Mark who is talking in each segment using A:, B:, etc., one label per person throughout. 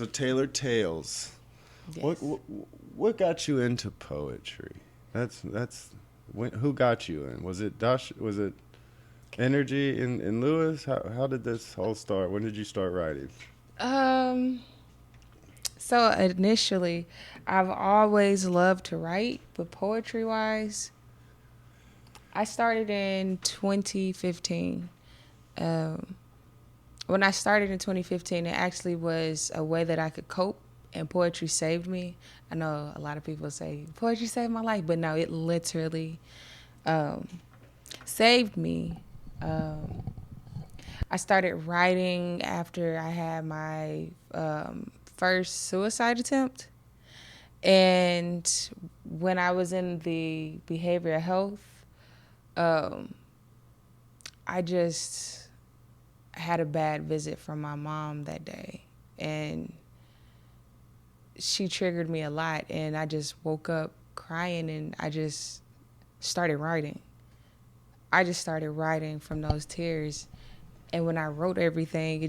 A: So Taylor Tales.
B: Yes.
A: What got you into poetry? Who got you in? Was it Dash? Was it Energy in Lewis? How did this whole start? When did you start writing?
B: Um. So initially, I've always loved to write, but poetry wise, I started in 2015. Um, when I started in 2015, it actually was a way that I could cope, and poetry saved me. I know a lot of people say poetry saved my life, but no, it literally um, saved me. Um, I started writing after I had my first suicide attempt. And when I was in the behavioral health, um, I just had a bad visit from my mom that day. And she triggered me a lot. And I just woke up crying and I just started writing. I just started writing from those tears. And when I wrote everything,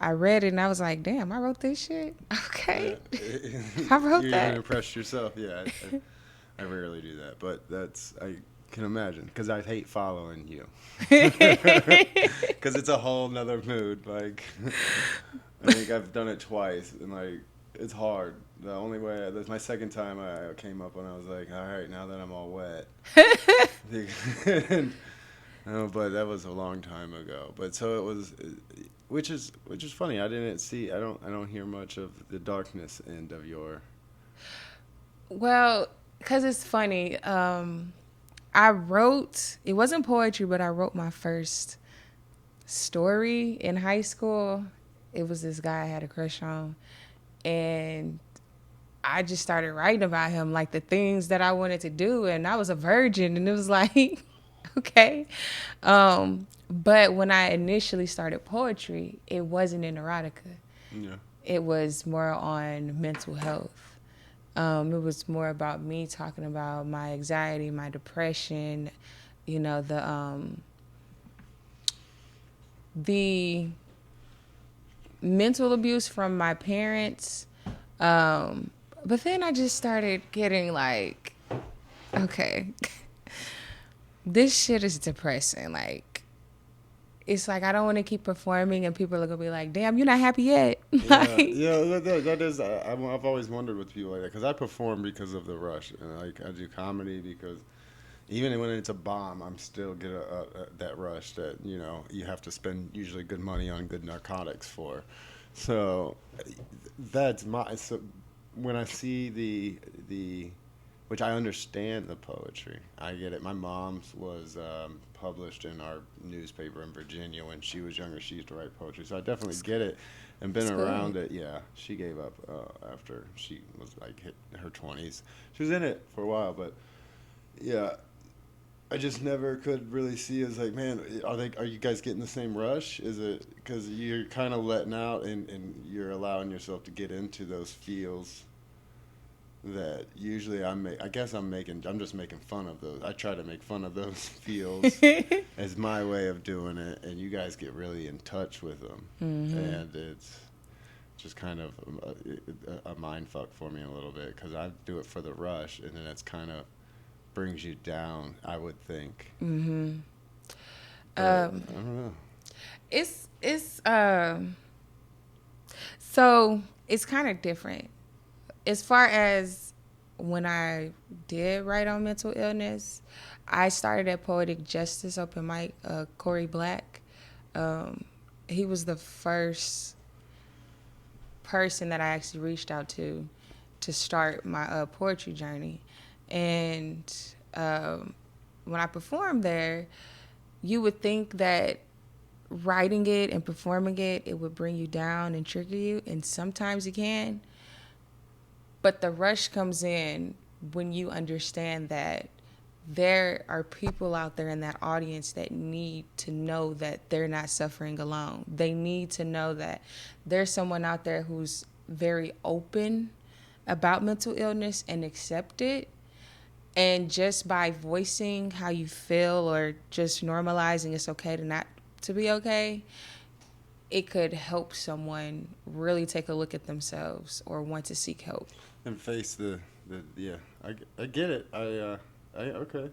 B: I read it and I was like, damn, I wrote this shit. Okay.
A: Yeah.
B: I wrote
A: You even
B: that.
A: impressed yourself. Yeah, I rarely do that, but I can imagine because I hate following you because it's a whole nother mood. Like I think I've done it twice, and like it's hard. The only way that's my second time I came up when I was like, all right, now that I'm all wet. No, but that was a long time ago. But so it was, which is funny. I don't hear much of the darkness end of your.
B: Well, because it's funny. It wasn't poetry, but I wrote my first story in high school. It was this guy I had a crush on. And I just started writing about him, like the things that I wanted to do. And I was a virgin. And it was like, okay. But when I initially started poetry, it wasn't in erotica.
A: Yeah.
B: It was more on mental health. It was more about me talking about my anxiety, my depression, you know, the mental abuse from my parents. But then I just started getting like, okay, this shit is depressing. Like, it's like I don't want to keep performing, and people are gonna be like, "Damn, you're not happy yet."
A: Yeah,
B: Like,
A: yeah, that is. I've always wondered with people like that because I perform because of the rush, and like I do comedy because even when it's a bomb, I'm still get that rush that you have to spend usually good money on good narcotics for. So that's my so when I see the which I understand the poetry. I get it. My mom's was published in our newspaper in Virginia when she was younger. She used to write poetry, so I definitely get it and been
B: it's
A: around
B: good.
A: it. Yeah, she gave up after she was like hit her 20s. She was in it for a while, but yeah, I just never could really see as like, man, are you guys getting the same rush? Is it because you're kind of letting out and you're allowing yourself to get into those feels that usually I guess I'm just making fun of those. I try to make fun of those feels as my way of doing it, and you guys get really in touch with them,
B: Mm-hmm.
A: and it's just kind of a mind fuck for me a little bit because I do it for the rush, and then it's kind of brings you down. I would think,
B: Mm-hmm.
A: but
B: Um,
A: I don't know.
B: it's so it's kind of different as far as when I did write on mental illness. I started at Poetic Justice open mic. Corey Black, um, he was the first person that I actually reached out to start my poetry journey. And when I performed there, you would think that writing it and performing it would bring you down and trigger you, and sometimes it can. But the rush comes in when you understand that there are people out there in that audience that need to know that they're not suffering alone. They need to know that there's someone out there who's very open about mental illness and accept it. And just by voicing how you feel or just normalizing it's okay to not to be okay, it could help someone really take a look at themselves or want to seek help.
A: And face the yeah. I get it. I okay.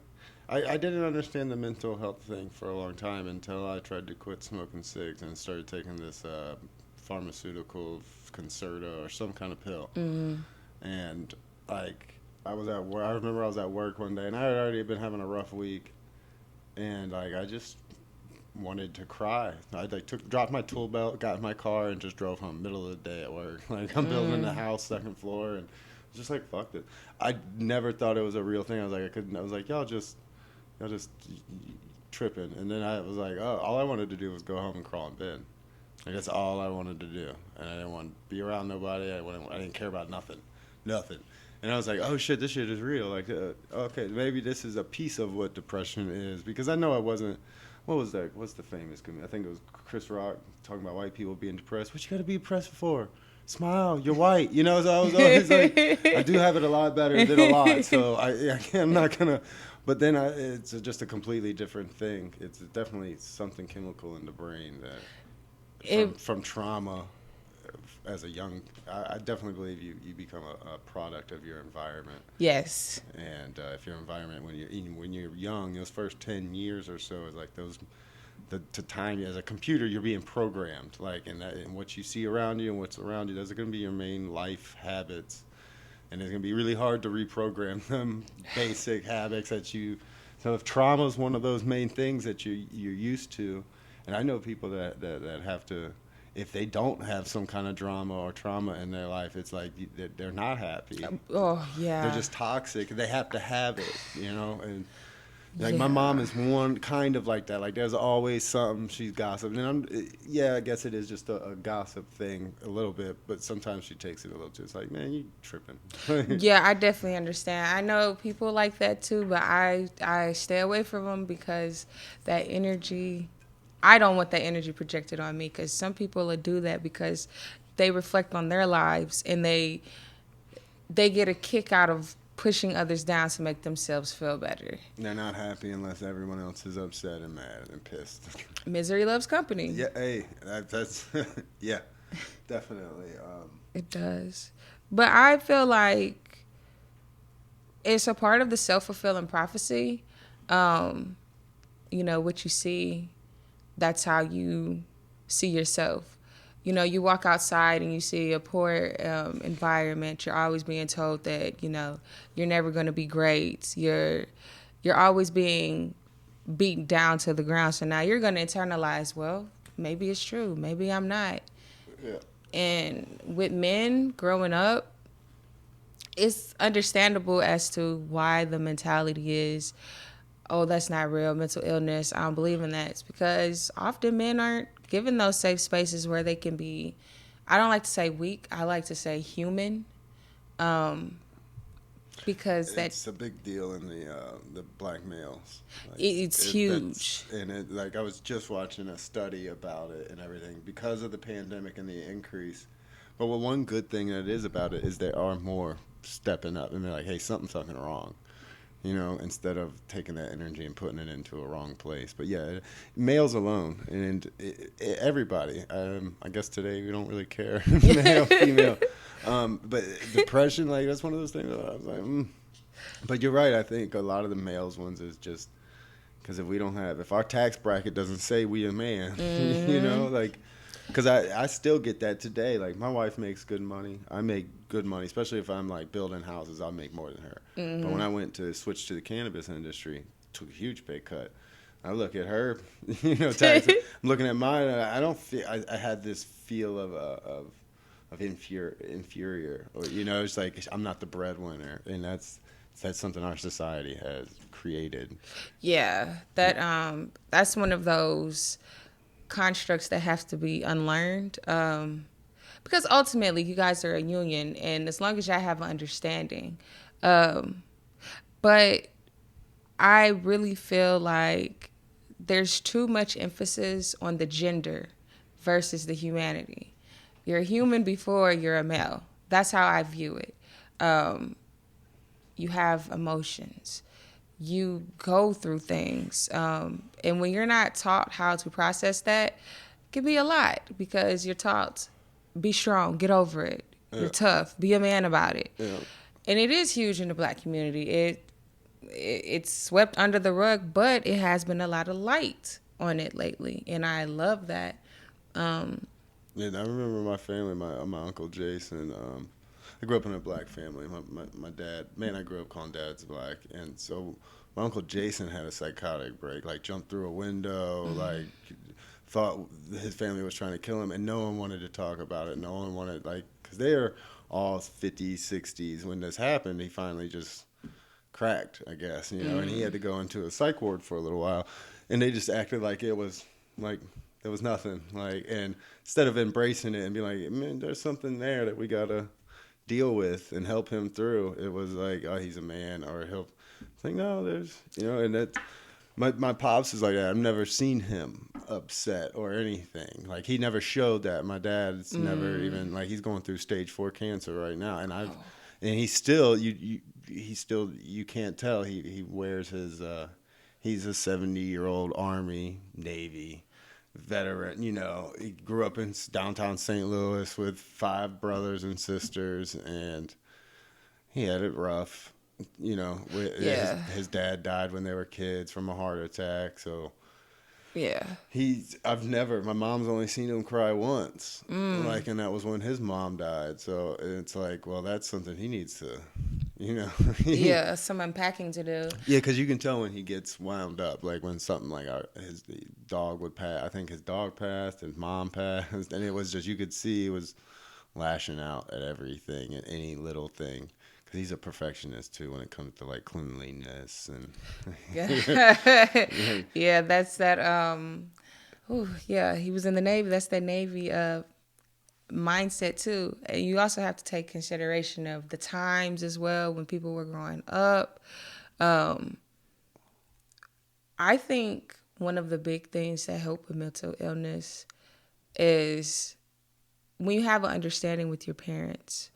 A: I didn't understand the mental health thing for a long time until I tried to quit smoking cigs and started taking this pharmaceutical Concerta or some kind of pill.
B: Mm.
A: And like I was at work. I remember I was at work one day, and I had already been having a rough week, and like I just wanted to cry. I like dropped my tool belt, got in my car, and just drove home middle of the day at work. Like I'm building a house, second floor, and just like fuck it. I never thought it was a real thing. I was like I couldn't. I was like y'all just tripping. And then I was like, oh, all I wanted to do was go home and crawl in bed. Like that's all I wanted to do, and I didn't want to be around nobody. I didn't care about nothing. And I was like, oh shit, this shit is real. Like, okay, maybe this is a piece of what depression is, because I know I wasn't. What was that? What's the famous comedian? I think it was Chris Rock talking about white people being depressed. What you gotta be depressed for? Smile, you're white. You know, so I was always like, I do have it a lot better than a lot. So I'm not gonna. But then it's just a completely different thing. It's definitely something chemical in the brain that from trauma as a young, I definitely believe you become a product of your environment.
B: Yes.
A: And if your environment when you're young, those first 10 years or so is like the time as a computer you're being programmed, like and what you see around you and what's around you, those are going to be your main life habits, and it's going to be really hard to reprogram them basic habits that you. So if trauma is one of those main things that you're used to. And I know people that have to, if they don't have some kind of drama or trauma in their life, it's like they're not happy.
B: Oh, yeah.
A: They're just toxic. They have to have it, you know? And like
B: Yeah.
A: my mom is one kind of like that. Like there's always something she's gossiping. And I guess it is just a gossip thing a little bit, but sometimes she takes it a little too. It's like, man, you tripping.
B: Yeah, I definitely understand. I know people like that too, but I stay away from them because that energy, I don't want that energy projected on me, because some people will do that because they reflect on their lives and they get a kick out of pushing others down to make themselves feel better.
A: They're not happy unless everyone else is upset and mad and pissed.
B: Misery loves company.
A: Yeah, hey, that's yeah, definitely.
B: It does. But I feel like it's a part of the self-fulfilling prophecy. What you see, that's how you see yourself. You walk outside and you see a poor environment. You're always being told that, you're never going to be great. You're always being beaten down to the ground. So now you're going to internalize, well, maybe it's true. Maybe I'm not.
A: Yeah.
B: And with men growing up, it's understandable as to why the mentality is, oh, that's not real, mental illness, I don't believe in that. It's because often men aren't given those safe spaces where they can be, I don't like to say weak, I like to say human. Because
A: it's a big deal in the black males. Like,
B: it's huge.
A: And like I was just watching a study about it and everything because of the pandemic and the increase. But one good thing that is about it is there are more stepping up and they're like, hey, something's fucking wrong. Instead of taking that energy and putting it into a wrong place. But yeah, males alone and everybody. I guess today we don't really care, male, female. But depression, like that's one of those things. I was like, But you're right. I think a lot of the males ones is just because if our tax bracket doesn't say we a man, like. Because I still get that today. Like, my wife makes good money. I make good money, especially if I'm, like, building houses. I'll make more than her. Mm-hmm. But when I went to switch to the cannabis industry, took a huge pay cut. I look at her, tax. I'm looking at mine. I don't feel. I had this feel of inferior, or it's like I'm not the breadwinner, and that's something our society has created.
B: Yeah, that's one of those constructs that have to be unlearned, because ultimately you guys are a union, and as long as y'all have an understanding, but I really feel like there's too much emphasis on the gender versus the humanity. You're a human before you're a male. That's how I view it. You have emotions. You go through things. And when you're not taught how to process that, can be a lot because you're taught, be strong, get over it. You're
A: Yeah.
B: tough, be a man about it.
A: Yeah.
B: And it is huge in the black community. It's swept under the rug, but it has been a lot of light on it lately, and I love that. Um,
A: Yeah, I remember my family, my uncle Jason. I grew up in a black family. My dad, man, I grew up calling dads black, and so my uncle Jason had a psychotic break, like jumped through a window, like thought his family was trying to kill him, and no one wanted to talk about it. No one wanted, like, because they are all 50s, 60s when this happened. He finally just cracked, I guess, and he had to go into a psych ward for a little while, and they just acted like it was like there was nothing, like, and instead of embracing it and be like, man, there's something there that we gotta deal with and help him through. It was like, oh, he's a man, or he'll. It's like, no, there's, and that. My pops is like that. I've never seen him upset or anything. Like, he never showed that. My dad's never even, like, he's going through stage 4 cancer right now, and he's still you can't tell he wears his he's a 70-year-old Army Navy veteran. He grew up in downtown St. Louis with 5 brothers and sisters, and he had it rough.
B: Yeah.
A: His dad died when they were kids from a heart attack. So
B: yeah.
A: my mom's only seen him cry once. Like, and that was when his mom died. So it's like, well, that's something he needs to,
B: Yeah, some unpacking to do.
A: Yeah, because you can tell when he gets wound up, like when something like his dog would pass. I think his dog passed, his mom passed, and it was just, you could see he was lashing out at everything and any little thing. Because he's a perfectionist too when it comes to like cleanliness and.
B: Yeah, that's that. Yeah, he was in the Navy. That's that Navy mindset too. And you also have to take consideration of the times as well when people were growing up. I think one of the big things that help with mental illness is when you have an understanding with your parents.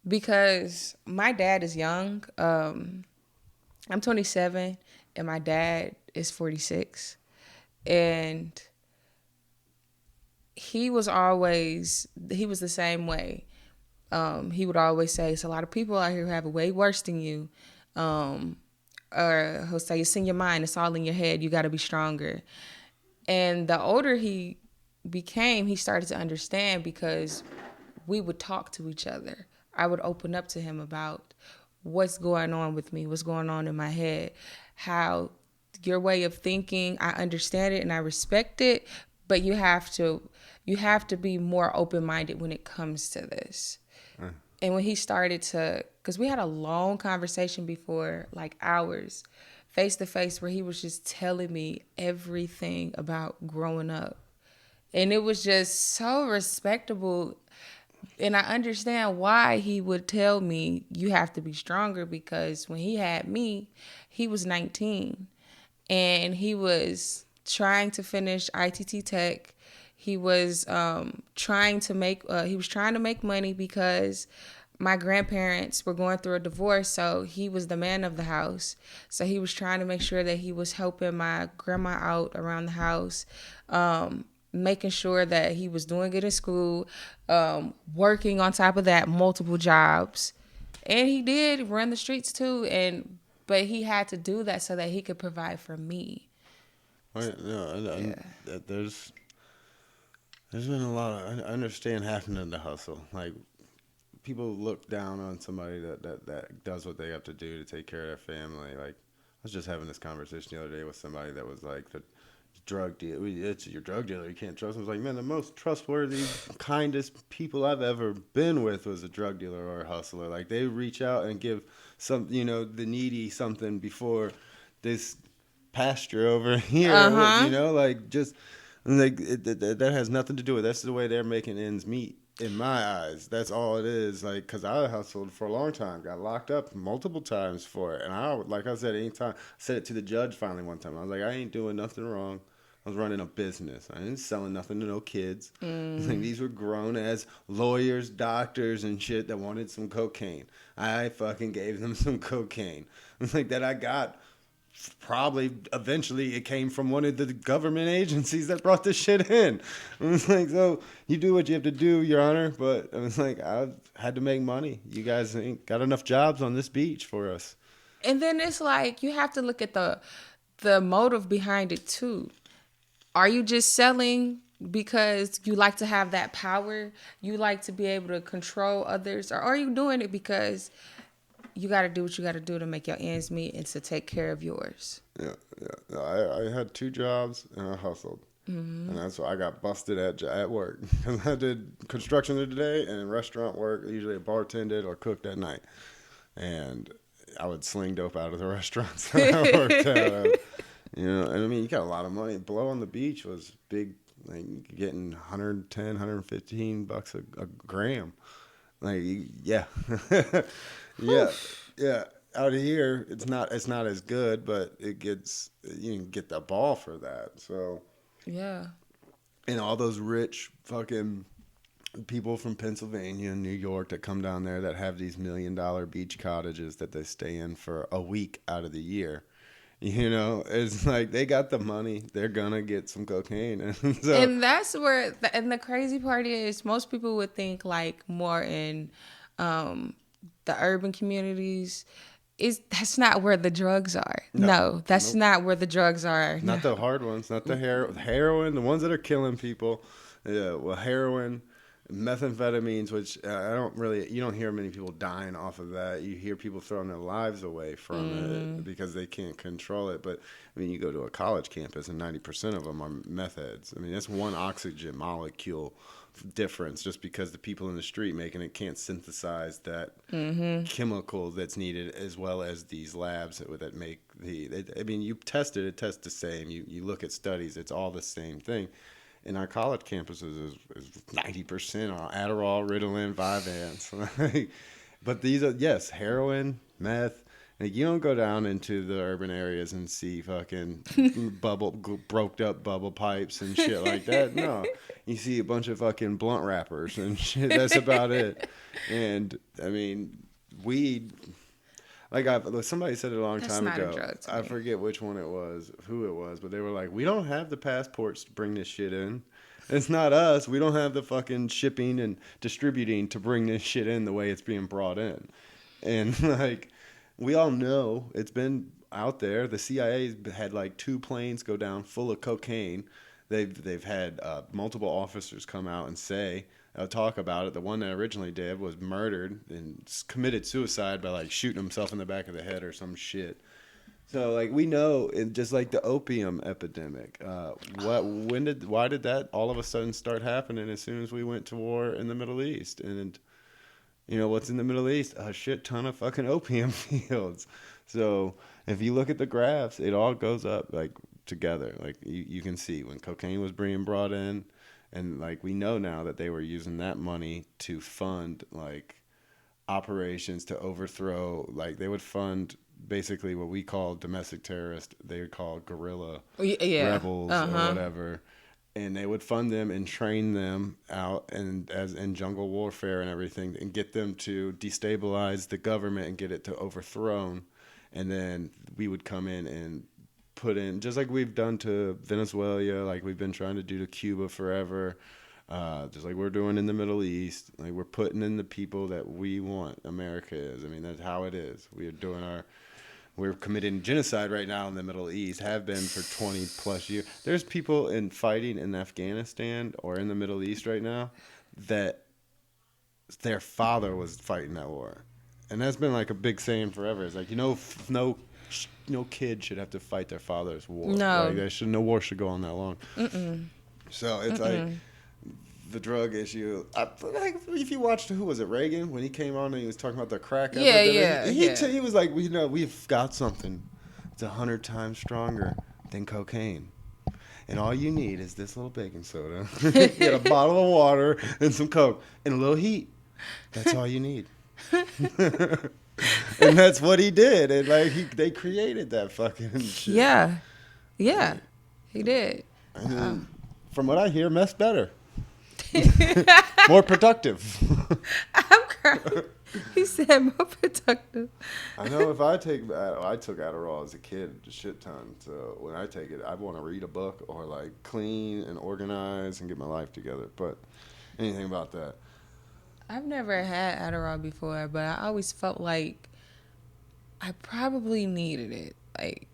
B: Because my dad is young. I'm 27 and my dad is 46. And he was the same way. He would always say, it's a lot of people out here who have it way worse than you. Or he'll say, it's in your mind, it's all in your head, you got to be stronger. And the older he became, he started to understand because we would talk to each other. I would open up to him about what's going on with me, what's going on in my head, how your way of thinking, I understand it and I respect it, but you have to be more open-minded when it comes to this. And when he started to, because we had a long conversation before, like hours, face to face, where he was just telling me everything about growing up. And it was just so respectable. And I understand why he would tell me you have to be stronger, because when he had me, he was 19 and he was trying to finish ITT Tech. He was trying to make money because my grandparents were going through a divorce, so he was the man of the house. So he was trying to make sure that he was helping my grandma out around the house, making sure that he was doing good in school, working on top of that, multiple jobs. And he did run the streets too, but he had to do that so that he could provide for me.
A: There's been a lot of, I understand having to hustle. Like, people look down on somebody that does what they have to do to take care of their family. Like, I was just having this conversation the other day with somebody that was like, the drug dealer, it's your drug dealer, you can't trust him. I was like, man, the most trustworthy, kindest people I've ever been with was a drug dealer or a hustler. Like, they reach out and give some, the needy something before this pasture over here, like, just like that has nothing to do with it. That's the way they're making ends meet. In my eyes, that's all it is. Like, because I hustled for a long time, got locked up multiple times for it. And like I said, anytime, I said it to the judge finally one time. I was like, I ain't doing nothing wrong. I was running a business. I ain't selling nothing to no kids. Like, these were grown as lawyers, doctors, and shit that wanted some cocaine. I fucking gave them some cocaine. It's like that I got probably eventually it came from one of the government agencies that brought this shit in. I was like, so you do what you have to do, Your Honor. But I was like, I had to make money. You guys ain't got enough jobs on this beach for us.
B: And then it's like you have to look at the motive behind it too. Are you just selling because you like to have that power? You like to be able to control others? Or are you doing it because you got to do what you got to do to make your ends meet and to take care of yours?
A: Yeah, yeah. I had 2 jobs and I hustled. Mm-hmm. And that's why I got busted at work. Because I did construction today and restaurant work, usually I bartended or cooked at night. And I would sling dope out of the restaurants that I worked at. You know, and I mean, you got a lot of money. Blow on the beach was big, like getting 110, 115 bucks a gram. Like, yeah. Yeah. Yeah. Out here, it's not as good, but it gets, you can get the ball for that. So,
B: yeah.
A: And all those rich fucking people from Pennsylvania and New York that come down there that have these $1 million beach cottages that they stay in for a week out of the year. You know, it's like they got the money. They're going to get some cocaine.
B: And that's where, and the crazy part is most people would think like more in the urban communities. That's not where the drugs are. No, that's not where the drugs are.
A: Not the hard ones, not the heroin, the ones that are killing people. Yeah, well, heroin, methamphetamines, which you don't hear many people dying off of that. You hear people throwing their lives away from it because they can't control it. But I mean, you go to a college campus and 90% of them are meth heads. I mean, that's one oxygen molecule difference just because the people in the street making it can't synthesize that chemical that's needed, as well as these labs that make I mean, you test it, it tests the same. You look at studies, it's all the same thing. In our college campuses is 90% on Adderall, Ritalin, Vyvanse. But these are, yes, heroin, meth. Like, you don't go down into the urban areas and see fucking broke up bubble pipes and shit like that. No, you see a bunch of fucking blunt wrappers and shit. That's about it. And I mean, weed. Like somebody said it a long time ago. I forget which one it was, who it was, but they were like, "We don't have the passports to bring this shit in. It's not us. We don't have the fucking shipping and distributing to bring this shit in the way it's being brought in." And like, we all know it's been out there. The CIA had like 2 planes go down full of cocaine. They've had multiple officers come out and say. Talk about it. The one that originally did was murdered and committed suicide by like shooting himself in the back of the head or some shit. So like, we know, and just like the opium epidemic, why did that all of a sudden start happening as soon as we went to war in the Middle East? And you know what's in the Middle East? A shit ton of fucking opium fields. So if you look at the graphs, it all goes up like together. Like you can see when cocaine was being brought in. And like, we know now that they were using that money to fund like operations to overthrow, like they would fund basically what we call domestic terrorists. They would call guerrilla rebels or whatever. And they would fund them and train them out and as in jungle warfare and everything, and get them to destabilize the government and get it to overthrown. And then we would come in and put in, just like we've done to Venezuela, like we've been trying to do to Cuba forever, just like we're doing in the Middle East. Like, we're putting in the people that we want. America is. I mean, that's how it is. We're committing genocide right now in the Middle East, have been for 20 plus years. There's people fighting in Afghanistan or in the Middle East right now that their father was fighting that war. And that's been like a big saying forever. It's like, no kid should have to fight their father's war.
B: No.
A: Like, no war should go on that long. So it's like the drug issue. If you watched, who was it, Reagan, when he came on and he was talking about the crack epidemic? He was like, we've got something. It's 100 times stronger than cocaine. And all you need is this little baking soda, get a bottle of water and some Coke and a little heat. That's all you need. And that's what he did. And like, they created that fucking shit.
B: Yeah, he did.
A: I mean, from what I hear, meth's better. More productive.
B: I'm crying. He said more productive.
A: I know if I take, I took Adderall as a kid a shit ton. So when I take it, I want to read a book or like clean and organize and get my life together. But anything about that.
B: I've never had Adderall before, but I always felt like I probably needed it. Like,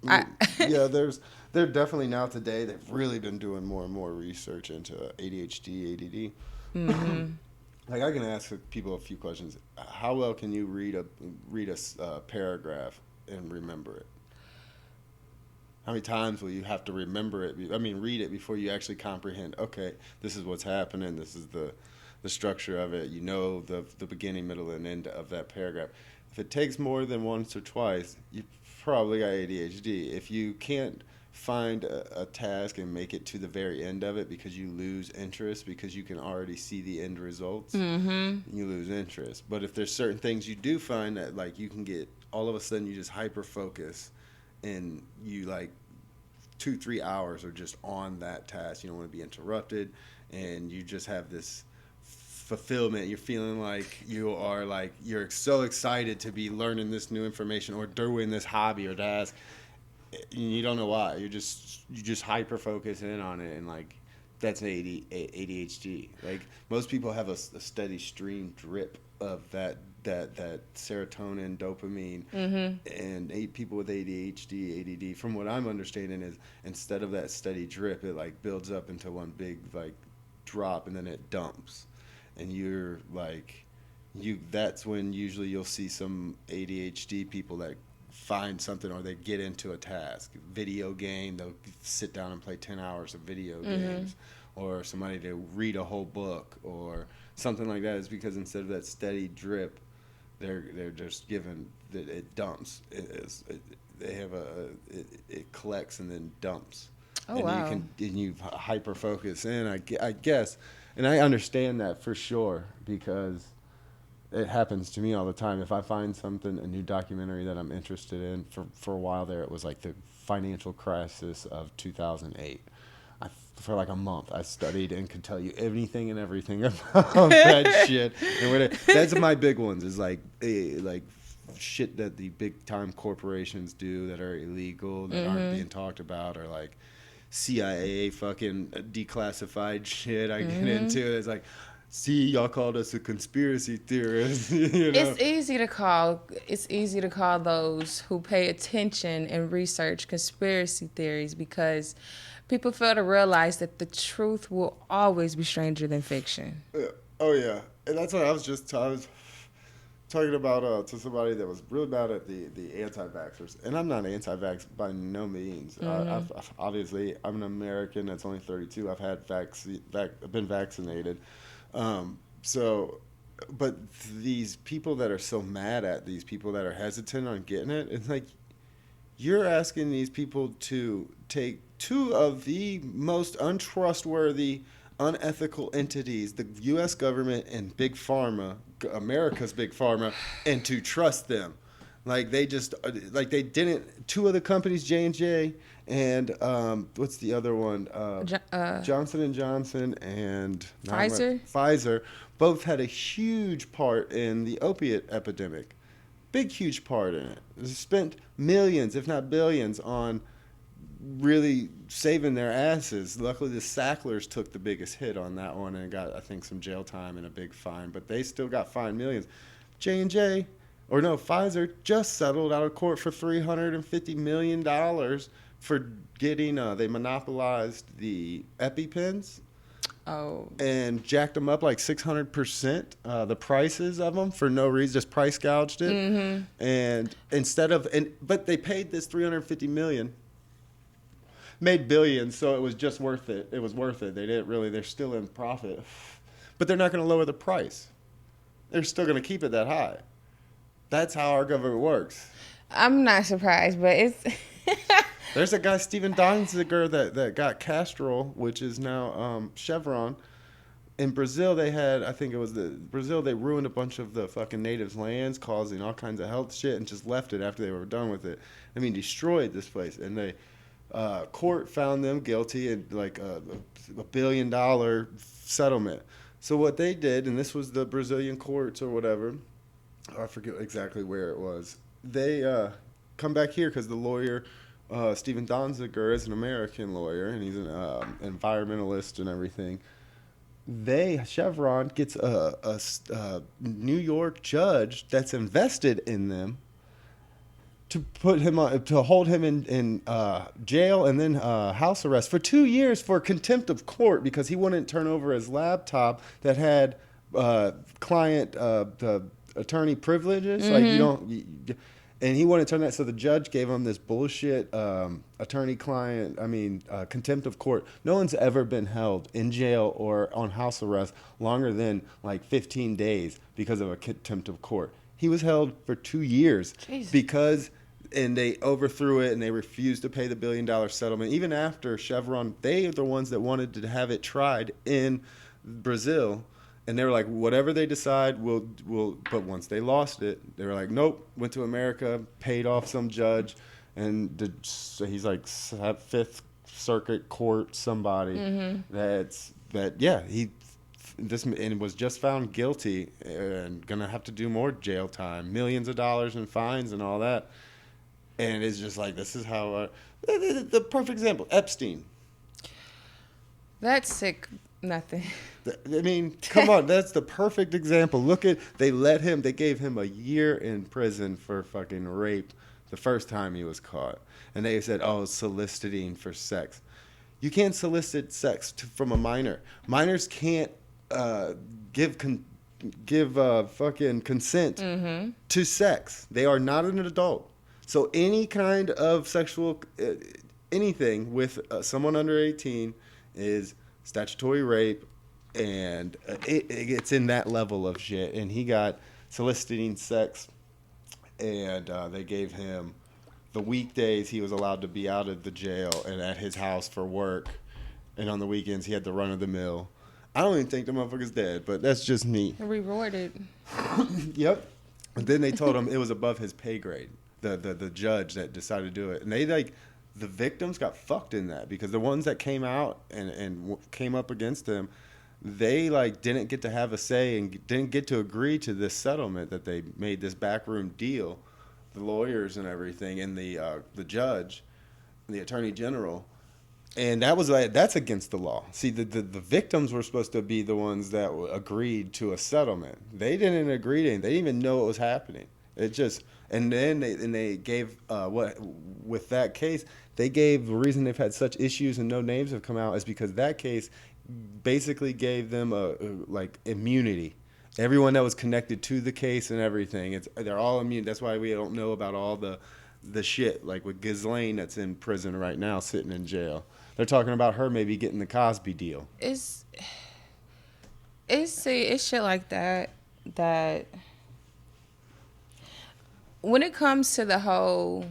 B: I.
A: Yeah, they're definitely now today. They've really been doing more and more research into ADHD, ADD.
B: Mm-hmm.
A: Like I can ask people a few questions. How well can you read a paragraph and remember it? How many times will you have to remember it? I mean, read it before you actually comprehend. Okay, this is what's happening. This is the structure of it. You know the beginning, middle, and end of that paragraph. If it takes more than once or twice, you probably got ADHD. If you can't find a task and make it to the very end of it because you lose interest because you can already see the end results,
B: Mm-hmm.
A: you lose interest. But if there's certain things you do find that like you can get all of a sudden you just hyper focus and you like 2-3 hours are just on that task. You don't want to be interrupted, and you just have this fulfillment. You're feeling like you're so excited to be learning this new information or doing this hobby or task. You don't know why. You just hyper focus in on it, and like that's ADHD. Like most people have a steady stream drip of that serotonin, dopamine,
B: Mm-hmm.
A: and people with ADHD, ADD. From what I'm understanding is instead of that steady drip, it like builds up into one big like drop, and then it dumps, and you're like you. That's when usually you'll see some ADHD people that find something or they get into a task video game, they'll sit down and play 10 hours of video games, or somebody to read a whole book or something like that. Is because instead of that steady drip, they're just given that it dumps. They have it collects and then dumps.
B: Oh,
A: And
B: wow.
A: you hyper focus in. I guess, and I understand that for sure because it happens to me all the time. If I find something, a new documentary that I'm interested in, for a while there, it was like the financial crisis of 2008. For like a month, I studied and could tell you anything and everything about that shit. And that's my big ones is like shit that the big time corporations do that are illegal that aren't being talked about, or like CIA fucking declassified shit I get into. It's like, see, y'all called us a conspiracy theorist. You know?
B: It's easy to call those who pay attention and research conspiracy theories because people fail to realize that the truth will always be stranger than fiction.
A: Yeah. Oh yeah, and that's what I was talking about to somebody that was really bad at the anti-vaxxers, and I'm not anti-vax by no means. Obviously, I'm an American that's only 32. I've had been vaccinated. So, but these people that are so mad at these people that are hesitant on getting it, it's like you're asking these people to take two of the most untrustworthy, unethical entities, the U.S. government and Big Pharma, America's Big Pharma, and to trust them. Like they just, like they didn't. Two of the companies, J&J and what's the other one? Johnson and Johnson and Pfizer, both had a huge part in the opiate epidemic. Big, huge part in it. They spent millions, if not billions, on really saving their asses. Luckily, the Sacklers took the biggest hit on that one and got, I think, some jail time and a big fine. But they still got fined millions. J&J, or no, Pfizer just settled out of court for $350 million for getting, they monopolized the EpiPens.
B: Oh.
A: And jacked them up like 600%, the prices of them for no reason, just price gouged it.
B: Mm-hmm.
A: And but they paid this $350 million, made billions, so it was just worth it. It was worth it. They didn't really. They're still in profit, but they're not going to lower the price. They're still going to keep it that high. That's how our government works.
B: I'm not surprised, but it's.
A: There's a guy, Steven Donziger, that got Castrol, which is now Chevron. In Brazil, they had, I think it was Brazil, they ruined a bunch of the fucking natives' lands, causing all kinds of health shit, and just left it after they were done with it. I mean, destroyed this place. And they, court found them guilty in like a $1 billion settlement. So what they did, and this was the Brazilian courts or whatever, I forget exactly where it was. They come back here because the lawyer, Steven Donziger, is an American lawyer and he's an environmentalist and everything. Chevron gets a New York judge that's invested in them to put him on, to hold him in jail and then house arrest for 2 years for contempt of court because he wouldn't turn over his laptop that had client the attorney privileges. Like you don't. And he wouldn't turn that, so the judge gave him this bullshit attorney-client. I mean, contempt of court. No one's ever been held in jail or on house arrest longer than like 15 days because of a contempt of court. He was held for 2 years
B: Jeez.
A: because, and they overthrew it and they refused to pay the $1 billion settlement. Even after Chevron, they are the ones that wanted to have it tried in Brazil. And they were like, whatever they decide, we'll. But once they lost it, they were like, nope. Went to America, paid off some judge, and so he's like Fifth Circuit Court somebody he and was just found guilty and gonna have to do more jail time, millions of dollars in fines and all that. And it's just like, this is how the perfect example, Epstein.
B: That's sick. Nothing.
A: I mean, come on, that's the perfect example. They gave him a year in prison for fucking rape the first time he was caught. And they said, oh, soliciting for sex. You can't solicit sex from a minor. Minors can't give fucking consent to sex. They are not an adult. So any kind of sexual anything with someone under 18 is statutory rape, and it's in that level of shit. And he got soliciting sex, and they gave him the weekdays he was allowed to be out of the jail and at his house for work, and on the weekends he had the run of the mill. I don't even think the motherfucker's dead, but that's just me.
B: Rewarded.
A: Yep. And then they told him it was above his pay grade. The judge that decided to do it, and they the victims got fucked in that because the ones that came out and came up against him, they didn't get to have a say and didn't get to agree to this settlement that they made, this backroom deal, the lawyers and everything, and the judge, and the attorney general, and that's against the law. See, the victims were supposed to be the ones that agreed to a settlement. They didn't agree to anything. They didn't even know what was happening. It just. And then they gave with that case, they gave the reason they've had such issues and no names have come out is because that case basically gave them immunity. Everyone that was connected to the case and everything, they're all immune. That's why we don't know about all the shit like with Ghislaine that's in prison right now, sitting in jail. They're talking about her maybe getting the Cosby deal.
B: It's shit like that. When it comes to the whole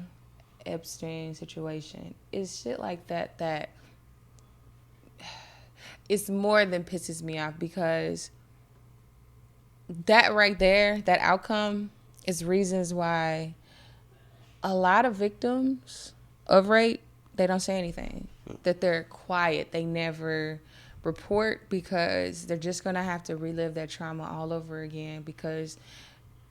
B: Epstein situation, it's shit like that it's more than pisses me off because that right there, that outcome is reasons why a lot of victims of rape, they don't say anything. That they're quiet. They never report because they're just going to have to relive that trauma all over again because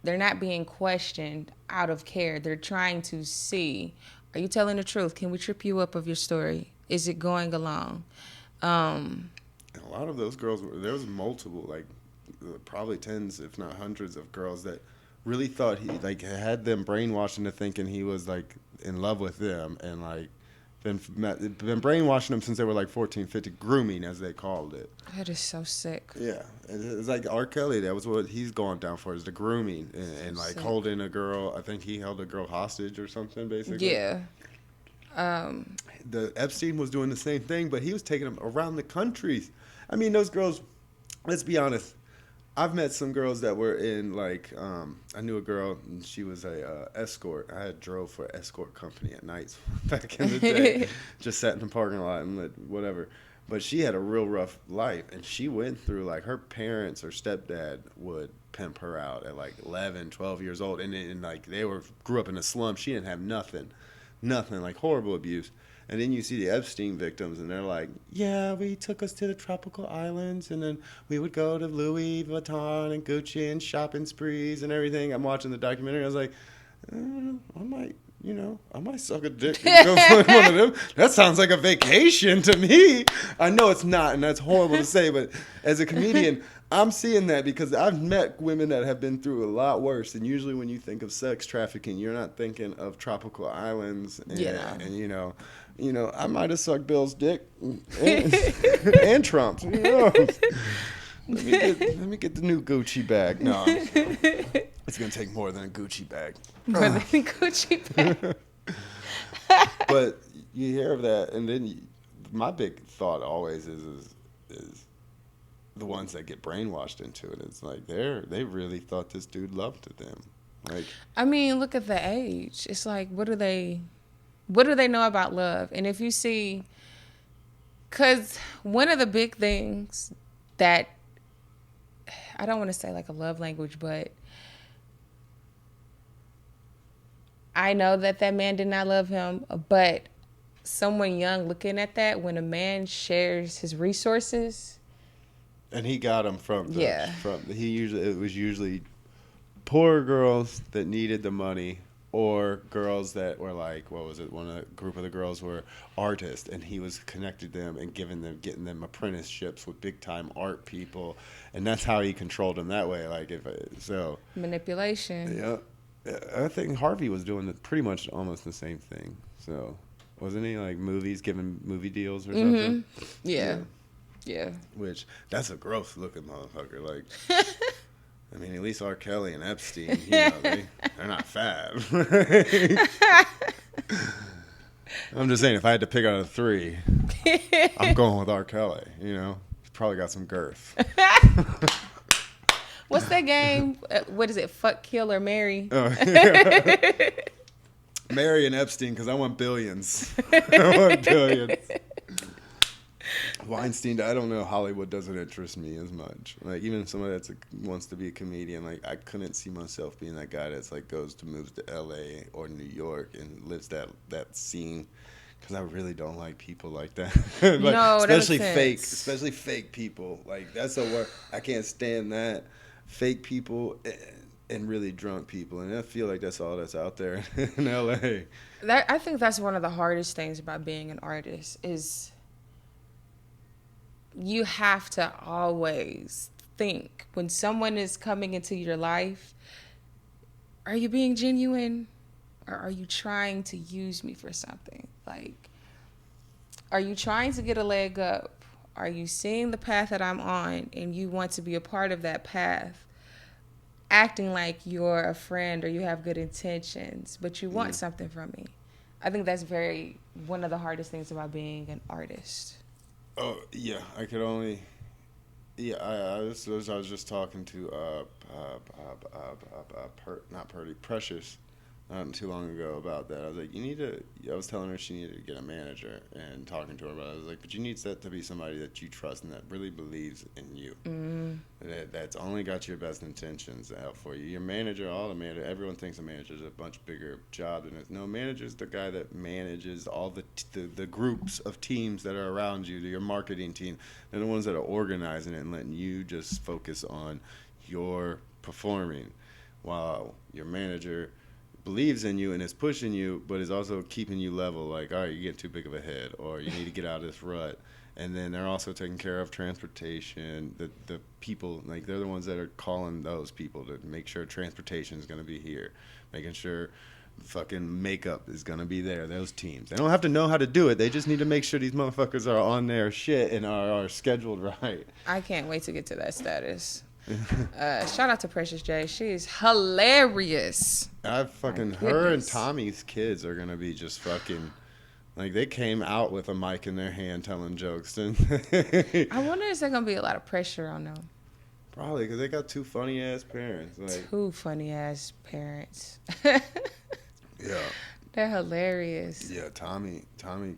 B: they're not being questioned out of care. They're trying to see, are you telling the truth? Can we trip you up of your story? Is it going along?
A: A lot of those girls, there was multiple, probably tens, if not hundreds of girls that really thought he, had them brainwashed into thinking he was, in love with them and, been brainwashing them since they were 14, 15, grooming as they called it.
B: That is so sick.
A: Yeah, it's like R. Kelly. That was what he's gone down for, is the grooming and holding a girl. I think he held a girl hostage or something, basically.
B: Yeah.
A: The Epstein was doing the same thing, but he was taking them around the countries. I mean, those girls. Let's be honest. I've met some girls that were in I knew a girl and she was a escort. I had drove for an escort company at nights back in the day. Just sat in the parking lot and whatever. But she had a real rough life, and she went through her parents or stepdad would pimp her out at 11, 12 years old, and they grew up in a slum. She didn't have nothing. nothing, like horrible abuse. And then you see the Epstein victims, and they're like, yeah, we took us to the tropical islands, and then we would go to Louis Vuitton and Gucci and shopping sprees and everything. I'm watching the documentary. I was like, I might, I might suck a dick and go find one of them. That sounds like a vacation to me. I know it's not, and that's horrible to say, but as a comedian, I'm seeing that because I've met women that have been through a lot worse. And usually when you think of sex trafficking, you're not thinking of tropical islands. And I might have sucked Bill's dick and Trump's. Let me get the new Gucci bag. No, it's gonna take more than a Gucci bag.
B: More than a Gucci bag.
A: But you hear of that, and then my big thought always is the ones that get brainwashed into it. It's like they really thought this dude loved them. Like,
B: I mean, look at the age. It's like, what do they know about love? And if you see, because one of the big things that, I don't want to say like a love language, but I know that man did not love him, but someone young looking at that, when a man shares his resources. And
A: he got them it was usually poor girls that needed the money, or girls that were like, what was it? Group of the girls were artists, and he was connected them and getting them apprenticeships with big time art people, and that's how he controlled them that way. Like
B: manipulation.
A: Yeah, I think Harvey was doing pretty much almost the same thing. So wasn't he like giving movie deals or something?
B: Yeah.
A: Which that's a gross looking motherfucker. Like. I mean, at least R. Kelly and Epstein, they're not fat. I'm just saying, if I had to pick out of 3, I'm going with R. Kelly. He's probably got some girth.
B: What's that game? What is it? Fuck, kill, or marry?
A: Oh, yeah. Marry and Epstein, because I want billions. I want billions. Weinstein, I don't know. Hollywood doesn't interest me as much. Like, even somebody that wants to be a comedian, like, I couldn't see myself being that guy that's like moves to L.A. or New York and lives that scene, because I really don't like people like that. Like,
B: no,
A: especially fake people. Like, that's the word. I can't stand that. Fake people and really drunk people, and I feel like that's all that's out there in L.A.
B: I think that's one of the hardest things about being an artist is. You have to always think when someone is coming into your life, are you being genuine, or are you trying to use me for something? Like, are you trying to get a leg up? Are you seeing the path that I'm on and you want to be a part of that path, acting like you're a friend or you have good intentions, but you want something from me? I think that's one of the hardest things about being an artist.
A: Oh yeah, I could only. Yeah, I was just talking to not Purdy, Precious, not too long ago about that. I was like, I was telling her she needed to get a manager, and talking to her about it. I was like, but you need that to be somebody that you trust and that really believes in you. Mm-hmm. That's only got your best intentions out for you. Your manager, everyone thinks a manager is a much bigger job than it. No, manager's the guy that manages all the groups of teams that are around you, your marketing team. They're the ones that are organizing it and letting you just focus on your performing, while your manager believes in you and is pushing you, but is also keeping you level. Like, all right, you get too big of a head, or you need to get out of this rut. And then they're also taking care of transportation. The people, like, they're the ones that are calling those people to make sure transportation is going to be here, making sure fucking makeup is going to be there. Those teams, they don't have to know how to do it. They just need to make sure these motherfuckers are on their shit and are scheduled right.
B: I can't wait to get to that status. Shout out to Precious J. She's hilarious.
A: Her and Tommy's kids are gonna be just fucking, like, they came out with a mic in their hand telling jokes. I
B: wonder if there's gonna be a lot of pressure on them.
A: Probably, because they got 2 funny ass parents. Like,
B: 2 funny ass parents.
A: Yeah,
B: they're hilarious.
A: Yeah, Tommy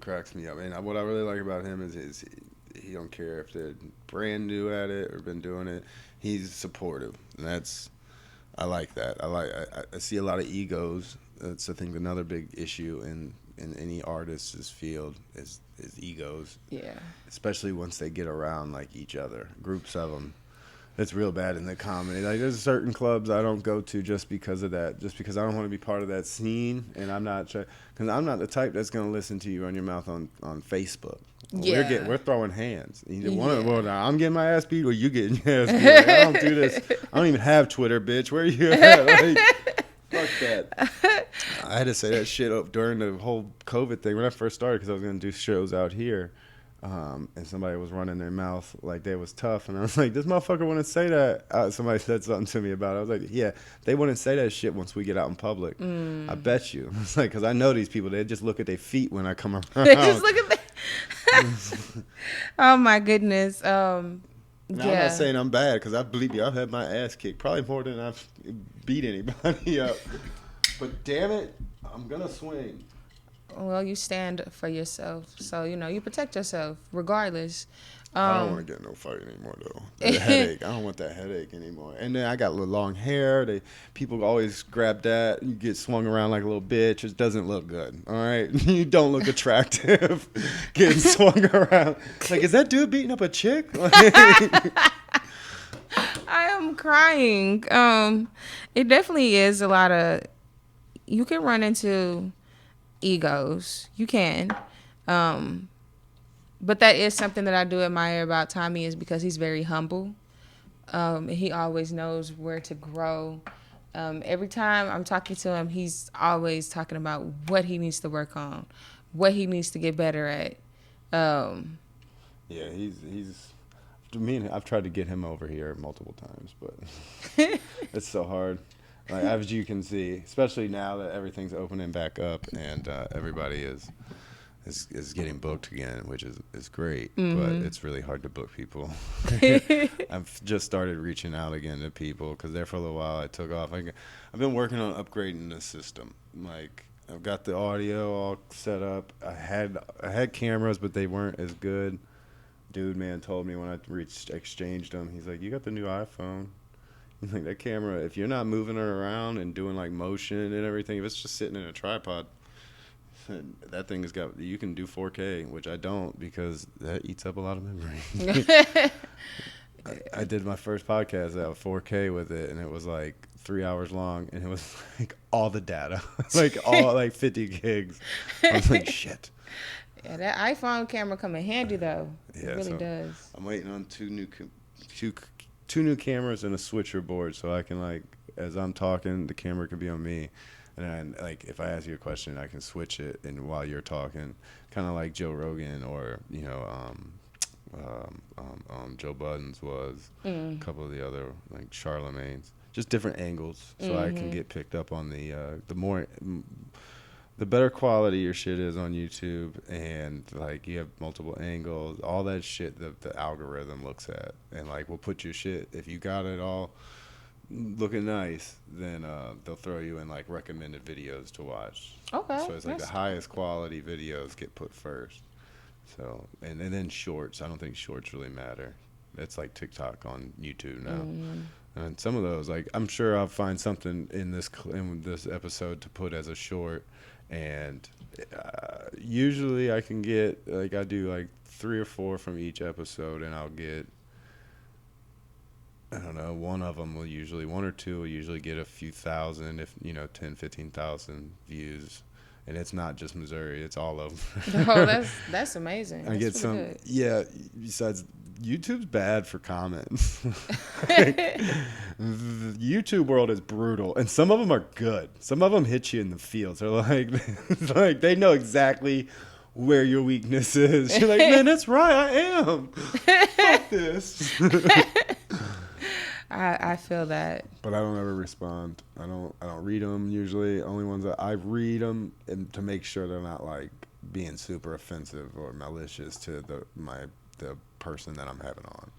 A: cracks me up. And what I really like about him is he don't care if they're brand new at it or been doing it. He's supportive, and I like that. I see a lot of egos. That's, I think, another big issue in in any artist's field is egos.
B: Yeah.
A: Especially once they get around like each other, groups of them. It's real bad in the comedy. Like there's certain clubs I don't go to just because of that. Just because I don't want to be part of that scene, and I'm not because I'm not the type that's gonna listen to you run your mouth on Facebook.
B: Yeah.
A: We're throwing hands. Either one.
B: Yeah.
A: Well, I'm getting my ass beat, or you getting your ass beat. Like, I don't do this. I don't even have Twitter, bitch. Where you at? Like, fuck that. I had to say that shit up during the whole COVID thing when I first started because I was gonna do shows out here. And somebody was running their mouth like they was tough, and I was like, "This motherfucker wouldn't say that." Somebody said something to me about it. I was like, "Yeah, they wouldn't say that shit once we get out in public. I bet you." It's like because I know these people. They just look at their feet when I come around.
B: They just look at that. Oh my goodness.
A: Now, I'm not saying I'm bad because I believe you. I've had my ass kicked probably more than I've beat anybody up. But damn it, I'm gonna swing.
B: Well, you stand for yourself, so you protect yourself regardless.
A: I don't want to get in no fight anymore though. That headache. I don't want that headache anymore. And then I got little long hair. People always grab that. You get swung around like a little bitch. It doesn't look good. All right, you don't look attractive. Getting swung around. Like, is that dude beating up a chick?
B: I am crying. It definitely is a lot of. You can run into egos. You can. But that is something that I do admire about Tommy is because he's very humble. He always knows where to grow. Every time I'm talking to him, he's always talking about what he needs to work on, what he needs to get better at.
A: Yeah, he's. I mean, I've tried to get him over here multiple times, but it's so hard. Like, as you can see, especially now that everything's opening back up and everybody is getting booked again, which is great, but it's really hard to book people. I've just started reaching out again to people because there for a little while I took off. I've been working on upgrading the system. Like, I've got the audio all set up. I had cameras, but they weren't as good. Dude, man, told me when I exchanged them, he's like, "You got the new iPhone." He's like, that camera, if you're not moving it around and doing like motion and everything, if it's just sitting in a tripod, that thing you can do 4K, which I don't because that eats up a lot of memory. I did my first podcast at 4K with it, and it was like 3 hours long, and it was like all the data, like all like 50 gigs. I was like, shit.
B: Yeah, that iPhone camera come in handy though.
A: Yeah,
B: it really does.
A: I'm waiting on two new cameras and a switcher board, so I can, like, as I'm talking, the camera can be on me, and then, like, if I ask you a question, I can switch it, and while you're talking, kind of like Joe Rogan or Joe Budden's was, a couple of the other, like Charlemagne's, just different angles, so I can get picked up on the better quality your shit is on YouTube, and like you have multiple angles, all that shit the algorithm looks at, and like we'll put your shit, if you got it all looking nice, then they'll throw you in like recommended videos to watch.
B: Okay.
A: So it's like the highest quality videos get put first. So and then shorts. I don't think shorts really matter. It's like TikTok on YouTube now. And some of those, like, I'm sure I'll find something in this episode to put as a short. And usually I can get, like, I do like 3 or 4 from each episode, and I'll get, I don't know, one or two will usually get a few thousand, if 10, 15,000 views. And it's not just Missouri, it's all over.
B: Oh, that's amazing.
A: I get some
B: good.
A: Yeah, besides YouTube's bad for comments. The YouTube world is brutal, and some of them are good. Some of them hit you in the feels. They're like, like they know exactly where your weakness is. You're like, man, that's right, I am. Fuck this.
B: I feel that.
A: But I don't ever respond. I don't read them usually. Only ones that I read them and to make sure they're not like being super offensive or malicious to the person that I'm having on.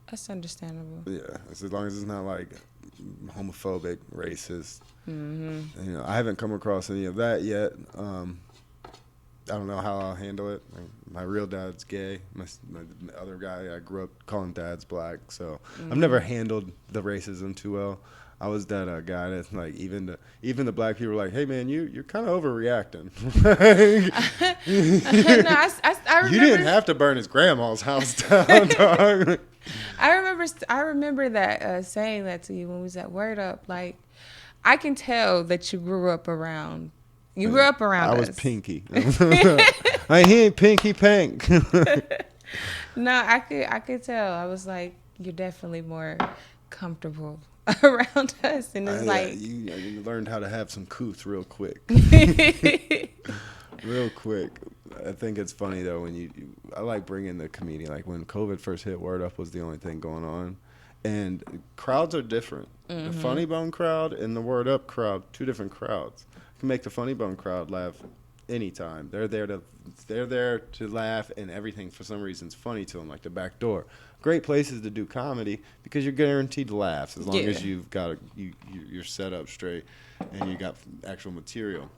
B: That's understandable.
A: Yeah, as long as it's not like homophobic, racist. I haven't come across any of that yet. I don't know how I'll handle it. Like, my real dad's gay. My other guy I grew up calling dad's black. So I've never handled the racism too well. I was that guy that's like even the black people were like, hey man, you're kind of overreacting.
B: No, I
A: You
B: remember.
A: didn't have to burn his grandma's house down, dog.
B: I remember that saying that to you when we was at Word Up. Like, I can tell that you grew up around. You grew up around
A: I
B: us.
A: was pinky. He ain't pinky pink.
B: No, I could tell. I was like, you're definitely more comfortable around us, and it's like
A: you learned how to have some couth real quick. Real quick. I think it's funny though when I like bringing the comedian. Like when COVID first hit, Word Up was the only thing going on, and crowds are different. The Funny Bone crowd and the Word Up crowd, two different crowds. You can make the Funny Bone crowd laugh anytime. They're there to laugh, and everything for some reason is funny to them, like the back door. Great places to do comedy because you're guaranteed laughs as long as you've got you're set up straight and you got actual material.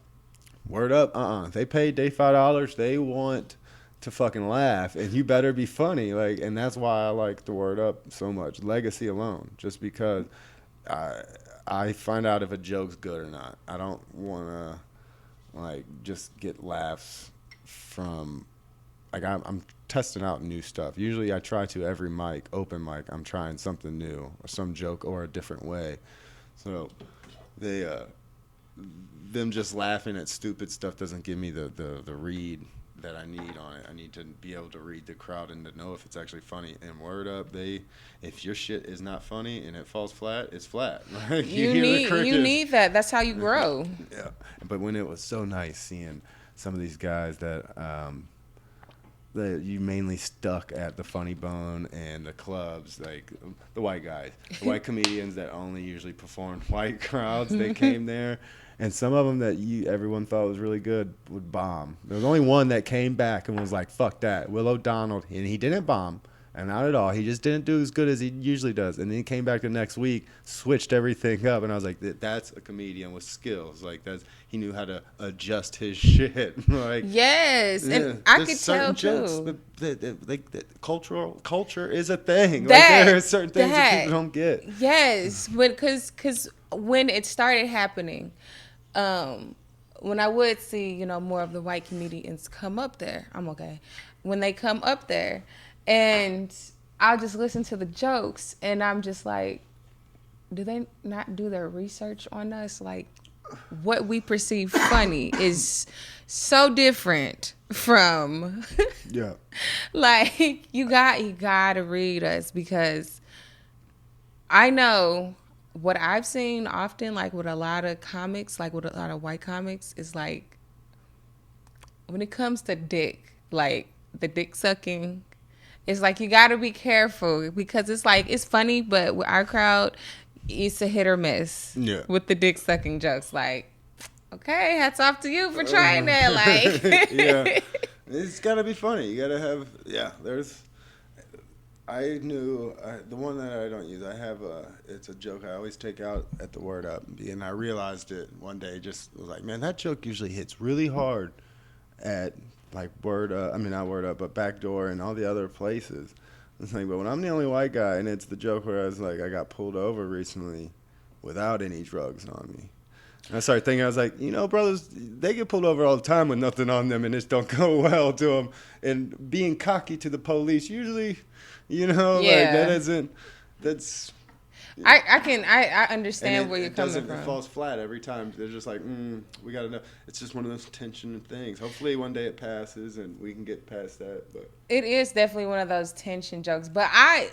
A: Word Up, they paid they $5. They want to fucking laugh, and you better be funny. Like, and that's why I like the Word Up so much. Legacy alone, just because I find out if a joke's good or not. I don't want to like just get laughs from like I'm testing out new stuff. Usually I try to every open mic, I'm trying something new or some joke or a different way. So they them just laughing at stupid stuff doesn't give me the read that I need on it. I need to be able to read the crowd and to know if it's actually funny. And Word Up, if your shit is not funny and it falls flat, it's flat. Like,
B: you need that. That's how you grow.
A: Yeah. But when it was so nice seeing some of these guys that you mainly stuck at the Funny Bone and the clubs, like the white guys, the white comedians that only usually performed white crowds, they came there. And some of them that everyone thought was really good would bomb. There was only one that came back and was like, fuck that. Will O'Donnell. And he didn't bomb. And not at all. He just didn't do as good as he usually does. And then he came back the next week, switched everything up. And I was like, that's a comedian with skills. Like, he knew how to adjust his shit. Like,
B: yes.
A: yeah,
B: And I could tell,
A: jokes,
B: too.
A: Culture is a thing.
B: That,
A: like, there are certain things that people don't get.
B: Yes. Because when it started happening, when I would see, more of the white comedians come up there, I'm okay. When they come up there, and I'll just listen to the jokes, and I'm just like, do they not do their research on us? Like, what we perceive funny is so different from,
A: yeah.
B: Like, you got to read us, because I know what I've seen often, like with a lot of comics, like with a lot of white comics, is like, when it comes to dick, like the dick sucking, it's like you got to be careful, because it's like, it's funny, but with our crowd, it's a hit or miss with the dick sucking jokes. Like, okay, hats off to you for trying that. Like,
A: yeah, it's got to be funny. You got to have, I knew the one that I don't use. I have it's a joke I always take out at the Word Up, and I realized it one day. Just was like, man, that joke usually hits really hard at like not Word Up, but Backdoor and all the other places. It's like, but when I'm the only white guy, and it's the joke where I was like, I got pulled over recently without any drugs on me. And I started thinking, I was like, brothers, they get pulled over all the time with nothing on them, and it don't go well to them. And being cocky to the police usually, like that isn't. That's.
B: I understand where you're coming from.
A: It falls flat every time. They're just like, we got to know. It's just one of those tension things. Hopefully one day it passes and we can get past that. But
B: it is definitely one of those tension jokes. But I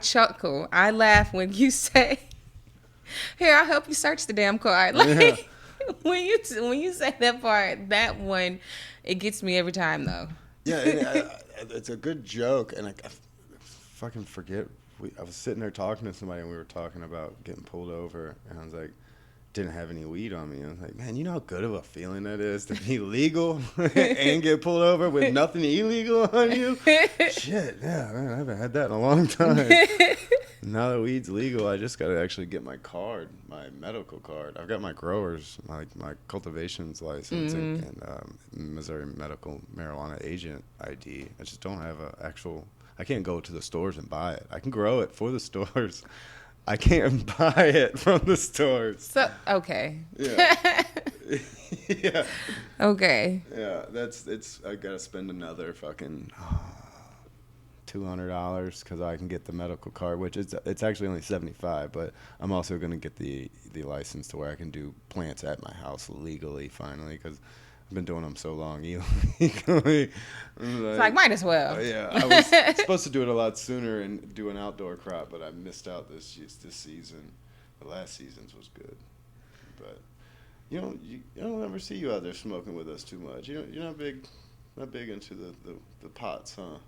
B: chuckle. I laugh when you say, "Here, I'll help you search the damn card." Like, when you say that part, that one, it gets me every time though.
A: Yeah, it's a good joke, and I fucking forget. I was sitting there talking to somebody, and we were talking about getting pulled over, and I was like, didn't have any weed on me. I was like, man, you know how good of a feeling that is to be legal and get pulled over with nothing illegal on you? Shit, yeah, man, I haven't had that in a long time. Now that weed's legal, I just got to actually get my card, my medical card. I've got my growers, my cultivation's license, and Missouri medical marijuana agent ID. I just don't have a actual. I can't go to the stores and buy it. I can grow it for the stores. I can't buy it from the stores.
B: So okay.
A: Yeah. Yeah.
B: Okay.
A: Yeah. It's. I gotta spend another fucking $200 because I can get the medical card, which it's actually only $75. But I'm also gonna get the license to where I can do plants at my house legally finally because I've been doing them so long illegally.
B: It's like might as well.
A: Yeah, I was supposed to do it a lot sooner and do an outdoor crop, but I missed out this season. The last season's was good, but you don't ever see you out there smoking with us too much. You're not big into the pots, huh?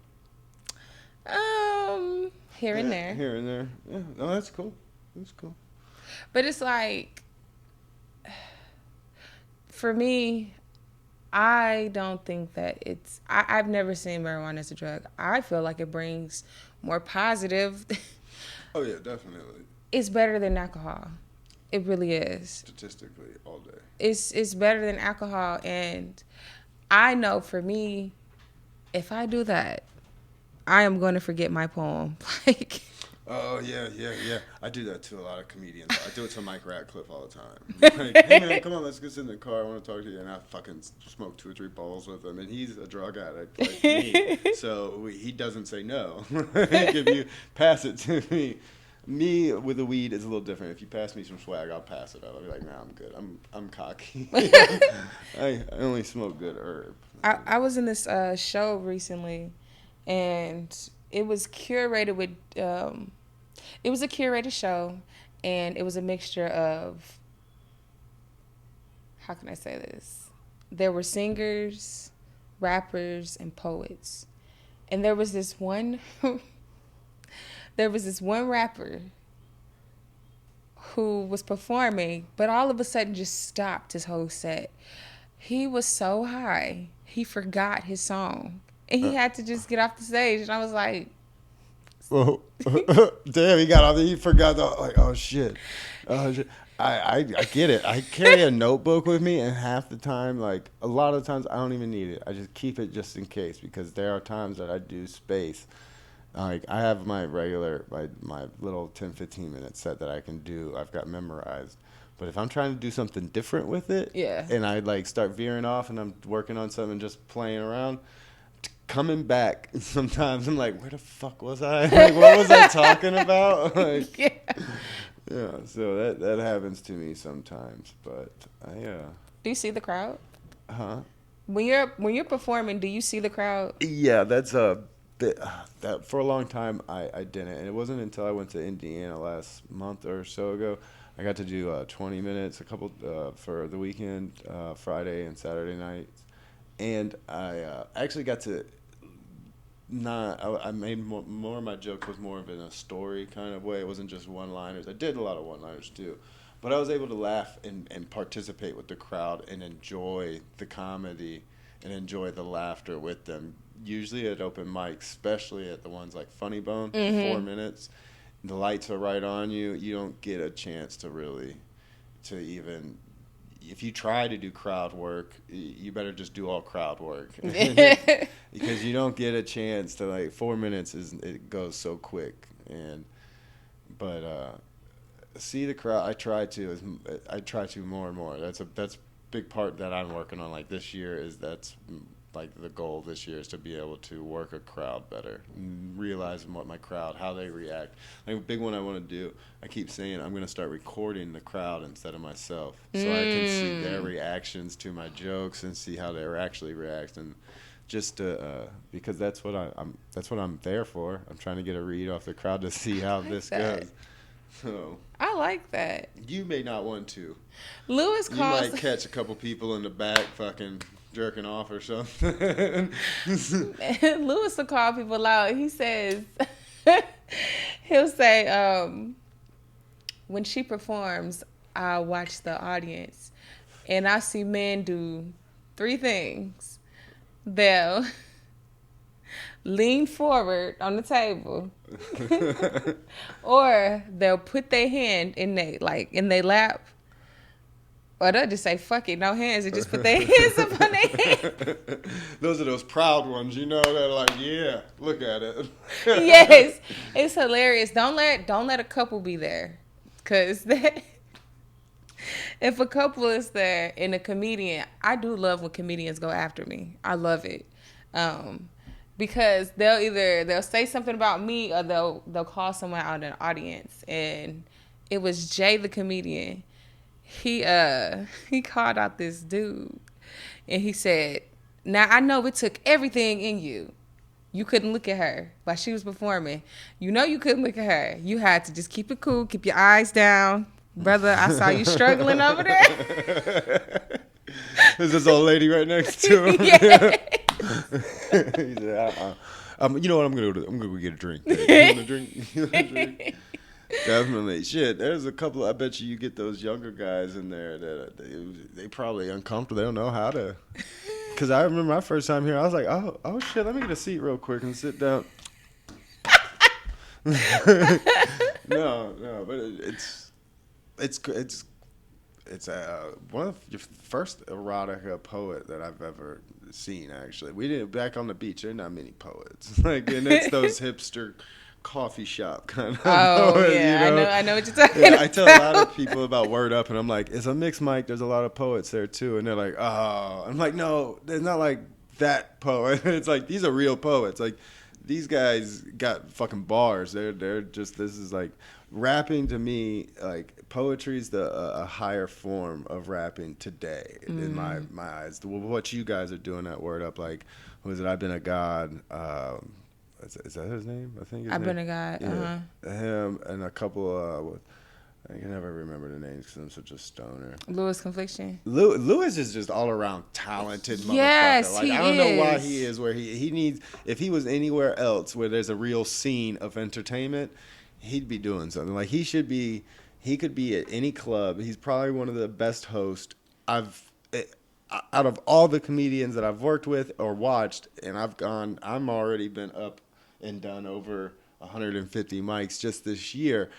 B: Here and there.
A: Here and there. Yeah, no, that's cool. That's cool.
B: But it's like, for me, I don't think that it's. I've never seen marijuana as a drug. I feel like it brings more positive.
A: Oh yeah, definitely.
B: It's better than alcohol. It really is.
A: Statistically, all day.
B: It's better than alcohol, and I know for me, if I do that, I am going to forget my poem. Like.
A: Oh yeah. I do that to a lot of comedians. I do it to Mike Ratcliffe all the time. Like, hey man, come on, let's get in the car. I want to talk to you. And I fucking smoke 2 or 3 bowls with him, and he's a drug addict like me, so he doesn't say no. If you pass it to me. Me with the weed is a little different. If you pass me some swag, I'll pass it up. I'll be like, nah, I'm good. I'm cocky. I only smoke good herb.
B: I was in this show recently, and it was curated with. It was a curated show, and it was a mixture of. How can I say this? There were singers, rappers, and poets, and there was this one. There was this one rapper who was performing, but all of a sudden just stopped his whole set. He was so high, he forgot his song. And he had to just get off the stage. And I was like...
A: Well, damn, he got off there. He forgot. Oh, shit. I get it. I carry a notebook with me, and half the time, like, a lot of times, I don't even need it. I just keep it just in case, because there are times that I do space. Like, I have my regular, my little 10, 15-minute set that I can do. I've got memorized. But if I'm trying to do something different with it,
B: yeah,
A: and I, like, start veering off and I'm working on something just playing around, coming back, sometimes I'm like, where the fuck was I? Like, what was I talking about? Like, yeah, so that happens to me sometimes. But,
B: Do you see the crowd?
A: Huh?
B: When you're performing, do you see the crowd?
A: Yeah, that's that for a long time I didn't, and it wasn't until I went to Indiana last month or so ago. I got to do 20 minutes, a couple for the weekend, Friday and Saturday nights, and I actually got to I made more of my jokes was more of in a story kind of way. It wasn't just one-liners. I did a lot of one-liners too, but I was able to laugh and participate with the crowd and enjoy the comedy and enjoy the laughter with them. Usually at open mics, especially at the ones like Funny Bone, 4 minutes, the lights are right on you. You don't get a chance to even, if you try to do crowd work, you better just do all crowd work. Because you don't get a chance to, like, 4 minutes it goes so quick. But see the crowd, I try to more and more. That's a big part that I'm working on, like, this year that's like the goal this year is to be able to work a crowd better, realizing what my crowd, how they react. Like a big one I want to do, I keep saying I'm going to start recording the crowd instead of myself, so I can see their reactions to my jokes and see how they're actually reacting. Just because that's what I'm there for. I'm trying to get a read off the crowd to see how this goes. So
B: I like that.
A: You may not want to.
B: Lewis calls.
A: You might catch a couple people in the back fucking jerking off or something.
B: Lewis will call people out. He says, he'll say, when she performs, I watch the audience, and I see men do 3 things. They'll lean forward on the table, or they'll put their hand in their lap, or they'll just say "fuck it, no hands," and just put their hands up on their head.
A: Those are those proud ones, you know. They're like, yeah, look at it.
B: Yes, it's hilarious. Don't let a couple be there, cause if a couple is there and a comedian, I do love when comedians go after me. I love it. Because they'll say something about me, or they'll call someone out in the audience. And it was Jay the comedian. He called out this dude, and he said, "Now I know it took everything in you. You couldn't look at her while she was performing. You know you couldn't look at her. You had to just keep it cool, keep your eyes down, brother. I saw you struggling over there."
A: There's this old lady right next to him.
B: Yeah.
A: He said, you know what? I'm gonna go get a drink. You want a drink? You want a drink? Definitely. Shit, there's a couple. I bet you get those younger guys in there that they probably uncomfortable. They don't know how to. Because I remember my first time here, I was like, oh shit, let me get a seat real quick and sit down. No, but it's one of the first erotica poet that I've ever seen. Actually, we did back on the beach. There are not many poets. And it's those hipster coffee shop kind of.
B: Oh
A: poets,
B: yeah,
A: you know?
B: I know what you're talking about.
A: I tell a lot of people about Word Up, and I'm like, it's a mixed mic. There's a lot of poets there too, and they're like, oh, I'm like, no, they're not like that poet. It's like these are real poets. Like these guys got fucking bars. They're just, this is like rapping to me. Like poetry's a higher form of rapping today in my eyes. What you guys are doing at Word Up, like, was it I've Been a God? Is that his name? I think
B: I've Been a God.
A: Yeah. Him and a couple. I can never remember the names because I'm such a stoner.
B: Louis Confliction.
A: Louis is just all around talented motherfucker.
B: Yes,
A: like,
B: he
A: I don't know why
B: is.
A: he is where he needs. If he was anywhere else where there's a real scene of entertainment, he'd be doing something. Like he should be. He could be at any club. He's probably one of the best hosts out of all the comedians that I've worked with or watched, and I'm already been up and done over 150 mics just this year.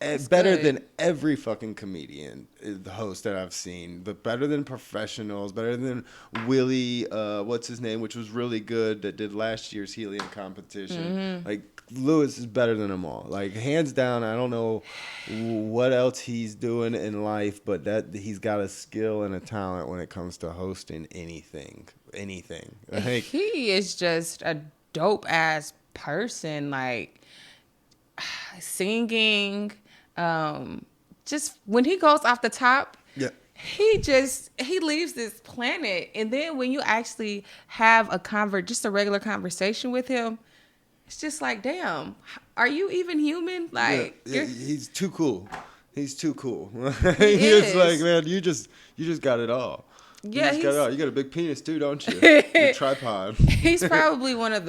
B: That's
A: better
B: good.
A: than every fucking comedian, the host that I've seen. But better than professionals, better than Willie, what's his name, which was really good, that did last year's helium competition. Like, Lewis is better than them all. Like, hands down, I don't know what else he's doing in life, but that he's got a skill and a talent when it comes to hosting anything. Like,
B: He is just a dope ass person. Like, singing, just when he goes off the top,
A: yeah.
B: he leaves this planet. And then when you actually have just a regular conversation with him, it's just like, damn, are you even human? Like,
A: yeah, he's too cool. He's too cool.
B: He
A: He's
B: is.
A: like, man, you just got it all.
B: Yeah,
A: you got it all. You got a big penis too, don't you? Your tripod.
B: He's probably one of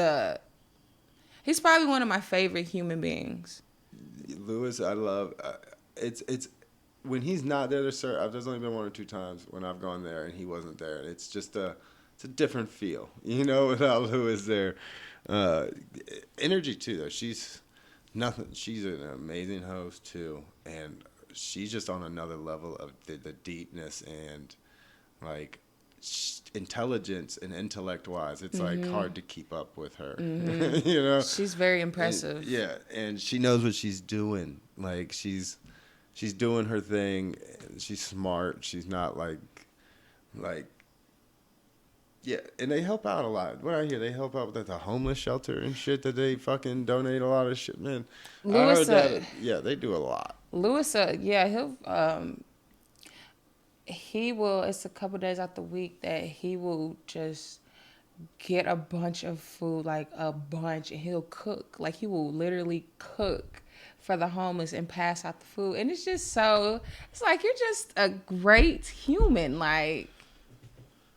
B: my favorite human beings.
A: Lewis, I love. It's when he's not there. There's only been one or two times when I've gone there and he wasn't there. It's just it's a different feel, without Lewis there. Energy too, though. She's nothing. She's an amazing host too, and she's just on another level of the deepness and like intelligence and intellect wise. It's like hard to keep up with her.
B: She's very impressive.
A: And she knows what she's doing. Like she's doing her thing. She's smart. She's not like yeah, and they help out a lot. What I hear, they help out with the homeless shelter and shit, that they fucking donate a lot of shit, man.
B: Lewis,
A: I heard that, yeah, they do a lot.
B: Lewis, he will, it's a couple days out the week that he will just get a bunch of food, like a bunch, and he'll cook. Like, he will literally cook for the homeless and pass out the food. And it's just it's like, you're just a great human. Like,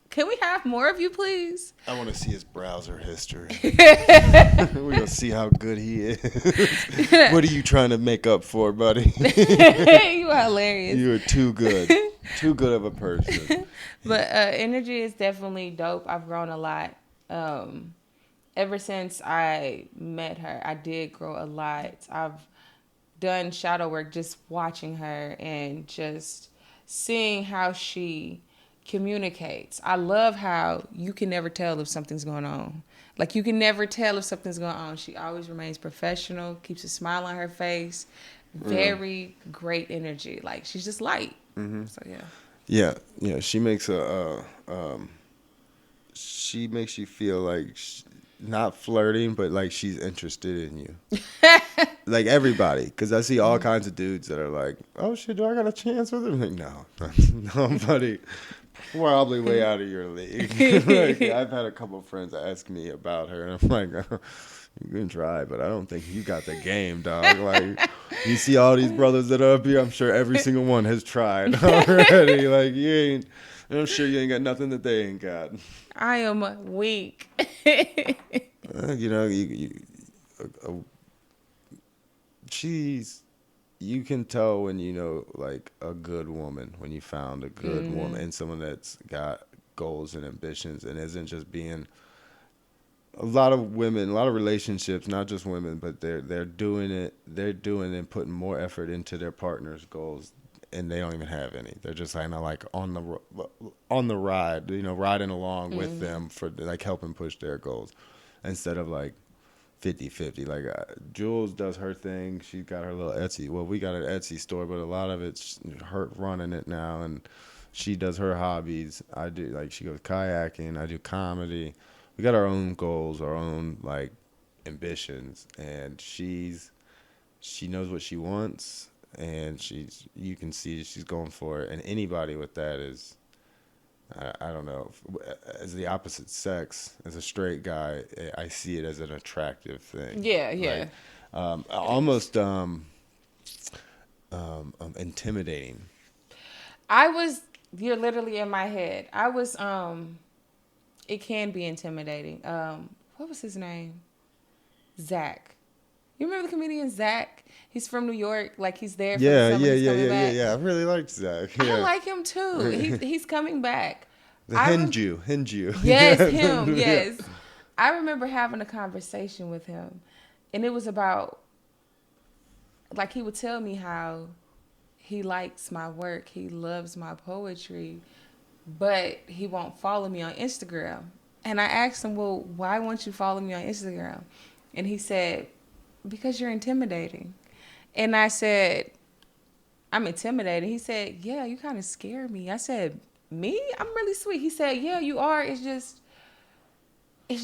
B: can we have more of you, please?
A: I want to see his browser history. We're going to see how good he is. What are you trying to make up for, buddy?
B: You are hilarious.
A: You are too good. Too good of a person.
B: But energy is definitely dope. I've grown a lot. ever since I met her, I did grow a lot. I've done shadow work just watching her and just seeing how she communicates. I love how you can never tell if something's going on. Like you can never tell if something's going on. She always remains professional, keeps a smile on her face,
A: Yeah.
B: very great energy. Like she's just light. So yeah.
A: Yeah, yeah. She makes you feel like not flirting, but like she's interested in you. Like everybody, because I see all kinds of dudes that are like, "Oh shit, do I got a chance with him?" Like, no, no, buddy, probably way out of your league. Like, I've had a couple of friends ask me about her, and I'm like, oh, "You can try, but I don't think you got the game, dog." Like, you see all these brothers that are up here. I'm sure every single one has tried already. Like, you ain't. I'm sure you ain't got nothing that they ain't got.
B: I am weak.
A: You know, uh, she's you can tell when you know like a good woman when you found a good woman and someone that's got goals and ambitions and isn't just being a lot of women, a lot of relationships, not just women, but they're doing it, they're doing and putting more effort into their partner's goals and they don't even have any. They're just like on the ride, you know, riding along with them for like helping push their goals instead of like 50-50. Like Jules does her thing. She's got her little Etsy. Well, we got an Etsy store, but a lot of it's her running it now. And she does her hobbies. I do like she goes kayaking. I do comedy. We got our own goals, our own like ambitions, and she knows what she wants, and you can see she's going for it. And anybody with that is I don't know. As the opposite sex, as a straight guy, I see it as an attractive thing.
B: Yeah, yeah.
A: Like, almost intimidating.
B: I was you're literally in my head. It can be intimidating. What was his name? Zach. You remember the comedian Zach? He's from New York. Like he's there for the
A: Yeah,
B: summer.
A: yeah,
B: He's
A: yeah,
B: coming
A: yeah, yeah,
B: back.
A: yeah. I really liked Zach.
B: I
A: Yeah.
B: like him too. He's coming back.
A: The
B: I rem-
A: Hinju.
B: yes,
A: Yeah.
B: him.
A: Yeah.
B: Yes, I remember having a conversation with him, and it was about like he would tell me how he likes my work, he loves my poetry, but he won't follow me on Instagram. And I asked him, well, why won't you follow me on Instagram? And he said, because you're intimidating. And I said, I'm intimidated. He said, yeah, you kind of scare me. I said, me? I'm really sweet. He said, yeah, you are. It's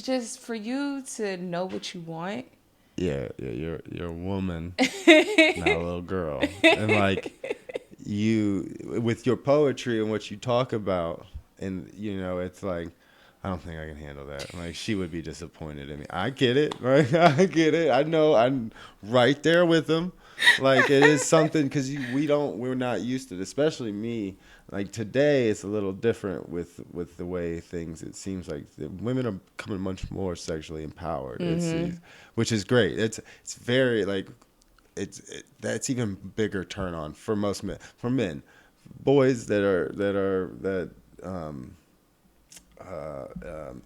B: just for you to know what you want.
A: Yeah, you're a woman, not a little girl. And like you with your poetry and what you talk about and you know, it's like I don't think I can handle that. Like she would be disappointed in me. I get it, right? I get it. I know I'm right there with them. Like it is something because we're not used to it, especially me. Like today, it's a little different with the way things. It seems like the women are becoming much more sexually empowered. Which is great. It's very like that's even bigger turn on for most men. For men, boys that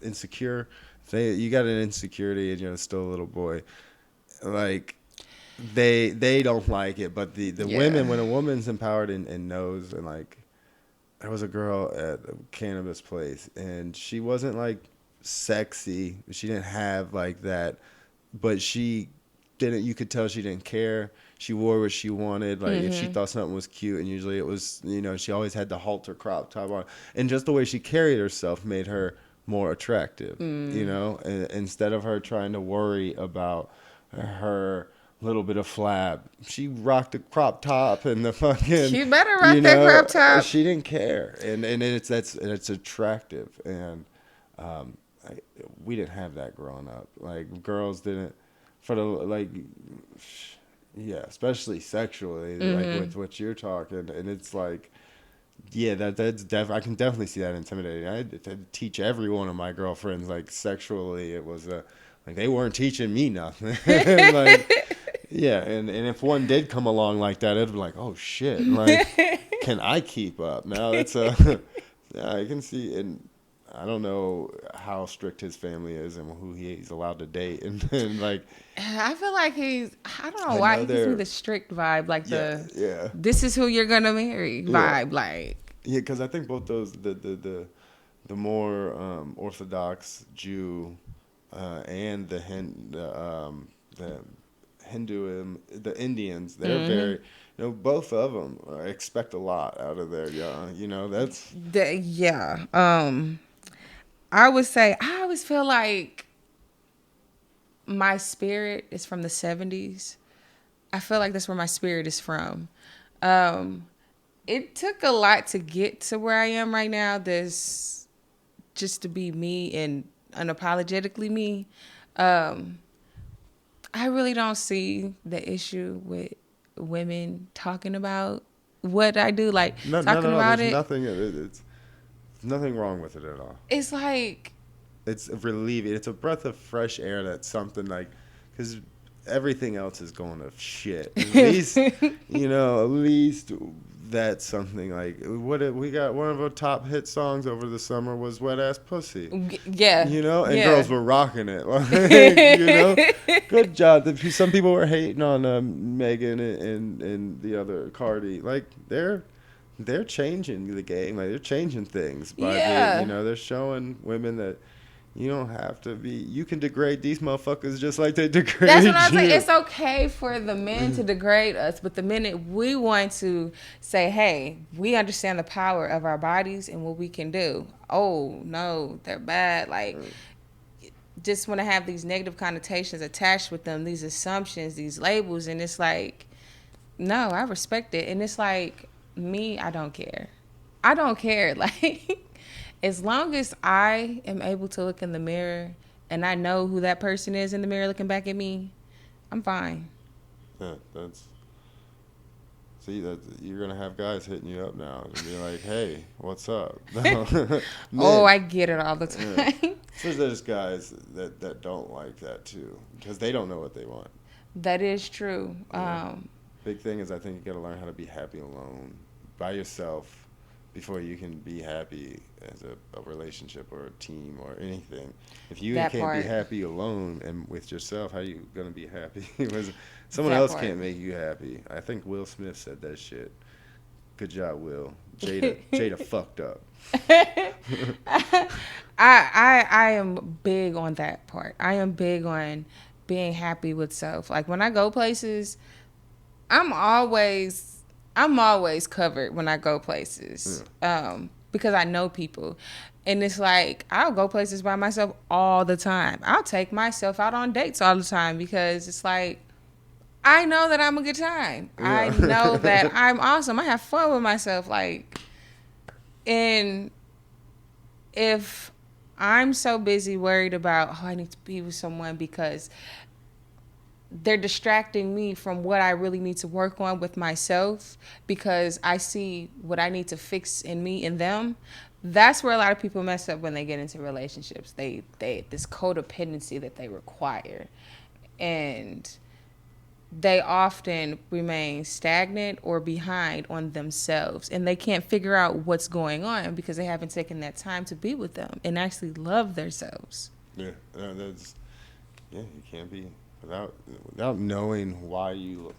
A: insecure. If you got an insecurity and you're still a little boy, like they don't like it. But the
B: Yeah.
A: women, when a woman's empowered and knows, and like there was a girl at a cannabis place and she wasn't like sexy. She didn't have like that, but she didn't. You could tell she didn't care. She wore what she wanted. Like if she thought something was cute, and usually it was, you know, she always had the halter crop top on, and just the way she carried herself made her more attractive. You know, and instead of her trying to worry about her little bit of flab, she rocked the crop top and the fucking.
B: You better rock
A: You
B: that
A: know,
B: crop top.
A: she didn't care, and it's attractive, and we didn't have that growing up. Like girls didn't for the like. Yeah, especially sexually, like with what you're talking, and it's like, yeah, I can definitely see that intimidating. I had to teach every one of my girlfriends like sexually. It was like they weren't teaching me nothing. Like, yeah, and if one did come along like that, it'd be like, oh shit, like, can I keep up? Now that's a, yeah, I can see, and I don't know how strict his family is and who he's allowed to date, and like
B: I feel like I don't know
A: I
B: why
A: know
B: he gives me
A: they're
B: the strict vibe, like
A: yeah
B: the
A: yeah
B: this is who you're gonna marry
A: yeah
B: vibe, like.
A: yeah because I think both those the more Orthodox Jew and the Hindu the Indians they're
B: Hmm.
A: very both of them expect a lot out of their young that's
B: Yeah. I would say I always feel like my spirit is from the 70s. I feel like that's where my spirit is from. Um, it took a lot to get to where I am right now. This just to be me and unapologetically me. Um, I really don't see the issue with women talking about what I do, like
A: not
B: talking
A: at all.
B: about
A: There's
B: it.
A: nothing. It's nothing wrong with it at all.
B: It's like,
A: It's relieving. It's a breath of fresh air. That's something like, because everything else is going to shit. At least, at least that's something like we got. One of our top hit songs over the summer was "Wet Ass Pussy."
B: yeah,
A: And
B: yeah.
A: girls were rocking it. Good job. Some people were hating on Megan and the other Cardi. Like they're changing the game. Like they're changing things by being,
B: Yeah.
A: they're showing women that you don't have to be. You can degrade these motherfuckers just like they
B: That's what
A: degrade
B: I was like.
A: you.
B: It's okay for the men to degrade us, but the minute we want to say, hey, we understand the power of our bodies and what we can do. Oh, no, they're bad. Like, just want to have these negative connotations attached with them, these assumptions, these labels. And it's like, no, I respect it. And it's like, me, I don't care. I don't care. Like, as long as I am able to look in the mirror and I know who that person is in the mirror looking back at me, I'm fine.
A: Yeah, that's see that you're gonna have guys hitting you up now and be like, "Hey, what's up?"
B: Oh,
A: Men,
B: I get it all the
A: yeah.
B: time.
A: So there's guys that don't like that too because they don't know what they want.
B: That is true.
A: Yeah. Big thing is I think you got to learn how to be happy alone by yourself before you can be happy as a relationship or a team or anything. If you
B: That
A: can't be
B: part.
A: happy alone and with yourself, how are you gonna be happy? Someone
B: That
A: else
B: part.
A: can't make you happy. I think Will Smith said that shit. Good job, Will. Jada fucked up.
B: I am big on that part. I am big on being happy with self. Like when I go places, I'm always I'm always covered when I go
A: Yeah.
B: places. Because I know people. And it's like I'll go places by myself all the time. I'll take myself out on dates all the time because it's like I know that I'm a good time. I know that
A: Yeah.
B: I'm awesome. I have fun with myself. Like, and if I'm so busy worried about, oh, I need to be with someone because they're distracting me from what I really need to work on with myself because I see what I need to fix in me and them. That's where a lot of people mess up when they get into relationships. They this codependency that they require. And they often remain stagnant or behind on themselves and they can't figure out what's going on because they haven't taken that time to be with them and actually love themselves.
A: Yeah, that's you can't be without knowing why you.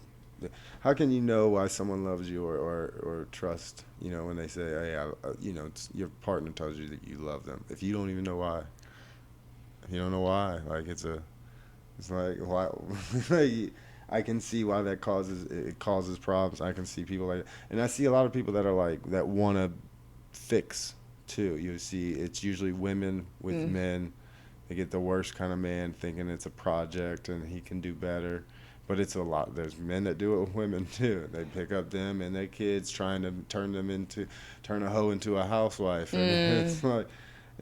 A: How can you know why someone loves you or trust? When they say, "Hey, your partner tells you that you love them." If you don't even know why, if you don't know why, like it's like why, like, I can see why it causes problems. I can see people like, and I see a lot of people that are like that want to fix too. You see, it's usually women with men. They get the worst kind of man thinking it's a project and he can do better. But it's a lot. There's men that do it with women too. They pick up them and their kids trying to turn a hoe into a housewife. And it's like,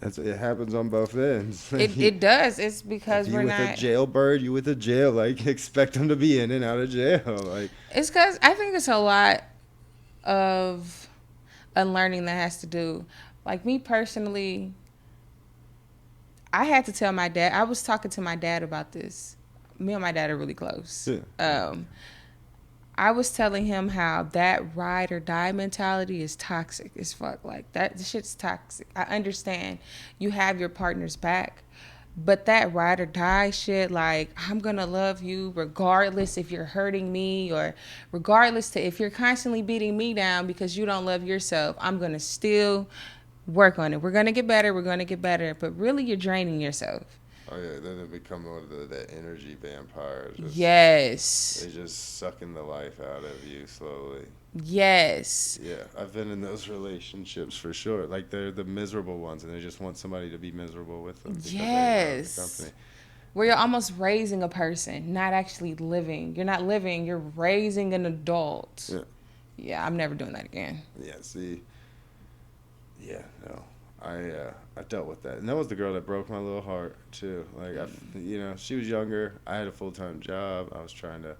A: it happens on both ends.
B: It does. It's
A: If
B: because
A: you
B: we're
A: with a
B: not.
A: jailbird, you with a jail. Like, expect them to be in and out of jail. Like,
B: It's because I think it's a lot of unlearning that has to do. Like me personally, I had to tell my dad. I was talking to my dad about this. Me and my dad are really close.
A: yeah.
B: Um, I was telling him how that ride or die mentality is toxic as fuck. Like that shit's toxic. I understand you have your partner's back, but that ride or die shit, like I'm gonna love you regardless if you're hurting me or regardless to if you're constantly beating me down because you don't love yourself, I'm gonna still work on it. We're gonna get better, we're gonna get better. But really you're draining yourself.
A: Oh yeah, then they become one of the energy vampires. They
B: Yes.
A: just sucking the life out of you slowly.
B: Yes.
A: Yeah, I've been in those relationships for sure. Like they're the miserable ones, and they just want somebody to be miserable with them because they love the company.
B: Yes. Where you're almost raising a person, not actually living. You're not living, you're raising an adult.
A: Yeah,
B: Yeah, I'm never doing that again.
A: yeah. See, yeah, no, I dealt with that, and that was the girl that broke my little heart too. Like she was younger. I had a full time job. I was trying to,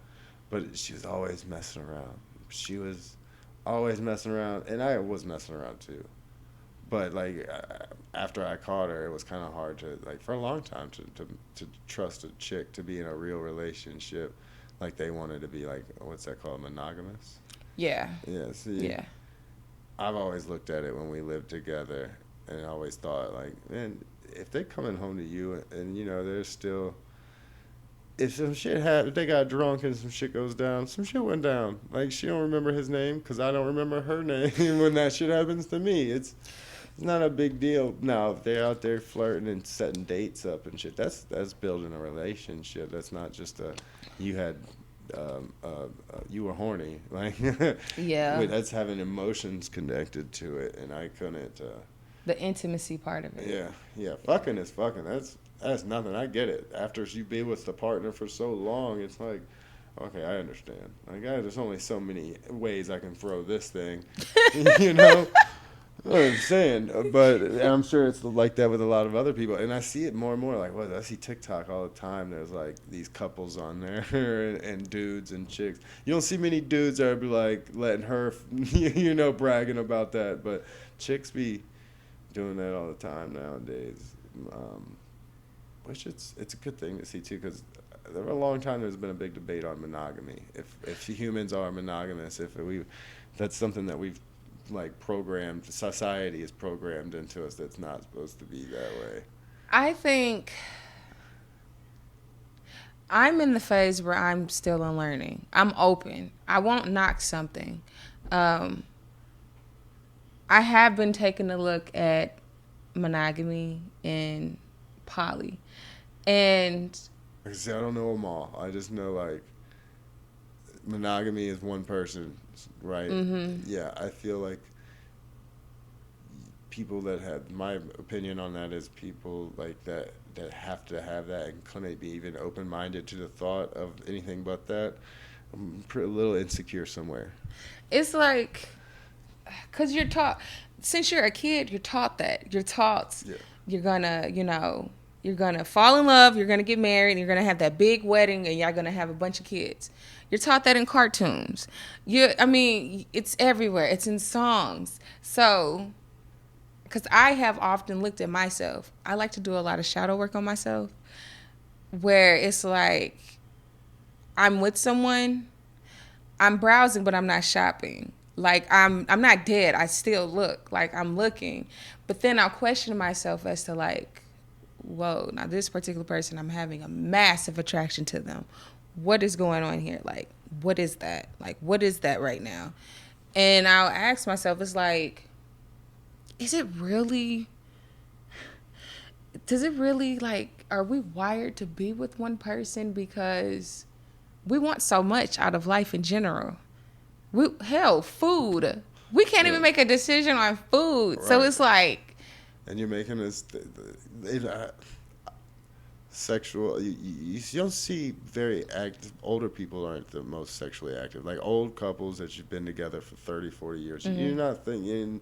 A: but she was always messing around. She was always messing around, and I was messing around too. But like after I caught her, it was kind of hard to like for a long time to trust a chick to be in a real relationship, like they wanted to be like what's that called, monogamous?
B: Yeah.
A: Yeah. See,
B: Yeah.
A: I've always looked at it when we lived together, and I always thought like, man, if they coming home to you and they're still. If some shit if they got drunk and some shit goes down, some shit went down. Like she don't remember his name because I don't remember her name when that shit happens to me. It's not a big deal. Now, if they're out there flirting and setting dates up and shit, that's building a relationship. That's not just you had you were horny. Like
B: Yeah.
A: that's having emotions connected to it, and I couldn't.
B: The intimacy part of it.
A: Yeah, yeah. Fucking is fucking. That's nothing. I get it. After you be with the partner for so long, it's like, okay, I understand. Like, there's only so many ways I can throw this thing, you know. What I'm saying, but I'm sure it's like that with a lot of other people, and I see it more and more. Like, I see TikTok all the time. There's like these couples on there, and dudes and chicks. You don't see many dudes that be like letting her, bragging about that, but chicks be doing that all the time nowadays. Which it's a good thing to see too, because for a long time there's been a big debate on monogamy. If humans are monogamous, that's something that we've like programmed. Society is programmed into us that's not supposed to be that way.
B: I think I'm in the phase where I'm still in learning. I'm open. I won't knock something. Um, I have been taking a look at monogamy and poly. And
A: Like I said, I don't know them all. I just know like monogamy is one person, right?
B: mm-hmm.
A: Yeah, I feel like people that have my opinion on that is people like that have to have that and couldn't be even open minded to the thought of anything but that. I'm a little insecure somewhere.
B: It's like, because you're taught, since you're a kid, you're taught that. You're taught you're gonna, you're gonna fall in love, you're gonna get married, and you're gonna have that big wedding, and y'all gonna have a bunch of kids. You're taught that in cartoons. It's everywhere. It's in songs. So, because I have often looked at myself, I like to do a lot of shadow work on myself, where it's like I'm with someone, I'm browsing, but I'm not shopping. Like I'm not dead. I still look like I'm looking, but then I'll question myself as to like, whoa, now this particular person, I'm having a massive attraction to them. What is going on here? Like, what is that? Like, what is that right now? And I'll ask myself, it's like, is it really? Does it really like? Are we wired to be with one person because we want so much out of life in general? Food. We can't even make a decision on food. Right. So it's like.
A: And you're making this sexual. You don't see very active. Older people aren't the most sexually active. Like old couples that you've been together for 30, 40 years. Mm-hmm. You're not thinking.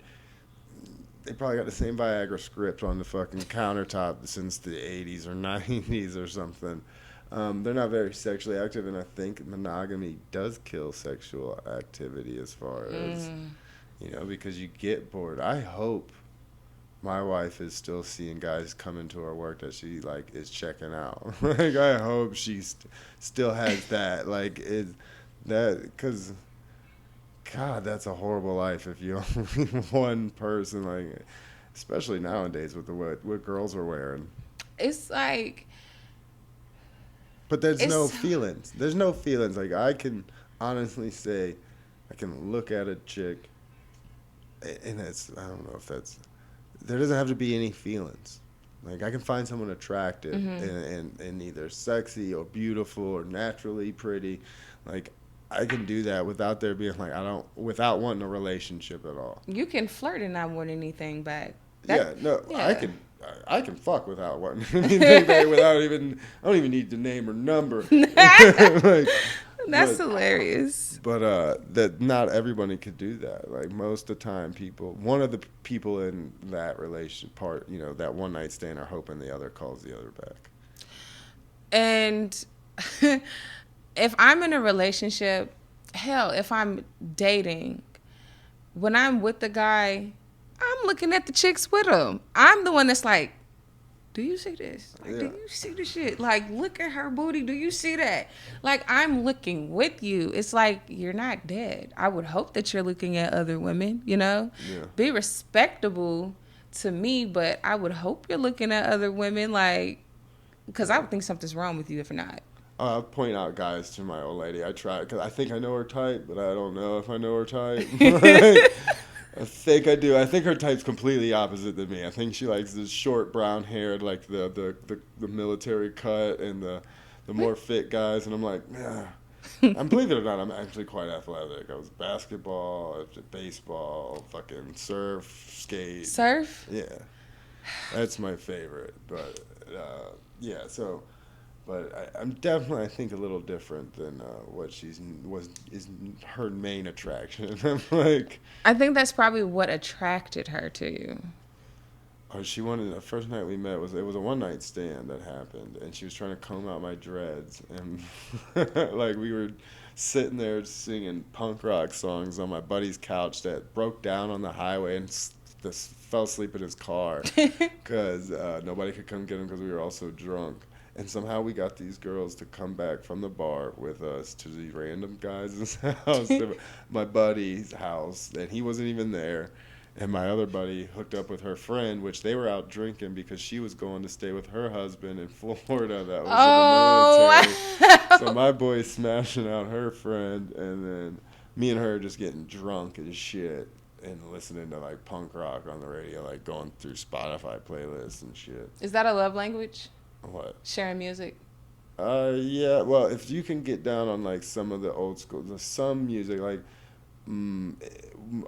A: They probably got the same Viagra script on the fucking countertop since the 80s or 90s or something. They're not very sexually active, and I think monogamy does kill sexual activity as far as, because you get bored. I hope my wife is still seeing guys come into her work that she, like, is checking out. Like, I hope she still has that. Like, That because God, that's a horrible life if you only one person, like, especially nowadays with the what girls are wearing.
B: It's like
A: But there's no
B: it's
A: feelings. There's no feelings. Like I can honestly say, I can look at a chick, and it's I don't know if that's there doesn't have to be any feelings. Like I can find someone attractive
B: mhm.
A: and either sexy or beautiful or naturally pretty. Like I can do that without there being like I don't without wanting a relationship at all.
B: You can flirt and not want anything back. That
A: Yeah, no,
B: yeah.
A: I can fuck without wanting anything back without even I don't even need the name or number. Like,
B: That's
A: but
B: hilarious.
A: that not everybody could do that. Like most of the time, one of the people in that relation part, that one night stand are hoping the other calls the other back.
B: And if I'm in a relationship, hell, if I'm dating, when I'm with the guy, I'm looking at the chicks with him. I'm the one that's like, do you see this? Like, do
A: Yeah,
B: you see the shit? Like, look at her booty. Do you see that? Like, I'm looking with you. It's like, you're not dead. I would hope that you're looking at other women, you know?
A: yeah.
B: Be respectable to me, but I would hope you're looking at other women, like, because I would think something's wrong with you if not.
A: I'll point out guys to my old lady. I try because I think I know her type, but I don't know if I know her type. Like, I think I do. I think her type's completely opposite than me. I think she likes the short brown hair, like the military cut, and the more fit guys. And I'm like, yeah. I'm believe it or not, I'm actually quite athletic. I was basketball, I did baseball, fucking surf, skate.
B: Surf?
A: Yeah, that's my favorite. But yeah, so. But I'm definitely, I think, a little different than what is her main attraction. I'm like,
B: I think that's probably what attracted her to you.
A: oh, she wanted the first night we met it was a one night stand that happened, and she was trying to comb out my dreads, and like we were sitting there singing punk rock songs on my buddy's couch that broke down on the highway and fell asleep in his car because nobody could come get him because we were all so drunk. And somehow we got these girls to come back from the bar with us to the random guys' house, to my buddy's house, and he wasn't even there. And my other buddy hooked up with her friend, which they were out drinking because she was going to stay with her husband in Florida that was in the military. So
B: Oh,
A: my boy's smashing out her friend, and then me and her just getting drunk as shit and listening to like punk rock on the radio, like going through Spotify playlists and shit.
B: is that a love language?
A: What?
B: Sharing music?
A: Yeah. Well, if you can get down on like some of the old school, some music like mm,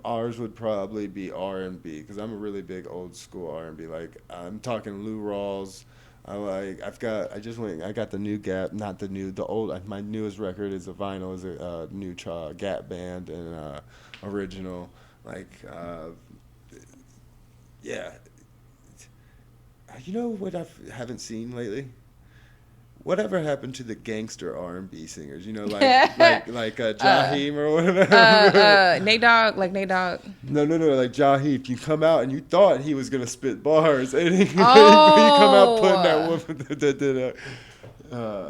A: ours would probably be R&B because I'm a really big old school R&B. Like I'm talking Lou Rawls. I just went. I got the new Gap, not the new, the old. My newest record is a vinyl, is a new Gap band and original. Like yeah, you know what haven't seen lately? Whatever happened to the gangster R&B singers? You know, like Jaheim or whatever.
B: Nate Dogg, like Nate Dogg.
A: No, like Jaheim. You come out and you thought he was gonna spit bars, and he come out putting that
B: Oh,
A: woman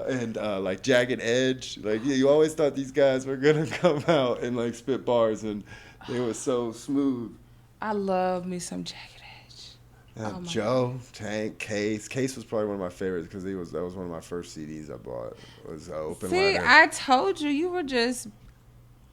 A: and like Jagged Edge. Like you always thought these guys were gonna come out and like spit bars, and they were so smooth.
B: I love me some Jagged Edge. Oh my god.
A: Joe, Tank, Case. Case was probably one of my favorites because that was one of my first CDs I bought. Was Open
B: See,
A: Letter.
B: I told you you were just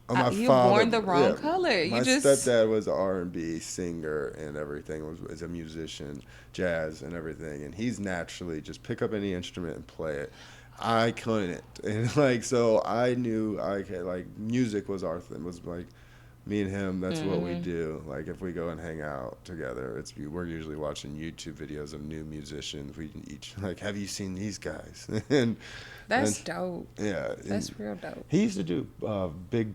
A: Oh, my
B: you
A: father,
B: born the wrong
A: yeah,
B: color. You
A: my
B: just
A: stepdad was an R&B singer and everything. Was a musician, jazz and everything, and he's naturally just pick up any instrument and play it. I couldn't, and like so I knew I could, like music was our thing. Was like me and him. That's what we
B: mm,
A: do. Like if we go and hang out together, we're usually watching YouTube videos of new musicians. We each like, have you seen these guys?
B: that's
A: and
B: dope.
A: yeah,
B: That's real dope.
A: he used to do big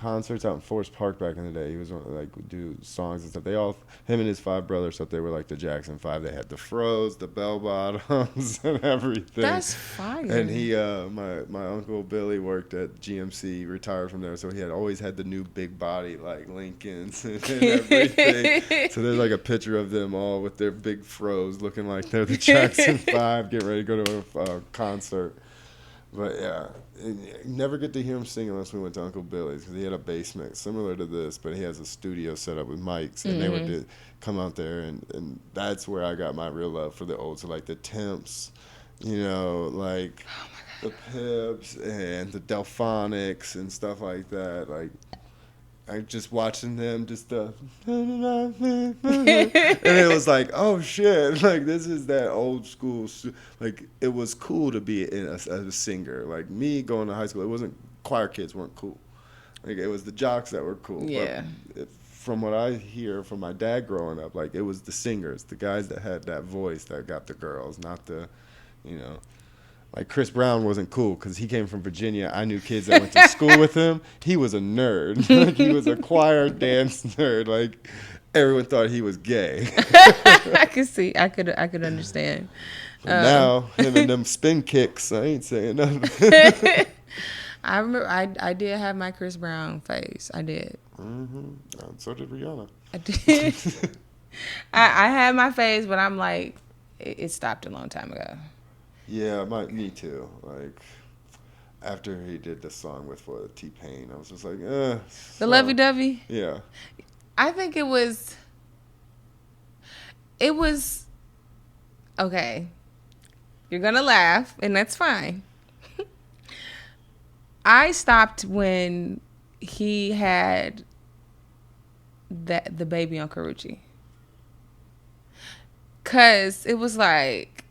A: concerts out in Forest Park back in the day. He was like do songs and stuff. Him and his five brothers, thought they were like the Jackson Five. They had the fros, the bell bottoms, and everything.
B: That's fire.
A: And my uncle Billy worked at GMC, retired from there, so he had always had the new big body like Lincolns and everything. So there's like a picture of them all with their big fros, looking like they're the Jackson Five, getting ready to go to a concert. But yeah, you never get to hear him sing unless we went to Uncle Billy's because he had a basement similar to this, but he has a studio set up with mics, and they would come out there, and that's where I got my real love for the old, so like the Temps, like the Pips and the Delphonics and stuff like that. Like I just watching them and it was like, oh shit, like this is that old school, like it was cool to be a singer. Like me going to high school, it wasn't, choir kids weren't cool. Like it was the jocks that were cool.
B: Yeah.
A: But from what I hear from my dad growing up, like it was the singers, the guys that had that voice that got the girls, not the, you know. Like Chris Brown wasn't cool because he came from Virginia. I knew kids that went to school with him. He was a nerd. Like he was a choir dance nerd. Like everyone thought he was gay.
B: I could see. I could understand.
A: Now him and them spin kicks. I ain't saying nothing.
B: I remember. I did have my Chris Brown phase. I did.
A: So did Rihanna.
B: I did. I had my phase, but I'm like, it stopped a long time ago.
A: Yeah, me too. Like after he did the song with T-Pain, I was just like,
B: The Lovey Dovey.
A: Yeah.
B: I think it was okay. You're gonna laugh, and that's fine. I stopped when he had the baby on Karrueche, 'cause it was like,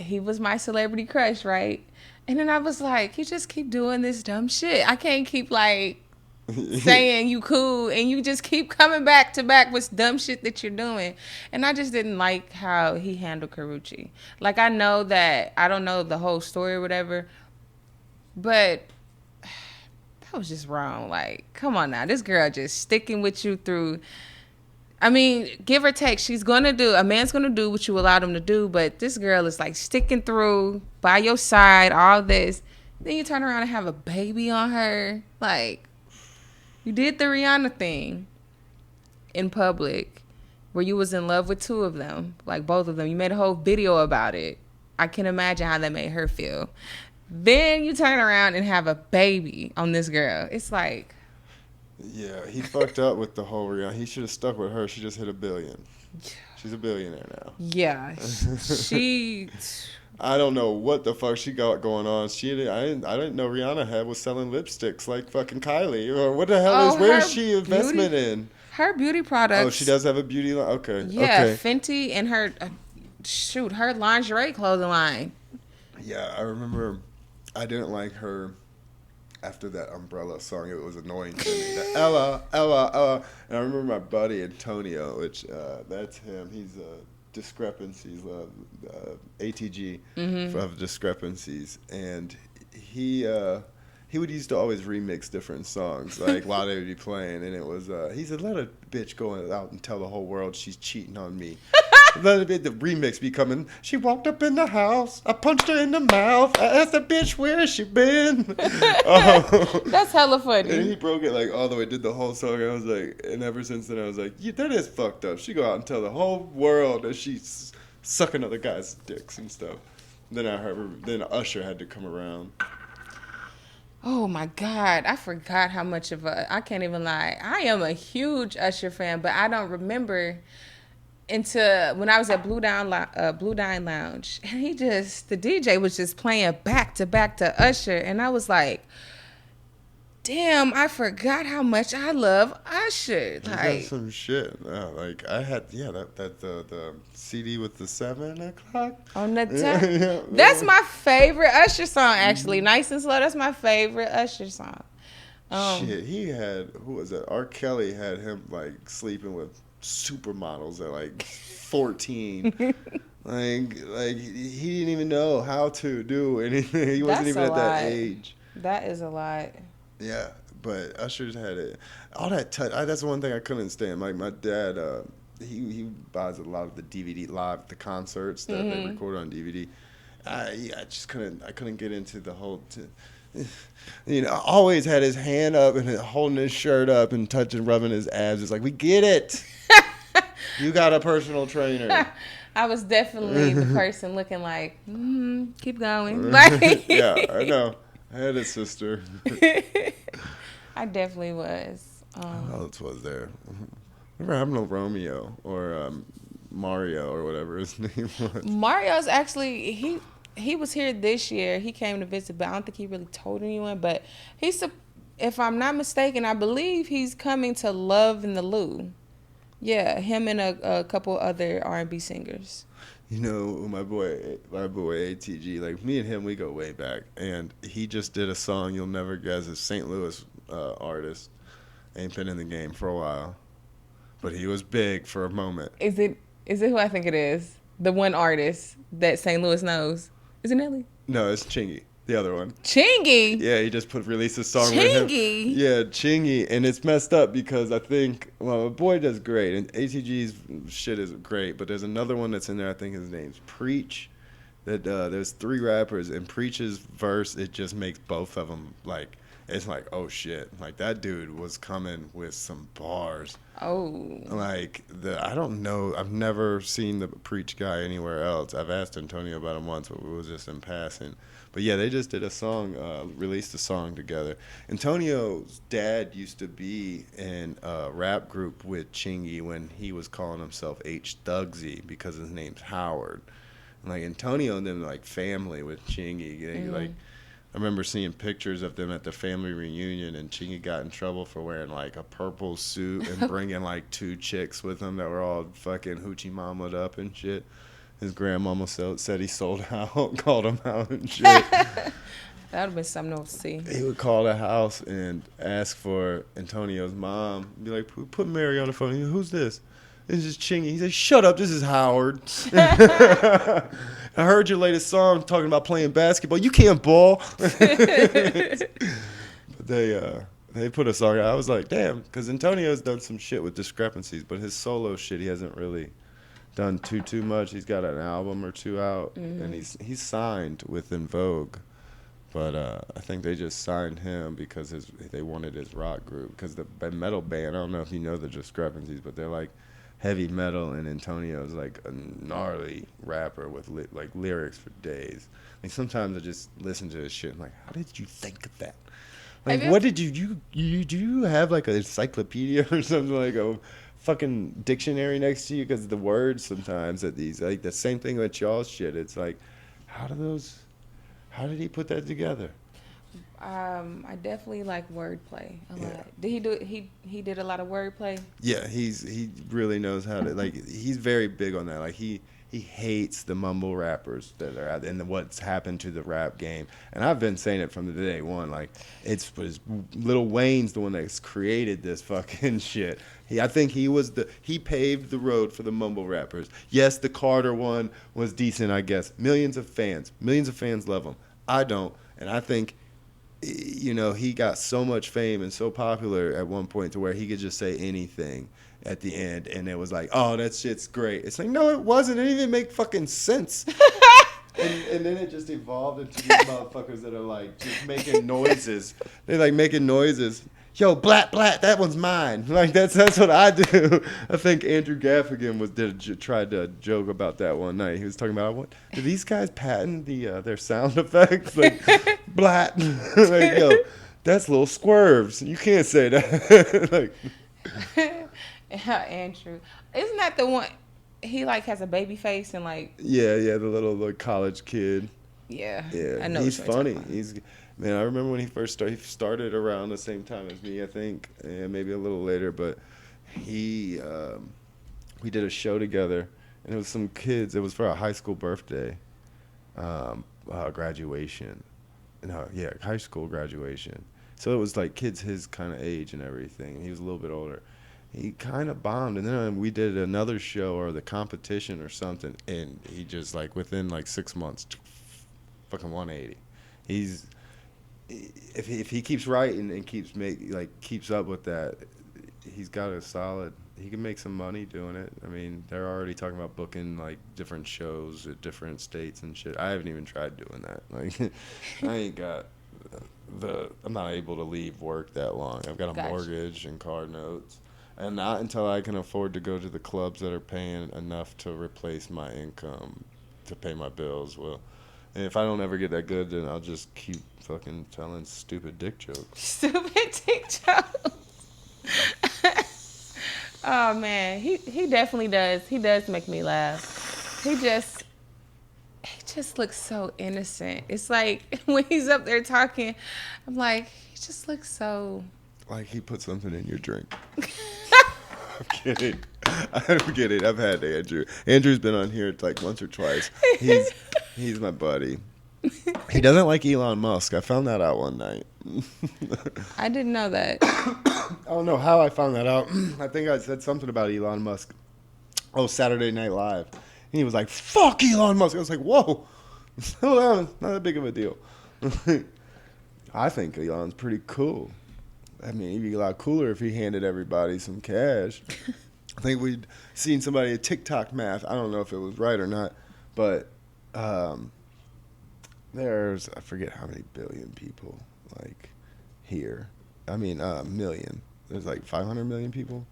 B: he was my celebrity crush, right? And then I was like, you just keep doing this dumb shit. I can't keep like saying you cool and you just keep coming back to back with dumb shit that you're doing. And I just didn't like how he handled Karrueche. Like I know that I don't know the whole story or whatever, but that was just wrong. Like, come on now, this girl just sticking with you through. I mean, give or take, a man's gonna do what you allowed him to do, but this girl is like sticking through by your side, all this. Then you turn around and have a baby on her. Like, you did the Rihanna thing in public where you was in love with two of them, like both of them. You made a whole video about it. I can imagine how that made her feel. Then you turn around and have a baby on this girl. It's like,
A: yeah, he fucked up with the whole Rihanna. He should have stuck with her. She just hit $1 billion. She's a billionaire now.
B: Yeah, she.
A: I don't know what the fuck she got going on. I didn't know Rihanna was selling lipsticks like fucking Kylie. Or what the hell where's she investment in?
B: Her beauty products.
A: Oh, she does have a beauty line. Okay.
B: Yeah,
A: okay.
B: Fenty and her her lingerie clothing line.
A: Yeah, I remember. I didn't like her. After that Umbrella song, it was annoying to me. The Ella. And I remember my buddy Antonio, which that's him. He's Discrepancies, ATG of Discrepancies, and he would used to always remix different songs like while they would be playing, and it was he said, "Let a bitch go out and tell the whole world she's cheating on me." Let the remix be coming. She walked up in the house. I punched her in the mouth. I asked the bitch where she been.
B: That's hella funny.
A: And he broke it like all the way. Did the whole song. I was like, and ever since then I was like, yeah, that is fucked up. She go out and tell the whole world that she's sucking other guys' dicks and stuff. Then Then Usher had to come around.
B: Oh my God, I forgot how much of I can't even lie. I am a huge Usher fan, but I don't remember into when I was at Blue Dine Lounge, and the DJ was just playing back to back to Usher, and I was like, damn, I forgot how much I love Usher.
A: Like some shit. Like I had the CD with the 7 o'clock
B: on the time. That's my favorite Usher song, actually. Nice and Slow. That's my favorite Usher song.
A: Shit, he had, who was that? R. Kelly had him like sleeping with supermodels at like 14. like he didn't even know how to do anything. He wasn't even at that age.
B: That is a lot.
A: Yeah, but Usher's had it. All that touch. That's the one thing I couldn't stand. Like my dad, he buys a lot of the DVD live, the concerts that they record on DVD. I just couldn't. I couldn't get into the whole. Always had his hand up and holding his shirt up and touching, rubbing his abs. It's like, we get it. You got a personal trainer.
B: I was definitely the person looking like, keep going. Like,
A: Yeah, I know. I had a sister.
B: I definitely was.
A: Who else was there? Remember having no Romeo or Mario or whatever his name was.
B: Mario's actually he was here this year. He came to visit, but I don't think he really told anyone. But he's, if I'm not mistaken, I believe he's coming to Love in the Lou. Yeah, him and a couple other R&B singers.
A: You know, my boy ATG, like me and him, we go way back, and he just did a song you'll never guess. A St. Louis artist, ain't been in the game for a while, but he was big for a moment.
B: Is it who I think it is? The one artist that St. Louis knows. Is it Nelly?
A: No, it's Chingy, the other one.
B: Chingy.
A: Yeah, he just released a song with him.
B: Chingy.
A: Yeah, Chingy, and it's messed up because I think my boy does great, and ATG's shit is great, but there's another one that's in there. I think his name's Preach. That there's 3 rappers, and Preach's verse, it just makes both of them like, it's like, oh shit, like that dude was coming with some bars.
B: Oh.
A: Like I don't know, I've never seen the Preach guy anywhere else. I've asked Antonio about him once, but it was just in passing. But yeah, they just did a song, released a song together. Antonio's dad used to be in a rap group with Chingy when he was calling himself H Thugsy because his name's Howard. And like Antonio and them like family with Chingy. Like I remember seeing pictures of them at the family reunion, and Chingy got in trouble for wearing like a purple suit and bringing like 2 chicks with him that were all fucking hoochie mamaed up and shit. His grandmama said he sold out, called him out and shit.
B: That would have been something to see.
A: He would call the house and ask for Antonio's mom. Be like, put Mary on the phone. Who's this? This is Chingy. He said, shut up, this is Howard. I heard your latest song talking about playing basketball. You can't ball. But they put a song out. I was like, damn, because Antonio's done some shit with discrepancies, but his solo shit, he hasn't really done too much. He's got an album or 2 out, and he's signed with En Vogue. But I think they just signed him because they wanted his rock group. Because the metal band, I don't know if you know the discrepancies, but they're like heavy metal, and Antonio's like a gnarly rapper with like lyrics for days. Like sometimes I just listen to his shit and like, how did you think of that? Like, what did do you have like an encyclopedia or something, like a fucking dictionary next to you? Because the words sometimes at these, like the same thing with y'all's shit. It's like, how did he put that together?
B: I definitely like wordplay a lot. Did he do? He did a lot of wordplay.
A: Yeah, he really knows how to, like, he's very big on that. Like he hates the mumble rappers that are out there and what's happened to the rap game. And I've been saying it from the day one. Like it's Lil Wayne's the one that's created this fucking shit. I think he paved the road for the mumble rappers. Yes, the Carter one was decent, I guess. Millions of fans love him. I don't, and I think, you know, he got so much fame and so popular at one point to where he could just say anything at the end, and it was like, oh, that shit's great. It's like, no, it wasn't. It didn't even make fucking sense. And then it just evolved into these motherfuckers that are like just making noises. They're like making noises. Yo, blat, that one's mine. Like that's what I do. I think Andrew Gaffigan tried to joke about that one night. He was talking about, what do these guys patent their sound effects? Like blat. Like, yo, that's little swerves. You can't say that. Like
B: Andrew, isn't that the one? He like has a baby face and like
A: yeah, the little college kid.
B: Yeah,
A: I know. He's funny. Man, I remember when he first started. He started around the same time as me, I think, and maybe a little later. But we did a show together, and it was some kids. It was for a high school birthday, graduation. No, yeah, high school graduation. So it was like kids his kind of age and everything. He was a little bit older. He kind of bombed, and then we did another show or the competition or something, and he just like within like 6 months, fucking 180. If he keeps writing and keeps up with that, he's got a solid. He can make some money doing it. I mean, they're already talking about booking like different shows at different states and shit. I haven't even tried doing that. Like, I ain't got I'm not able to leave work that long. I've got a mortgage and car notes, And not until I can afford to go to the clubs that are paying enough to replace my income to pay my bills. Well, and if I don't ever get that good, then I'll just keep fucking telling stupid dick jokes.
B: Stupid TikTok. Oh man, he definitely does. He does make me laugh. He just looks so innocent. It's like when he's up there talking, I'm like, he just looks so.
A: Like he put something in your drink. I'm kidding. I'm kidding. I've had Andrew. Andrew's been on here like once or twice. He's my buddy. He doesn't like Elon Musk. I found that out one night.
B: I didn't know that.
A: I don't know how I found that out. I think I said something about Elon Musk. Oh, Saturday Night Live. And he was like, fuck Elon Musk. I was like, whoa. Hold on. Not that big of a deal. I think Elon's pretty cool. I mean, he'd be a lot cooler if he handed everybody some cash. I think we'd seen somebody at TikTok math. I don't know if it was right or not. But there's, I forget how many billion people, like, here. I mean, million. There's like 500 million people,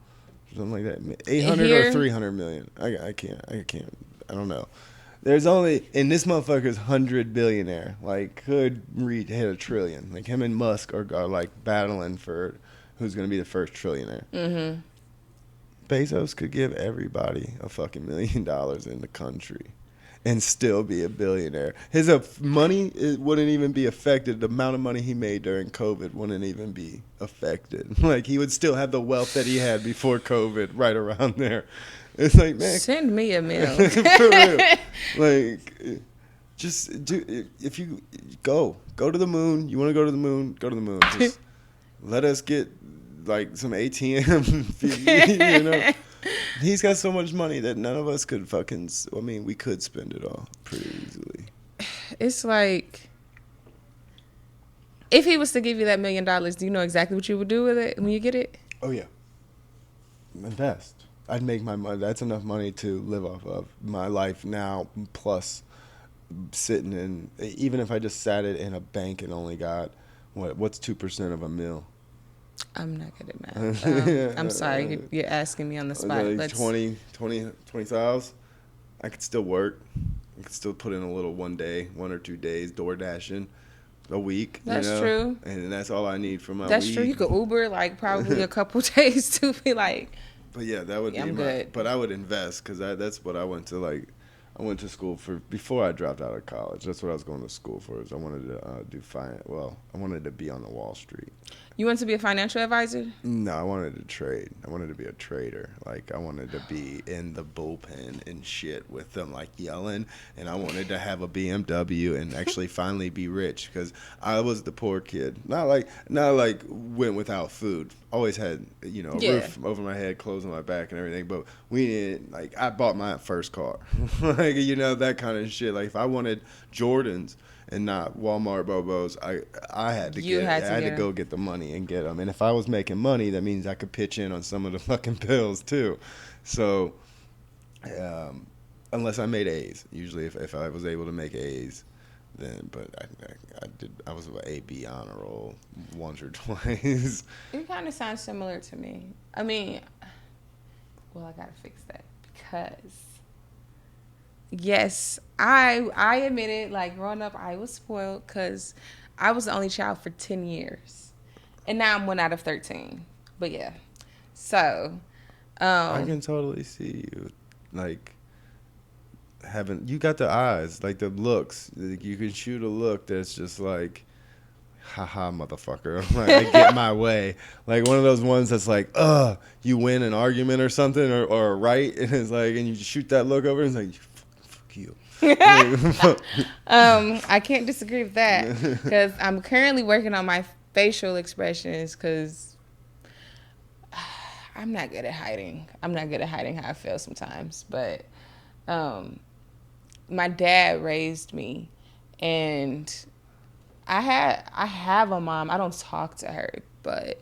A: something like that. 800
B: Here?
A: or 300 million. I can't. I don't know. There's only, and this motherfucker's 100 billionaire. Like, could hit a trillion. Like, him and Musk are like battling for who's going to be the first trillionaire.
B: Mm-hmm.
A: Bezos could give everybody a fucking $1 million in the country and still be a billionaire. His money wouldn't even be affected. The amount of money he made during COVID wouldn't even be affected. Like, he would still have the wealth that he had before COVID right around there. It's like, man.
B: Send me a meal.
A: For real. Like, just do, if you go to the moon. You want to go to the moon? Go to the moon. Just let us get, like, some ATM, you know? He's got so much money that none of us could fucking, I mean, we could spend it all pretty easily.
B: It's like, if he was to give you that $1 million, do you know exactly what you would do with it when you get it?
A: Oh, yeah. Invest. I'd make my money. That's enough money to live off of. My life now, plus sitting in, even if I just sat it in a bank and only got, what's 2% of a mil?
B: I'm not good at math. I'm sorry, you're asking me on the spot.
A: Like 20,000. I could still work. I could still put in a little 1 or 2 days door dashing a week.
B: That's
A: you know?
B: True.
A: And that's all I need for my
B: That's
A: week.
B: true. You could Uber like probably a couple days to be like.
A: But yeah, that would be
B: I'm good.
A: But I would invest because that's what I went to like. I went to school for before I dropped out of college. That's what I was going to school for. Is I wanted to do finance. Well, I wanted to be on the Wall Street.
B: You want to be a financial advisor?
A: No, I wanted to trade. I wanted to be a trader. Like, I wanted to be in the bullpen and shit with them, like, yelling. And I wanted to have a BMW and actually finally be rich because I was the poor kid. Not like went without food. Always had, a roof over my head, clothes on my back and everything. But we didn't, like, I bought my first car. Like, that kind of shit. Like, if I wanted Jordans and not Walmart Bobos, I had to go get the money and get them. And if I was making money, that means I could pitch in on some of the fucking bills too. So, unless I made A's, usually if I was able to make A's, then. But I was an A/B honor roll once or twice.
B: It kind of sounds similar to me. I mean, well, I gotta fix that because. Yes, I admit it. Like, growing up, I was spoiled because I was the only child for 10 years. And now I'm 1 out of 13. But, yeah. So.
A: I can totally see you. Like, you got the eyes, like the looks. Like, you can shoot a look that's just like, haha, motherfucker. Like, I get my way. Like, one of those ones that's like, you win an argument or something or a right. And it's like, and you shoot that look over and it's like, you.
B: I can't disagree with that because I'm currently working on my facial expressions because I'm not good at hiding. I'm not good at hiding how I feel sometimes. But my dad raised me, and I have a mom. I don't talk to her, but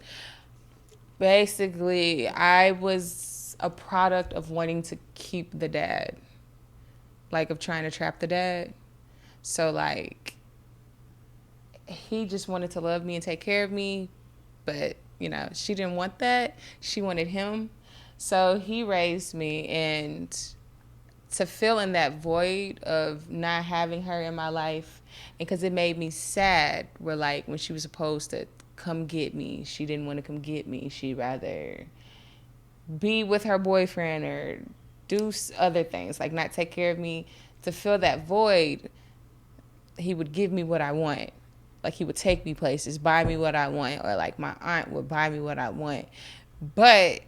B: basically I was a product of wanting to keep the dad. Like, of trying to trap the dad. So, like, he just wanted to love me and take care of me, but she didn't want that. She wanted him. So he raised me, and to fill in that void of not having her in my life, and because it made me sad, where like when she was supposed to come get me, she didn't want to come get me. She'd rather be with her boyfriend or do other things, like not take care of me. To fill that void, he would give me what I want. Like he would take me places, buy me what I want, or like my aunt would buy me what I want. But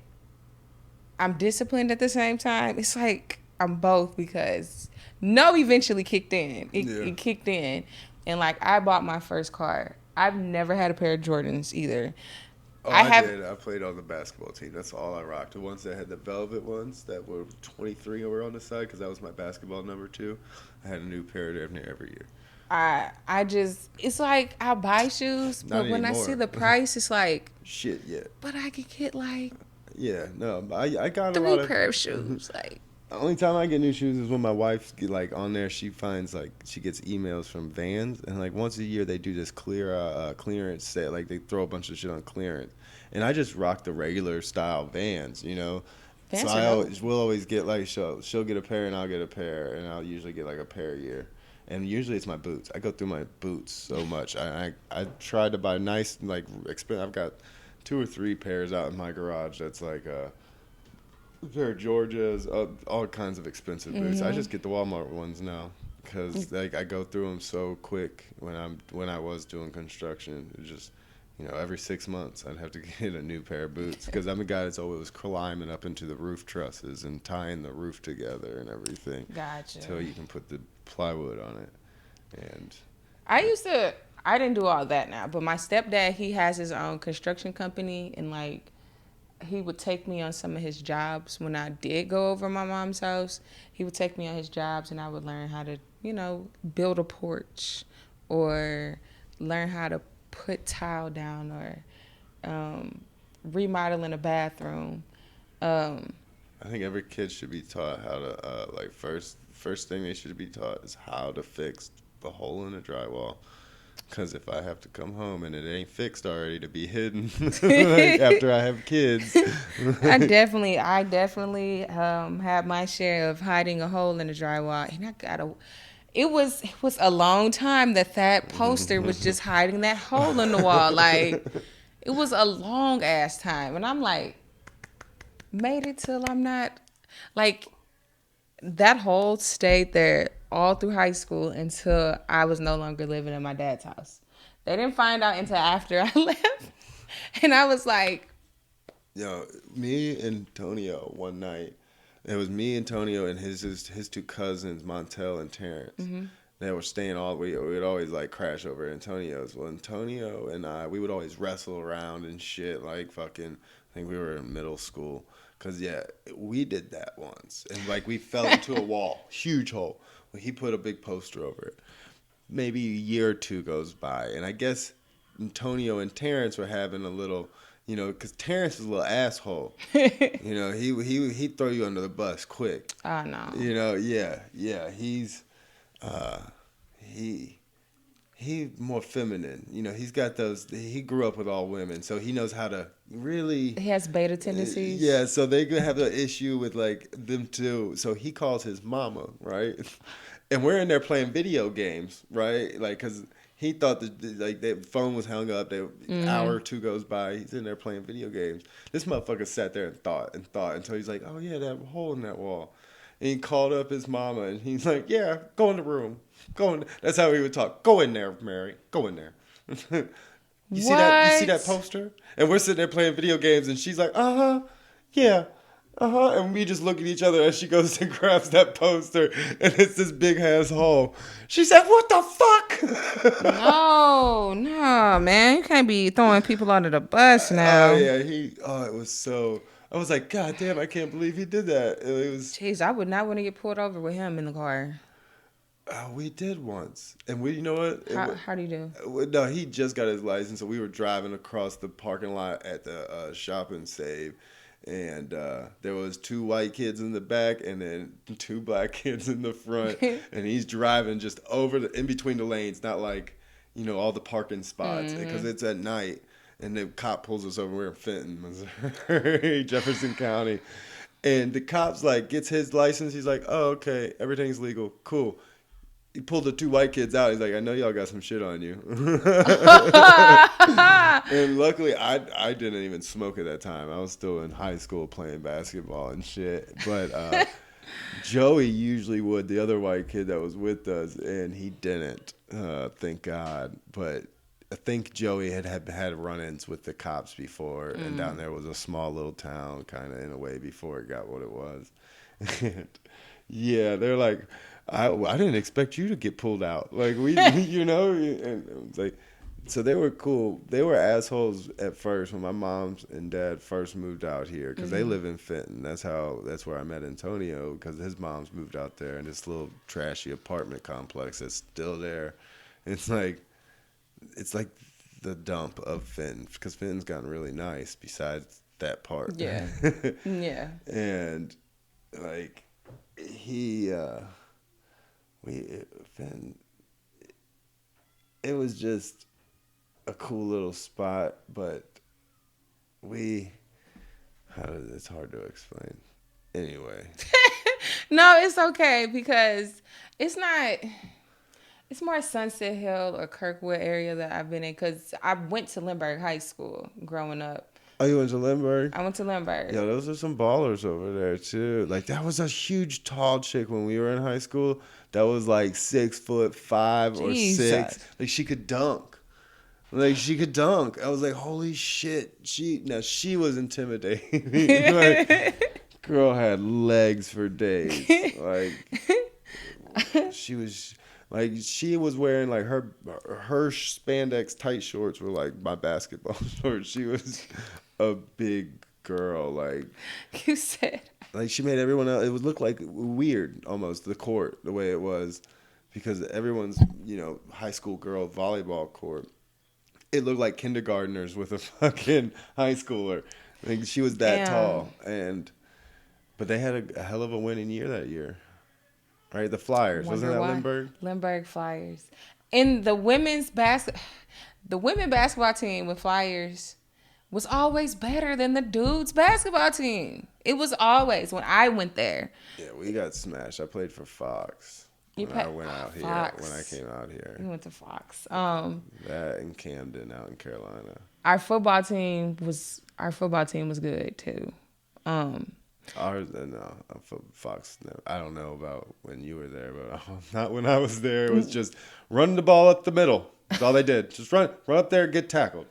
B: I'm disciplined at the same time. It's like I'm both, because no eventually kicked in. It kicked in. And like I bought my first car. I've never had a pair of Jordans either.
A: Oh, I did. I played on the basketball team. That's all I rocked. The ones that had the velvet ones that were 23 over on the side, because that was my basketball number 2. I had a new pair every year.
B: I just, it's like I buy shoes, but when I see the price, it's like,
A: shit, yeah.
B: But I could get like,
A: yeah, no, I got
B: 3 pair of shoes. Like,
A: the only time I get new shoes is when my wife like on there. She finds like she gets emails from Vans, and like once a year they do this clearance sale. Like they throw a bunch of shit on clearance, and I just rock the regular style Vans,
B: Vans
A: So we'll always get like she'll get a pair and I'll get a pair, and I'll usually get like a pair a year. And usually it's my boots. I go through my boots so much. I tried to buy nice like I've got 2 or 3 pairs out in my garage. That's like a pair of Georgias, all kinds of expensive boots. I just get the Walmart ones now because like I go through them so quick when I was doing construction. It just every 6 months I'd have to get a new pair of boots because I'm a guy that's always climbing up into the roof trusses and tying the roof together and everything.
B: Gotcha.
A: Until you can put the plywood on it. And
B: I didn't do all that now, but my stepdad, he has his own construction company, and like he would take me on some of his jobs when I did go over my mom's house. He would take me on his jobs, and I would learn how to, build a porch or learn how to put tile down or remodeling a bathroom.
A: I think every kid should be taught how to first thing they should be taught is how to fix the hole in the drywall. Because if I have to come home and it ain't fixed already to be hidden after I have kids.
B: I definitely had my share of hiding a hole in the drywall. And it was a long time that poster was just hiding that hole in the wall. Like, it was a long ass time. And I'm like, made it till I'm not, like, that hole stayed there all through high school until I was no longer living in my dad's house. They didn't find out until after I left. And I was like...
A: me and Antonio one night, it was me, Antonio, and his 2 cousins, Montel and Terrence. Mm-hmm. They were staying we would always like crash over at Antonio's. Well, Antonio and we would always wrestle around and shit like fucking, I think we were in middle school. Because, we did that once. And, like, we fell into a wall. Huge hole. Well, he put a big poster over it. Maybe a year or 2 goes by. And I guess Antonio and Terrence were having a little, because Terrence is a little asshole. He'd throw you under the bus quick.
B: Oh, no.
A: Yeah. He's more feminine. He's got he grew up with all women, so he knows how to really...
B: He has beta tendencies.
A: Yeah, so they could have an issue with, like, them too. So he calls his mama, right? And we're in there playing video games, right? Like, because he thought the phone was hung up. An hour or 2 goes by. He's in there playing video games. This motherfucker sat there and thought until he's like, oh, yeah, that hole in that wall. And he called up his mama, and he's like, yeah, go in the room. That's how he would talk. Go in there, Mary. Go in there. You see that poster? And we're sitting there playing video games, and she's like, yeah, and we just look at each other as she goes and grabs that poster, and it's this big ass hole. She said, what the fuck?
B: No, man, you can't be throwing people under the bus now.
A: Oh yeah, it was so. I was like, God damn, I can't believe he did that. It was.
B: Jeez, I would not want to get pulled over with him in the car.
A: We did once, and you know what?
B: How do you do?
A: No, he just got his license, so we were driving across the parking lot at the Shop and Save, and there was 2 white kids in the back, and then 2 black kids in the front, and he's driving just in between the lanes, not like all the parking spots, because it's at night. and the cop pulls us over. We're in Fenton, Missouri, Jefferson County, and the cop's like gets his license. He's like, "Oh, okay, everything's legal, cool." He pulled the two white kids out. He's like, "I know y'all got some shit on you." And luckily, I didn't even smoke at that time. I was still in high school playing basketball and shit. But Joey usually would, the other white kid that was with us, and he didn't. Thank God. But I think Joey had run-ins with the cops before, and down there was a small little town, kind of in a way, before it got what it was. And, yeah, they're like, I didn't expect you to get pulled out. Like you know, and it was like, so they were cool. They were assholes at first when my mom and dad first moved out here because they live in Fenton. That's where I met Antonio because his mom's moved out there in this little trashy apartment complex that's still there. And it's like the dump of Fenton because Fenton's gotten really nice besides that part.
B: Yeah. Yeah.
A: And like Fenton, it was just a cool little spot, but it's hard to explain. Anyway.
B: No, it's okay because it's not. It's more Sunset Hill or Kirkwood area that I've been in because I went to Lindbergh High School growing up.
A: Oh, you went to Lindbergh?
B: I went to Lindbergh.
A: Yeah, those are some ballers over there too. Like that was a huge tall chick when we were in high school. That was like 6'5" or
B: Jesus.
A: 6. Like she could dunk. I was like, holy shit. She was intimidating. Like, girl had legs for days. Like she was wearing like her spandex tight shorts were like my basketball shorts. She was a big girl. Like
B: You said.
A: like she made everyone else. It would look like weird almost the court the way it was because everyone's high school girl volleyball court. It looked like kindergartners with a fucking high schooler. Like she was that tall, but they had a hell of a winning year that year, right? The Flyers, wasn't that Lindbergh?
B: Lindbergh Flyers, and the women's basketball team with Flyers was always better than the dudes basketball team. It was always when I went there.
A: Yeah, we got smashed. I played for Fox. When I went out here, when I came out here.
B: We went to Fox.
A: That and Camden out in Carolina.
B: Our football team was good too.
A: Ours, no, Fox. No, I don't know about when you were there, but not when I was there. It was just run the ball up the middle. That's all they did. Just run up there, and get tackled.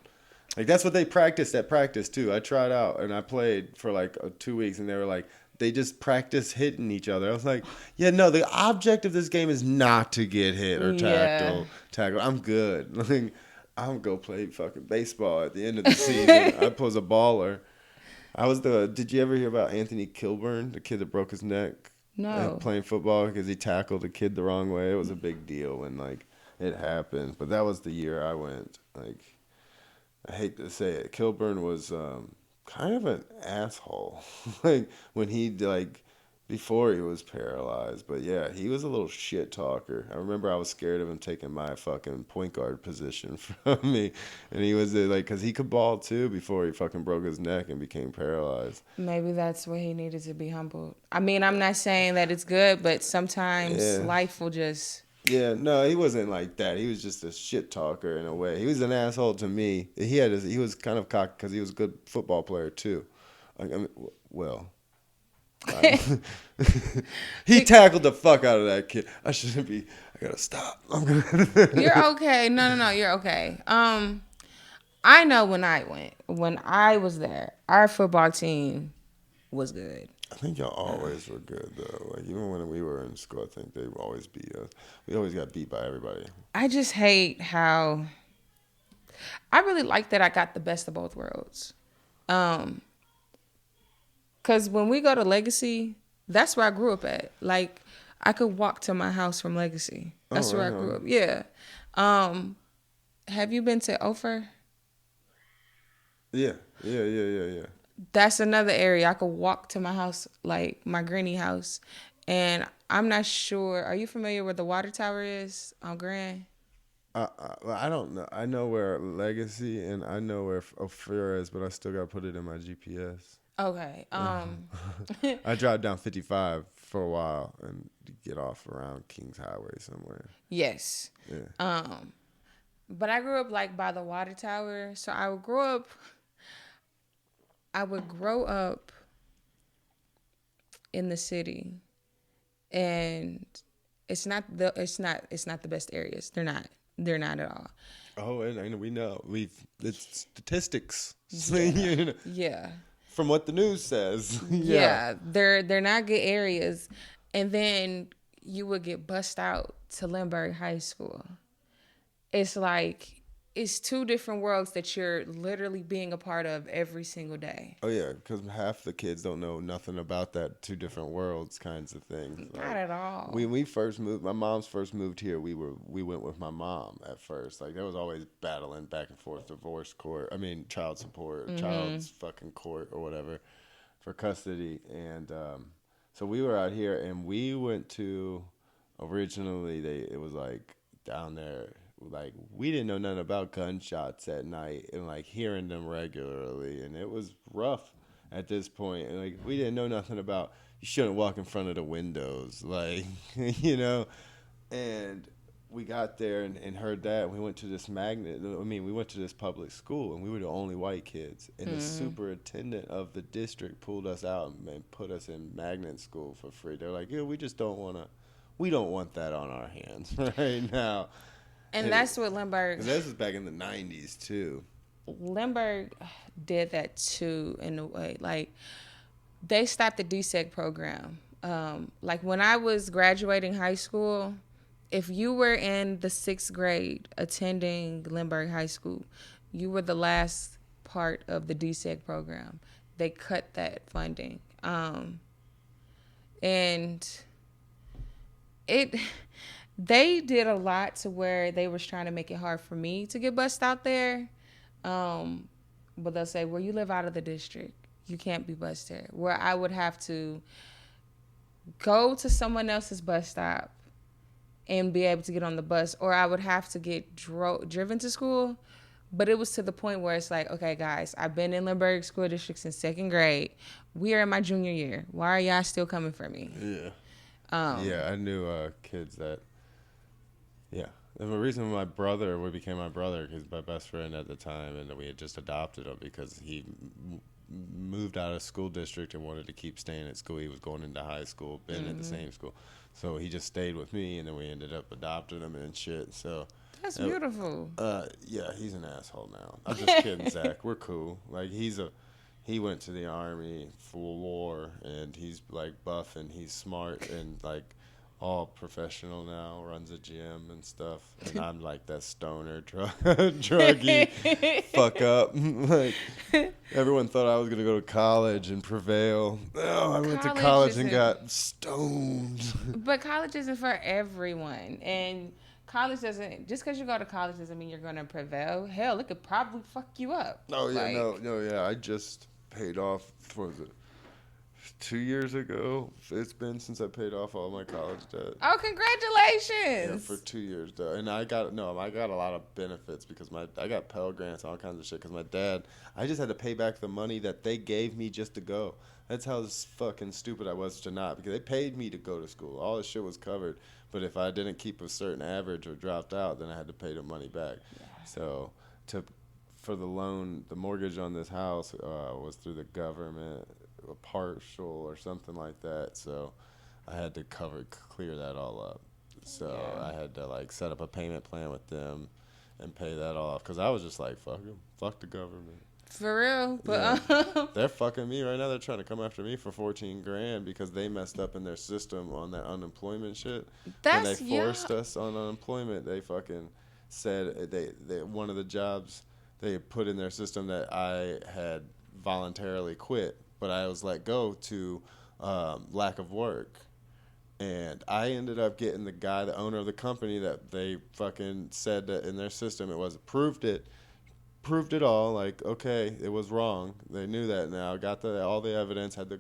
A: Like that's what they practiced at practice too. I tried out and I played for like 2 weeks, and they were like, they just practice hitting each other. I was like, yeah, no, the object of this game is not to get hit or tackle. I'm good. Like, I'm go play fucking baseball at the end of the season. I was a baller. Did you ever hear about Anthony Kilburn, the kid that broke his neck?
B: No.
A: Playing football because he tackled a kid the wrong way. It was a big deal when it happened. But that was the year I went. Like, I hate to say it. Kilburn was kind of an asshole. Like when before he was paralyzed. But yeah, he was a little shit talker. I remember I was scared of him taking my fucking point guard position from me. And he was because he could ball too before he fucking broke his neck and became paralyzed.
B: Maybe that's where he needed to be humbled. I mean, I'm not saying that it's good, but sometimes life will just...
A: Yeah, no, he wasn't like that. He was just a shit talker in a way. He was an asshole to me. He was kind of cocky because he was a good football player too. He tackled the fuck out of that kid. I shouldn't be. I gotta stop.
B: You're okay. No, you're okay. I know when I was there, our football team was good.
A: I think y'all always were good though. Like even when we were in school, I think they would always beat us. We always got beat by everybody.
B: I just hate how. I really like that I got the best of both worlds. Because when we go to Legacy, that's where I grew up at. Like, I could walk to my house from Legacy. That's where I grew up. Yeah. Have you been to Ophir?
A: Yeah.
B: That's another area. I could walk to my house, like my granny house. And I'm not sure. Are you familiar where the water tower is on Grand?
A: Well, I don't know. I know where Legacy and I know where Ophir is, but I still got to put it in my GPS.
B: Okay.
A: I drive down 55 for a while and get off around Kings Highway somewhere.
B: Yes.
A: Yeah.
B: But I grew up like by the water tower, so I would grow up in the city, and it's not the best areas. They're not at all.
A: Oh, and we know it's statistics.
B: Yeah.
A: You know,
B: Yeah.
A: from what the news says. Yeah.
B: Yeah, they're not good areas. And then you would get bussed out to Lindbergh High School. It's like it's two different worlds that you're literally being a part of every single day.
A: Oh yeah, because half the kids don't know nothing about that two different worlds kinds of things.
B: Not
A: Like
B: at all.
A: when we first moved, my mom's first moved here. We went with my mom at first. Like there was always battling back and forth, divorce court. I mean, child support, child's fucking court or whatever for custody. And so we were out here, and we went to originally. It was like down there. Like we didn't know nothing about gunshots at night and like hearing them regularly, and it was rough at this point. And like we didn't know nothing about you shouldn't walk in front of the windows, like you know. And we got there and heard that. And we went to this we went to this public school, and we were the only white kids. And the superintendent of the district pulled us out and put us in magnet school for free. They're like, yeah, we don't want that on our hands right now.
B: And that's what Lindbergh
A: This was back in the 90s, too.
B: Lindbergh did that too in a way. Like they stopped the DSEC program. Like when I was graduating high school, if you were in the 6th grade attending Lindbergh High School, you were the last part of the DSEC program. They cut that funding. And it they did a lot to where they was trying to make it hard for me to get bussed out there. But they'll say, well, you live out of the district. You can't be bussed there. Where I would have to go to someone else's bus stop and be able to get on the bus, or I would have to get driven to school. But it was to the point where it's like, okay, guys, I've been in Lindbergh School District since 2nd grade. We are in my junior year. Why are y'all still coming for me?
A: Yeah. Yeah, I knew kids that, yeah. And the reason my brother became my brother, because my best friend at the time, and we had just adopted him because he moved out of school district and wanted to keep staying at school. He was going into high school, been at the same school. So he just stayed with me, and then we ended up adopting him and shit. So
B: That's beautiful.
A: yeah, he's an asshole now. I'm just kidding, Zach. We're cool. Like he went to the army for war, and he's like buff and he's smart and like all professional now, runs a gym and stuff. And I'm like that stoner druggy fuck up. Like everyone thought I was gonna go to college and prevail. Oh, I went to college and got stoned.
B: But college isn't for everyone, and college doesn't, just because you go to college doesn't mean you're going to prevail. Hell, it could probably fuck you up.
A: Oh yeah,
B: Like,
A: no, yeah. I just paid off. What was it? 2 years ago. It's been since I paid off all my college debt.
B: Oh, congratulations!
A: Yeah, for 2 years though, and I got a lot of benefits because I got Pell Grants, all kinds of shit. Because my dad, I just had to pay back the money that they gave me just to go. That's how fucking stupid I was to not, because they paid me to go to school. All this shit was covered, but if I didn't keep a certain average or dropped out, then I had to pay the money back. Yeah. So for the loan, the mortgage on this house was through the government, a partial or something like that. So I had to clear that all up. So yeah. I had to like set up a payment plan with them and pay that off, because I was just like, fuck them, fuck the government.
B: For real,
A: but yeah. They're fucking me right now. They're trying to come after me for $14,000 because they messed up in their system on that unemployment shit. When they forced us on unemployment, they fucking said they one of the jobs they put in their system that I had voluntarily quit, but I was let go to lack of work. And I ended up getting the owner of the company that they fucking said that in their system it was proved it all, like, okay, it was wrong. They knew that now. Got all the evidence, had the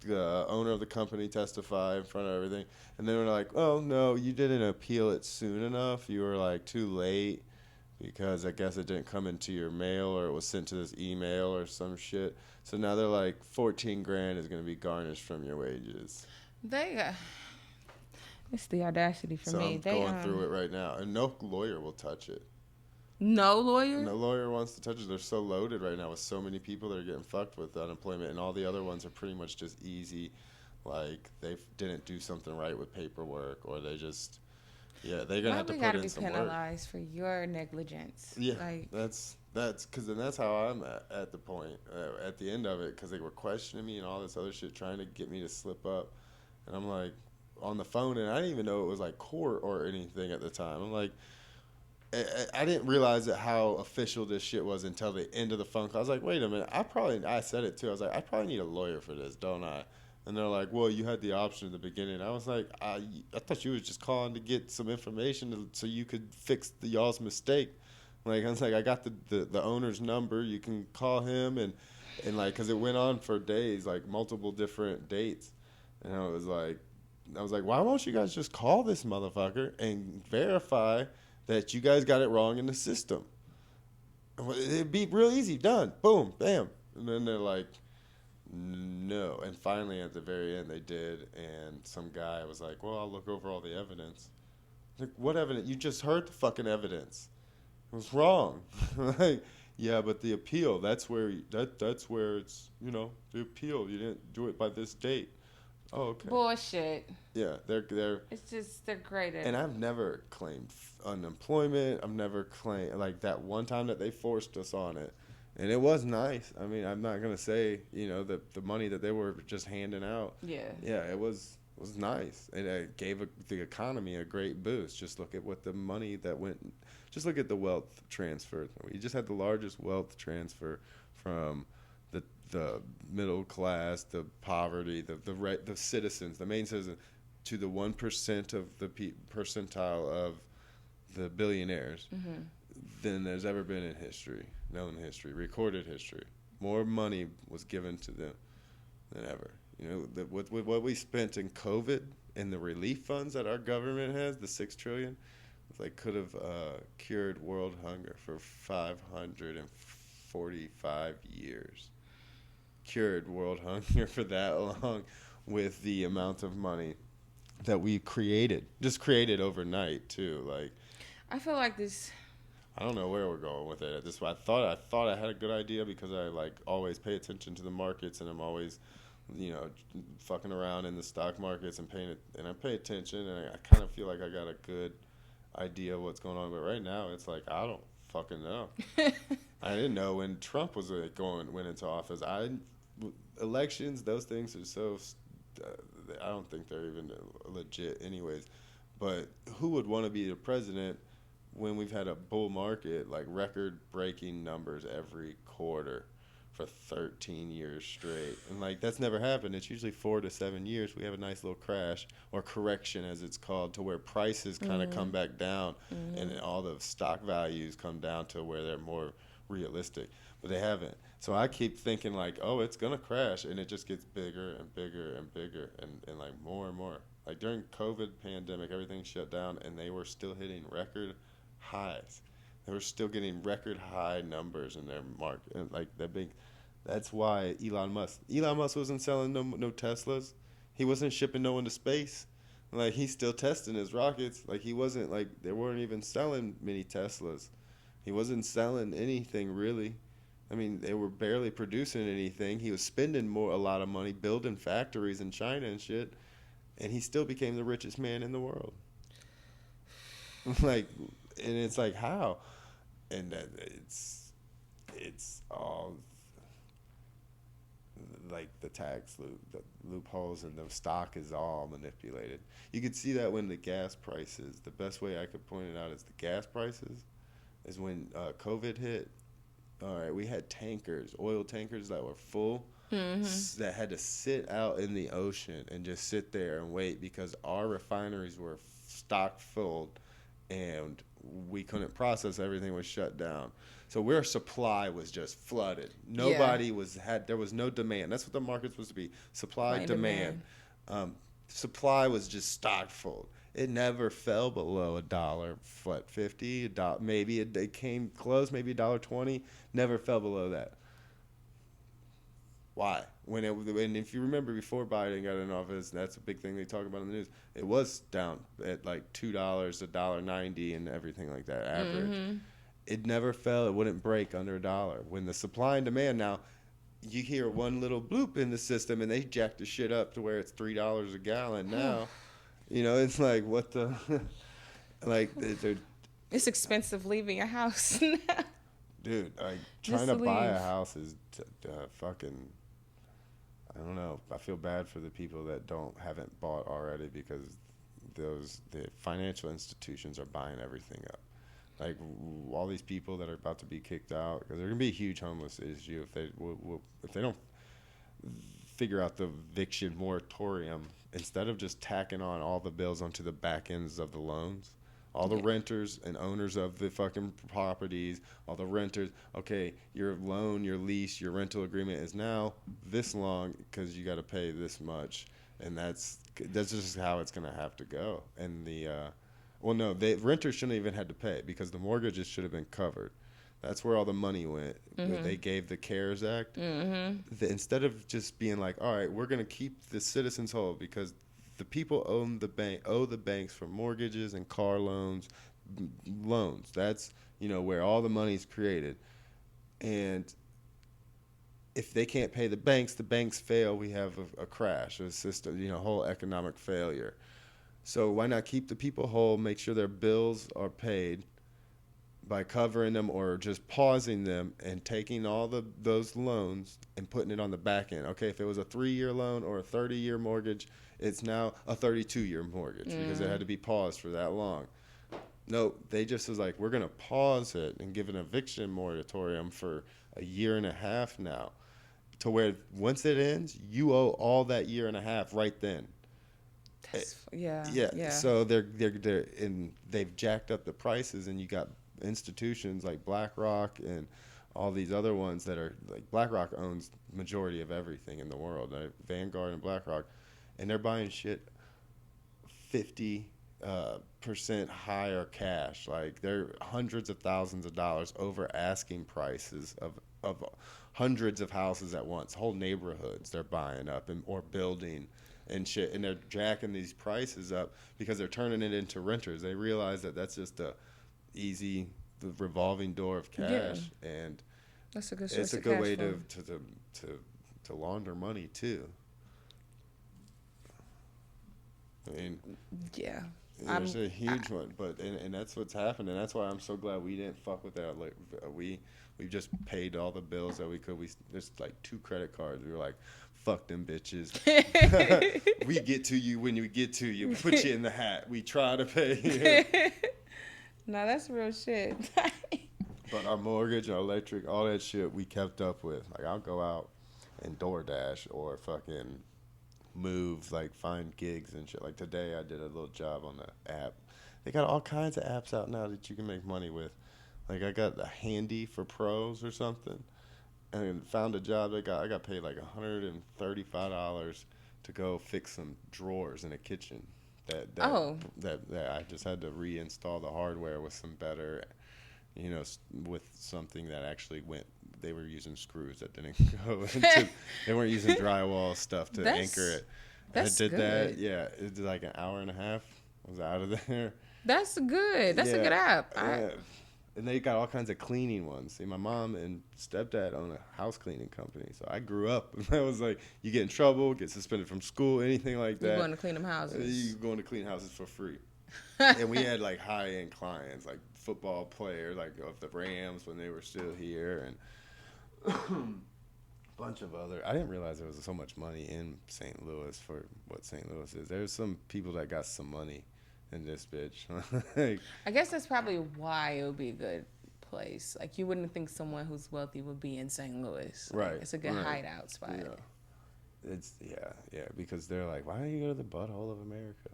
A: the owner of the company testify in front of everything, and they were like, "Oh no, you didn't appeal it soon enough. You were like too late because I guess it didn't come into your mail or it was sent to this email or some shit." So now they're like, 14 grand is gonna be garnished from your wages.
B: They it's the audacity for
A: So
B: me.
A: I'm going through it right now, and no lawyer will touch it.
B: No lawyer?
A: No lawyer wants to touch it. They're so loaded right now with so many people that are getting fucked with unemployment, and all the other ones are pretty much just easy. Like they didn't do something right with paperwork, or they just, yeah, they're gonna
B: Why
A: have to
B: we
A: put
B: gotta
A: in
B: be
A: some work.
B: penalized for your negligence?
A: Yeah,
B: Like,
A: that's because then that's how I'm at the point at the end of it, because they were questioning me and all this other shit, trying to get me to slip up, and I'm like on the phone, and I didn't even know it was like court or anything at the time. I'm like, I didn't realize that how official this shit was until the end of the phone call. I was like, wait a minute, I said it too. I was like, I probably need a lawyer for this, don't I? And they're like, well, you had the option in the beginning. I was like, I thought you was just calling to get some information so you could fix y'all's mistake. Like, I was like, I got the owner's number. You can call him and like, because it went on for days, like multiple different dates. And I was like, why won't you guys just call this motherfucker and verify that you guys got it wrong in the system? It'd be real easy. Done. Boom. Bam. And then they're like, no. And finally, at the very end, they did. And some guy was like, well, I'll look over all the evidence. Like, what evidence? You just heard the fucking evidence. It was wrong. Like, yeah, but the appeal, that's where it's, the appeal. You didn't do it by this date. Oh, okay.
B: bullshit.
A: Yeah, they're
B: It's just, they're great at
A: and I've never claimed unemployment. I've never claimed, like, that one time that they forced us on it, and it was nice. I mean, I'm not gonna say the money that they were just handing out.
B: Yeah.
A: Yeah, it was nice, and it gave the economy a great boost. Just look at what the money that went. Just look at the wealth transfer. We just had the largest wealth transfer from the middle class, the poverty, the citizens, the main citizens, to the 1% of the percentile of the billionaires than there's ever been in history, known history, recorded history. More money was given to them than ever. With what we spent in COVID and the relief funds that our government has, the $6 trillion, could have cured world hunger for 545 years. Cured world hunger for that long with the amount of money that we just created overnight too. Like,
B: I feel like this.
A: I don't know where we're going with it at this point. I thought I had a good idea because I always pay attention to the markets, and I'm always fucking around in the stock markets and I pay attention, and I kind of feel like I got a good idea of what's going on. But right now it's like I don't fucking know. I didn't know when Trump was went into office. Elections, those things are so. I don't think they're even legit, anyways. But who would want to be the president when we've had a bull market, like record-breaking numbers every quarter for 13 years straight? And that's never happened. It's usually 4 to 7 years we have a nice little crash or correction, as it's called, to where prices kind of come back down and all the stock values come down to where they're more realistic. But they haven't. So I keep thinking oh, it's gonna crash, and it just gets bigger and bigger and bigger and more and more. Like during COVID pandemic, everything shut down, and they were still hitting record highs. They were still getting record high numbers in their market, and that big. That's why Elon Musk wasn't selling no Teslas. He wasn't shipping no one to space. He's still testing his rockets. He wasn't they weren't even selling many Teslas. He wasn't selling anything really. I mean, they were barely producing anything. He was spending a lot of money building factories in China and shit, and he still became the richest man in the world. And it's how? And it's all the tax loopholes, and the stock is all manipulated. You could see that when the gas prices. The best way I could point it out is the gas prices. Is when COVID hit. All right, we had oil tankers that were full, that had to sit out in the ocean and just sit there and wait because our refineries were stock filled, and we couldn't process, everything was shut down. So where supply was just flooded,
B: Yeah.
A: nobody was had there was no demand. That's what the market's supposed to be: supply,
B: Plain
A: demand.
B: demand.
A: um, Supply was just stocked full. It never fell below a dollar, what, 50, a dollar, maybe it came close, maybe $1.20. Never fell below that. Why? And if you remember, before Biden got in office, that's a big thing they talk about in the news. It was down at like $2, $1.90, and everything like that average.
B: Mm-hmm.
A: It never fell. It wouldn't break under a dollar. When the supply and demand now, you hear one little bloop in the system, and they jack the shit up to where it's $3 a gallon now. It's like what the like they're
B: It's expensive leaving your house now.
A: dude. Like
B: Just
A: trying
B: to
A: to buy a
B: leave.
A: house is fucking. I don't know. I feel bad for the people that haven't bought already, because the financial institutions are buying everything up. Like all these people that are about to be kicked out, because there's gonna be a huge homeless issue if they don't figure out the eviction moratorium, instead of just tacking on all the bills onto the back ends of the loans. All the
B: Yeah.
A: renters and owners of the fucking properties, all the renters, okay, your loan, your lease, your rental agreement is now this long because you got to pay this much. And that's just how it's going to have to go. And well, no, the renters shouldn't even had to pay, because the mortgages should have been covered. That's where all the money went. They
B: Mm-hmm.
A: gave the CARES Act.
B: Mm-hmm.
A: Instead of just being like, all right, we're going to keep the citizens whole, because the people owe the banks for mortgages and car loans. That's where all the money's created. And if they can't pay the banks fail. We have a crash, a system, whole economic failure. So why not keep the people whole? Make sure their bills are paid by covering them, or just pausing them and taking all those loans and putting it on the back end. Okay, if it was a 3-year loan or a 30-year mortgage, it's now a 32-year mortgage because it had to be paused for that long. No, they just was like, we're gonna pause it and give an eviction moratorium for a year and a half now, to where once it ends, you owe all that year and a half right then.
B: Yeah.
A: Yeah,
B: Yeah.
A: so they're and they've jacked up the prices, and you got institutions like BlackRock and all these other ones that are like, BlackRock owns majority of everything in the world, Vanguard and BlackRock, and they're buying shit 50 percent higher cash. Like they're hundreds of thousands of dollars over asking prices of hundreds of houses at once, whole neighborhoods they're buying up or building and shit, and they're jacking these prices up because they're turning it into renters. They realize that that's just the revolving door of
B: Yeah.
A: cash, and
B: That's a good
A: it's
B: source
A: a
B: of
A: good
B: cash
A: way
B: flow.
A: to launder money too. I mean,
B: Yeah.
A: there's
B: I'm.
A: a
B: I,
A: huge one, but and that's what's happening. That's why I'm so glad we didn't fuck with that. Like we just paid all the bills that we could. We There's like 2 credit cards. We were like, fuck them bitches. We get to you when we get to you. We put you in the hat. We try to pay you.
B: No, that's real shit.
A: But our mortgage, our electric, all that shit, we kept up with. Like I'll go out and DoorDash or fucking move, like find gigs and shit. Like today, I did a little job on the app. They got all kinds of apps out now that you can make money with. Like I got a Handy for pros or something, and found a job. I got paid like $135 to go fix some drawers in a kitchen.
B: Oh.
A: That I just had to reinstall the hardware with some better, with something that actually went. They were using screws that didn't go into. They weren't using drywall stuff to anchor
B: that's
A: it. I
B: that's
A: did that.
B: good.
A: Yeah, it did like an hour and a half. I was out of there.
B: That's good. That's a
A: Yeah,
B: good app.
A: yeah. And they got all kinds of cleaning ones. See, my mom and stepdad own a house cleaning company, so I grew up. I was like, you get in trouble, get suspended from school, anything like
B: You're
A: that.
B: going to clean them
A: You
B: houses.
A: going to clean houses for free. And we had like high end clients, like football players, like of the Rams when they were still here, and bunch of other. I didn't realize there was so much money in St. Louis for what St. Louis is. There's some people that got some money in this bitch. Like,
B: I guess that's probably why it would be a good place. Like you wouldn't think someone who's wealthy would be in St. Louis. Like,
A: right,
B: it's a good
A: right,
B: hideout spot.
A: yeah. It's yeah, because they're like, why don't you go to the butthole of America?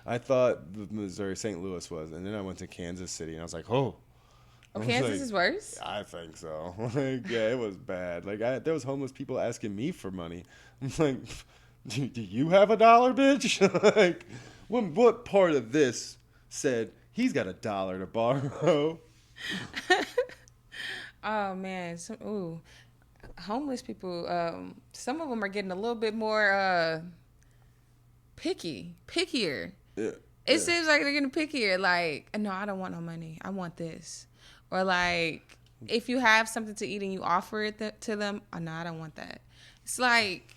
A: I thought the Missouri St. Louis was, and then I went to Kansas City, and I was like, oh. I
B: Oh,
A: was
B: Kansas
A: like,
B: is worse.
A: I think so. Like, yeah, it was bad. Like, there was homeless people asking me for money. I'm like, do you have $1, bitch? Like, what part of this said he's got $1 to borrow?
B: Oh man, homeless people. Some of them are getting a little bit more pickier.
A: Yeah,
B: It
A: yeah.
B: seems like they're getting pickier. Like, no, I don't want no money. I want this. Or like, if you have something to eat and you offer it to them, oh, no, I don't want that. It's like,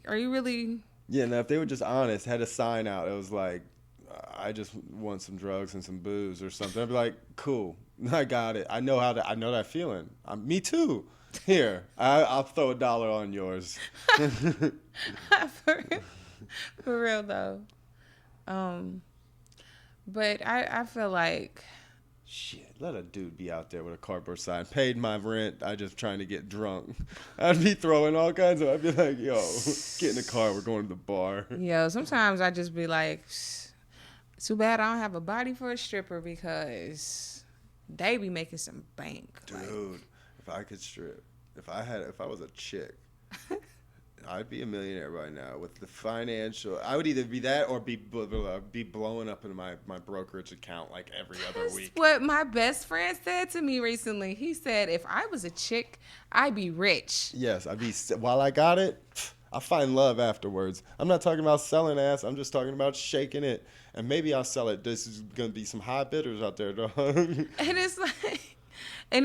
B: are you really?
A: Yeah, now if they were just honest, had a sign out, it was like, I just want some drugs and some booze or something. I'd be like, cool, I got it. I know that feeling. Me too. Here, I'll throw $1 on yours.
B: for, for real though. But I feel like
A: Shit, let a dude be out there with a cardboard sign. Paid my rent. I just trying to get drunk. I'd be throwing all kinds of. I'd be like, yo, get in the car. We're going to the bar.
B: sometimes I just be like, too bad I don't have a body for a stripper because they be making some bank.
A: Dude,
B: Like,
A: if I could strip, if I was a chick, I'd be a millionaire right now with the financial. I would either be that or be blowing up in my brokerage account like every other
B: that's
A: week.
B: what my best friend said to me recently. He said, if I was a chick, I'd be rich.
A: Yes, while I got it, I'll find love afterwards. I'm not talking about selling ass. I'm just talking about shaking it. And maybe I'll sell it. This is going to be some high bidders out there, dog.
B: And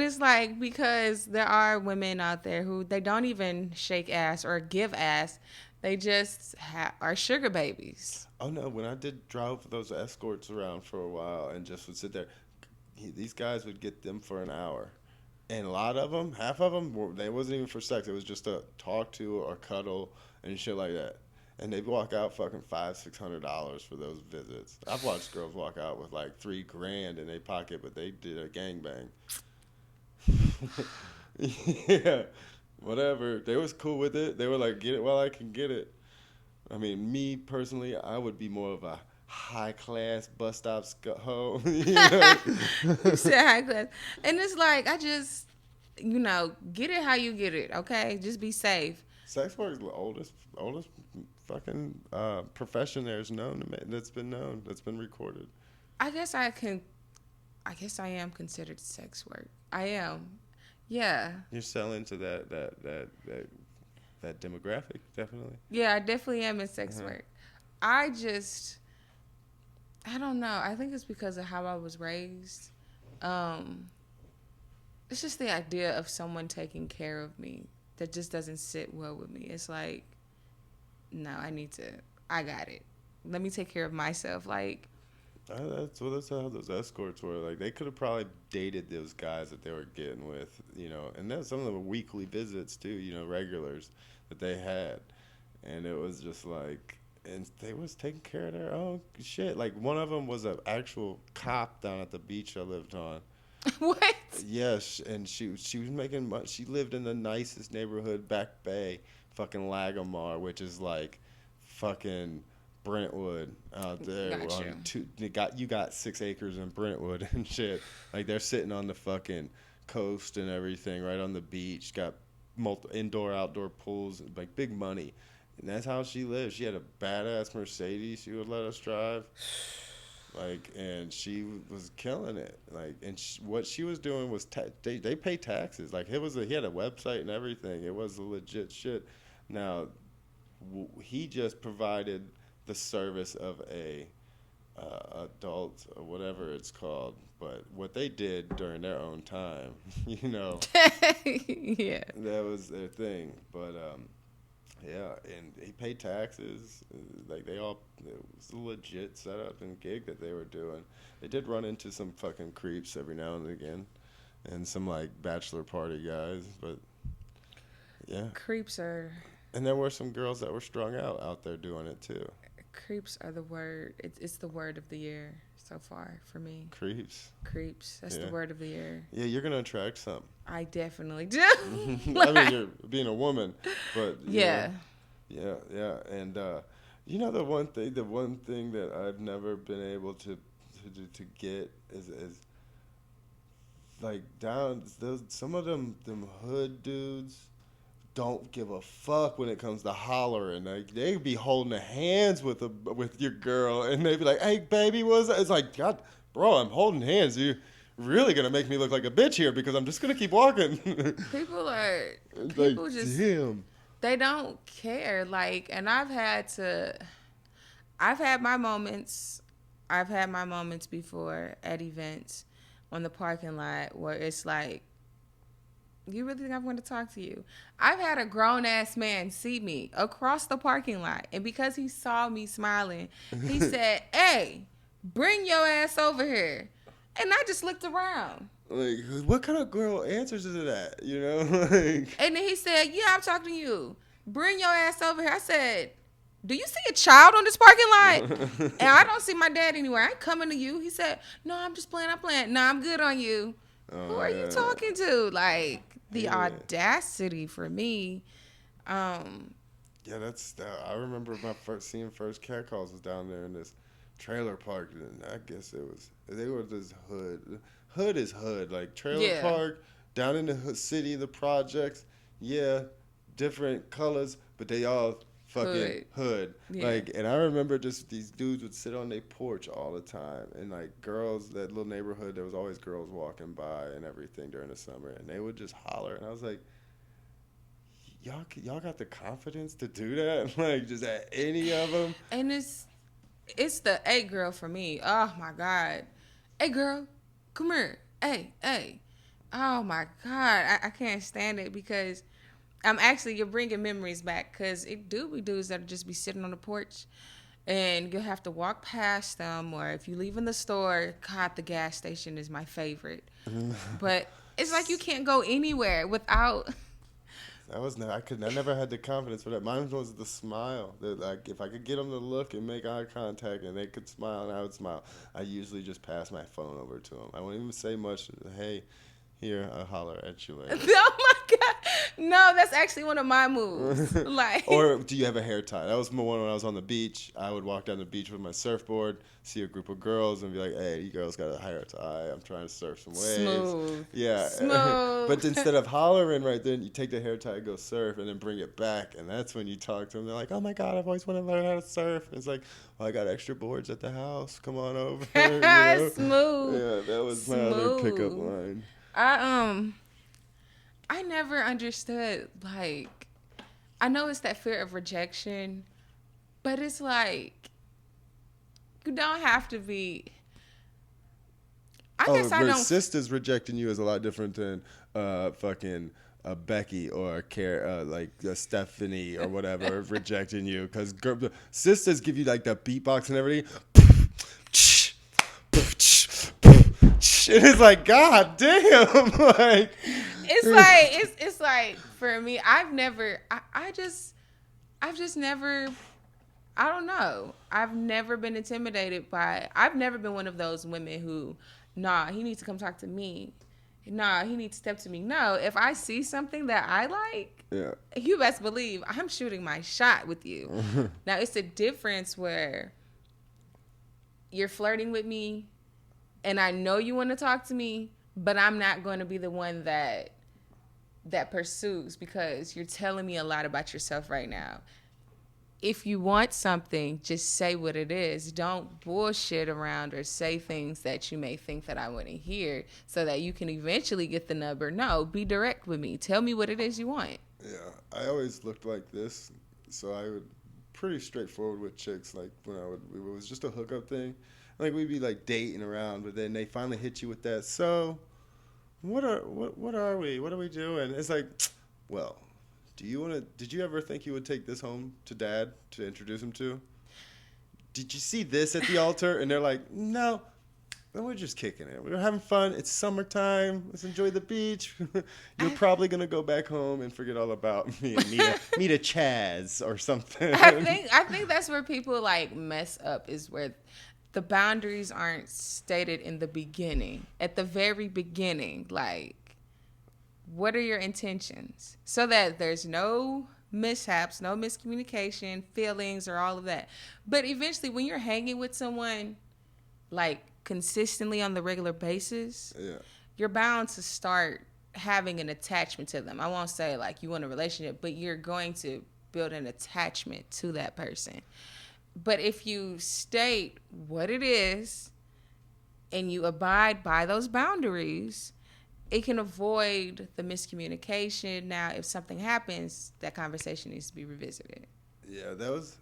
B: it's like because there are women out there who they don't even shake ass or give ass. They just are sugar babies.
A: Oh, no. When I did drive those escorts around for a while and just would sit there, these guys would get them for an hour. And a lot of them, half of them, they wasn't even for sex. It was just to talk to or cuddle and shit like that. And they'd walk out fucking $500-$600 for those visits. I've watched girls walk out with like $3,000 in their pocket, but they did a gangbang. Yeah, whatever. They was cool with it. They were like, get it while I can get it. I mean, me personally, I would be more of a high class bus stop hoe. You know?
B: You said high class. And it's like, I just, get it how you get it, okay? Just be safe.
A: Sex work is the oldest fucking profession there's that's been recorded.
B: I guess I am considered sex work. I am. Yeah.
A: You're selling to that demographic, definitely.
B: Yeah, I definitely am in sex work. I don't know. I think it's because of how I was raised. It's just the idea of someone taking care of me that just doesn't sit well with me. It's like, no, I got it. Let me take care of myself. Like,
A: That's how those escorts were. Like, they could have probably dated those guys that they were getting with, and then some of them were weekly visits too, regulars that they had. And it was just like, and they was taking care of their own shit. Like, one of them was an actual cop down at the beach I lived on.
B: what?
A: Yes, and she was making money. She lived in the nicest neighborhood, Back Bay, fucking Lagomar, which is like fucking Brentwood out there.
B: Got
A: You got 6 acres in Brentwood and shit. Like, they're sitting on the fucking coast and everything, right on the beach. Got indoor, outdoor pools, like big money. And that's how she lived. She had a badass Mercedes she would let us drive. Like, and she was killing it. Like, and what she was doing was they pay taxes. Like, he had a website and everything. It was a legit shit. Now, he just provided the service of a adult or whatever it's called. But what they did during their own time,
B: Yeah.
A: that was their thing. But yeah, and he paid taxes. Like, it was a legit setup and gig that they were doing. They did run into some fucking creeps every now and again, and some like bachelor party guys. But yeah,
B: Creeps are.
A: And there were some girls that were strung out there doing it too.
B: Creeps are the word. It's the word of the year so far for me.
A: Creeps.
B: That's the word of the year.
A: Yeah, you're gonna attract some.
B: I definitely do.
A: I mean, you're being a woman, but
B: yeah.
A: Yeah, and You know the one thing that I've never been able to get is like down those some of them hood dudes don't give a fuck when it comes to hollering. Like they be holding the hands with your girl, and they be like, "Hey, baby, what's that?" It's like, God, bro, I'm holding hands. You really gonna make me look like a bitch here because I'm just gonna keep walking.
B: People are
A: Like,
B: people just
A: damn.
B: they don't care. Like, and I've had my moments. I've had my moments before at events on the parking lot where it's like, you really think I'm going to talk to you? I've had a grown ass man see me across the parking lot, and because he saw me smiling, he said, "Hey, bring your ass over here." And I just looked around.
A: Like, what kind of girl answers to that? You know, like.
B: And then he said, "Yeah, I'm talking to you. Bring your ass over here." I said, "Do you see a child on this parking lot?" And I don't see my dad anywhere. I ain't coming to you. He said, "No, I'm just playing. I'm playing. No, I'm good on you." Who
A: Oh
B: are you
A: yeah,
B: talking to? Like, the
A: yeah,
B: audacity for me. Um,
A: yeah. That's. I remember my first seeing first catcalls was down there in this trailer park, and I guess they were this hood. Hood is hood, like trailer
B: yeah,
A: park down in the city, the projects. Yeah, different colors, but they all fucking
B: hood.
A: hood.
B: Yeah.
A: Like, and I remember just these dudes would sit on their porch all the time, and like girls, that little neighborhood, there was always girls walking by and everything during the summer, and they would just holler, and I was like, y'all got the confidence to do that? Like, just at any of them?
B: And it's the hey girl for me. Oh my god. Hey girl, come here. Hey, hey. Oh my god. I can't stand it because you're bringing memories back because it do be dudes that just be sitting on the porch and you'll have to walk past them, or if you leave in the store, God, the gas station is my favorite. But it's like you can't go anywhere without.
A: That was I never had the confidence for that. Mine was the smile. That, like, if I could get them to look and make eye contact and they could smile and I would smile, I usually just pass my phone over to them. I wouldn't even say much. Hey, here, I'll holler at you later.
B: Oh my god, no, that's actually one of my moves. Like,
A: Or do you have a hair tie? That was my one when I was on the beach. I would walk down the beach with my surfboard, see a group of girls, and be like, "Hey, you girls got a hair tie? I'm trying to surf some waves."
B: smooth,
A: Yeah. But
B: smooth.
A: instead of hollering right then, you take the hair tie, go surf, and then bring it back, and that's when you talk to them. They're like, "Oh my God, I've always wanted to learn how to surf." And it's like, "Well, I got extra boards at the house. Come on over." You know?
B: Smooth,
A: Yeah, that was my other pickup
B: smooth.
A: line.
B: I I never understood, like, I know it's that fear of rejection, but it's like you don't have to be. I
A: Oh,
B: guess I don't.
A: sisters rejecting you is a lot different than fucking Becky or like Stephanie or whatever rejecting you, because sisters give you like the beatbox and everything. And it's like, God damn, like
B: It's like for me, I've just never. I don't know. I've never been intimidated by. I've never been one of those women who, nah, he needs to come talk to me. Nah, he needs to step to me. No, if I see something that I like,
A: yeah.
B: you best believe I'm shooting my shot with you. Now, it's a difference where you're flirting with me and I know you want to talk to me, but I'm not going to be the one that pursues because you're telling me a lot about yourself right now. If you want something, just say what it is. Don't bullshit around or say things that you may think that I want to hear so that you can eventually get the number. No, be direct with me. Tell me what it is you want.
A: Yeah, I always looked like this, so I would pretty straightforward with chicks. Like when it was just a hookup thing. Like we'd be like dating around, but then they finally hit you with that. So, what are we? What are we doing? It's like, well, did you ever think you would take this home to Dad to introduce him to? Did you see this at the altar? And they're like, no. Then we're just kicking it. We're having fun. It's summertime. Let's enjoy the beach. You're probably gonna go back home and forget all about me and meet a Chaz or something.
B: I think that's where people like mess up is where the boundaries aren't stated in the beginning. At the very beginning, like what are your intentions? So that there's no mishaps, no miscommunication, feelings, or all of that. But eventually, when you're hanging with someone like consistently on the regular basis,
A: Yeah.
B: you're bound to start having an attachment to them. I won't say like you want a relationship, but you're going to build an attachment to that person. But if you state what it is and you abide by those boundaries, it can avoid the miscommunication. Now, if something happens, that conversation needs to be revisited.
A: Yeah, that was,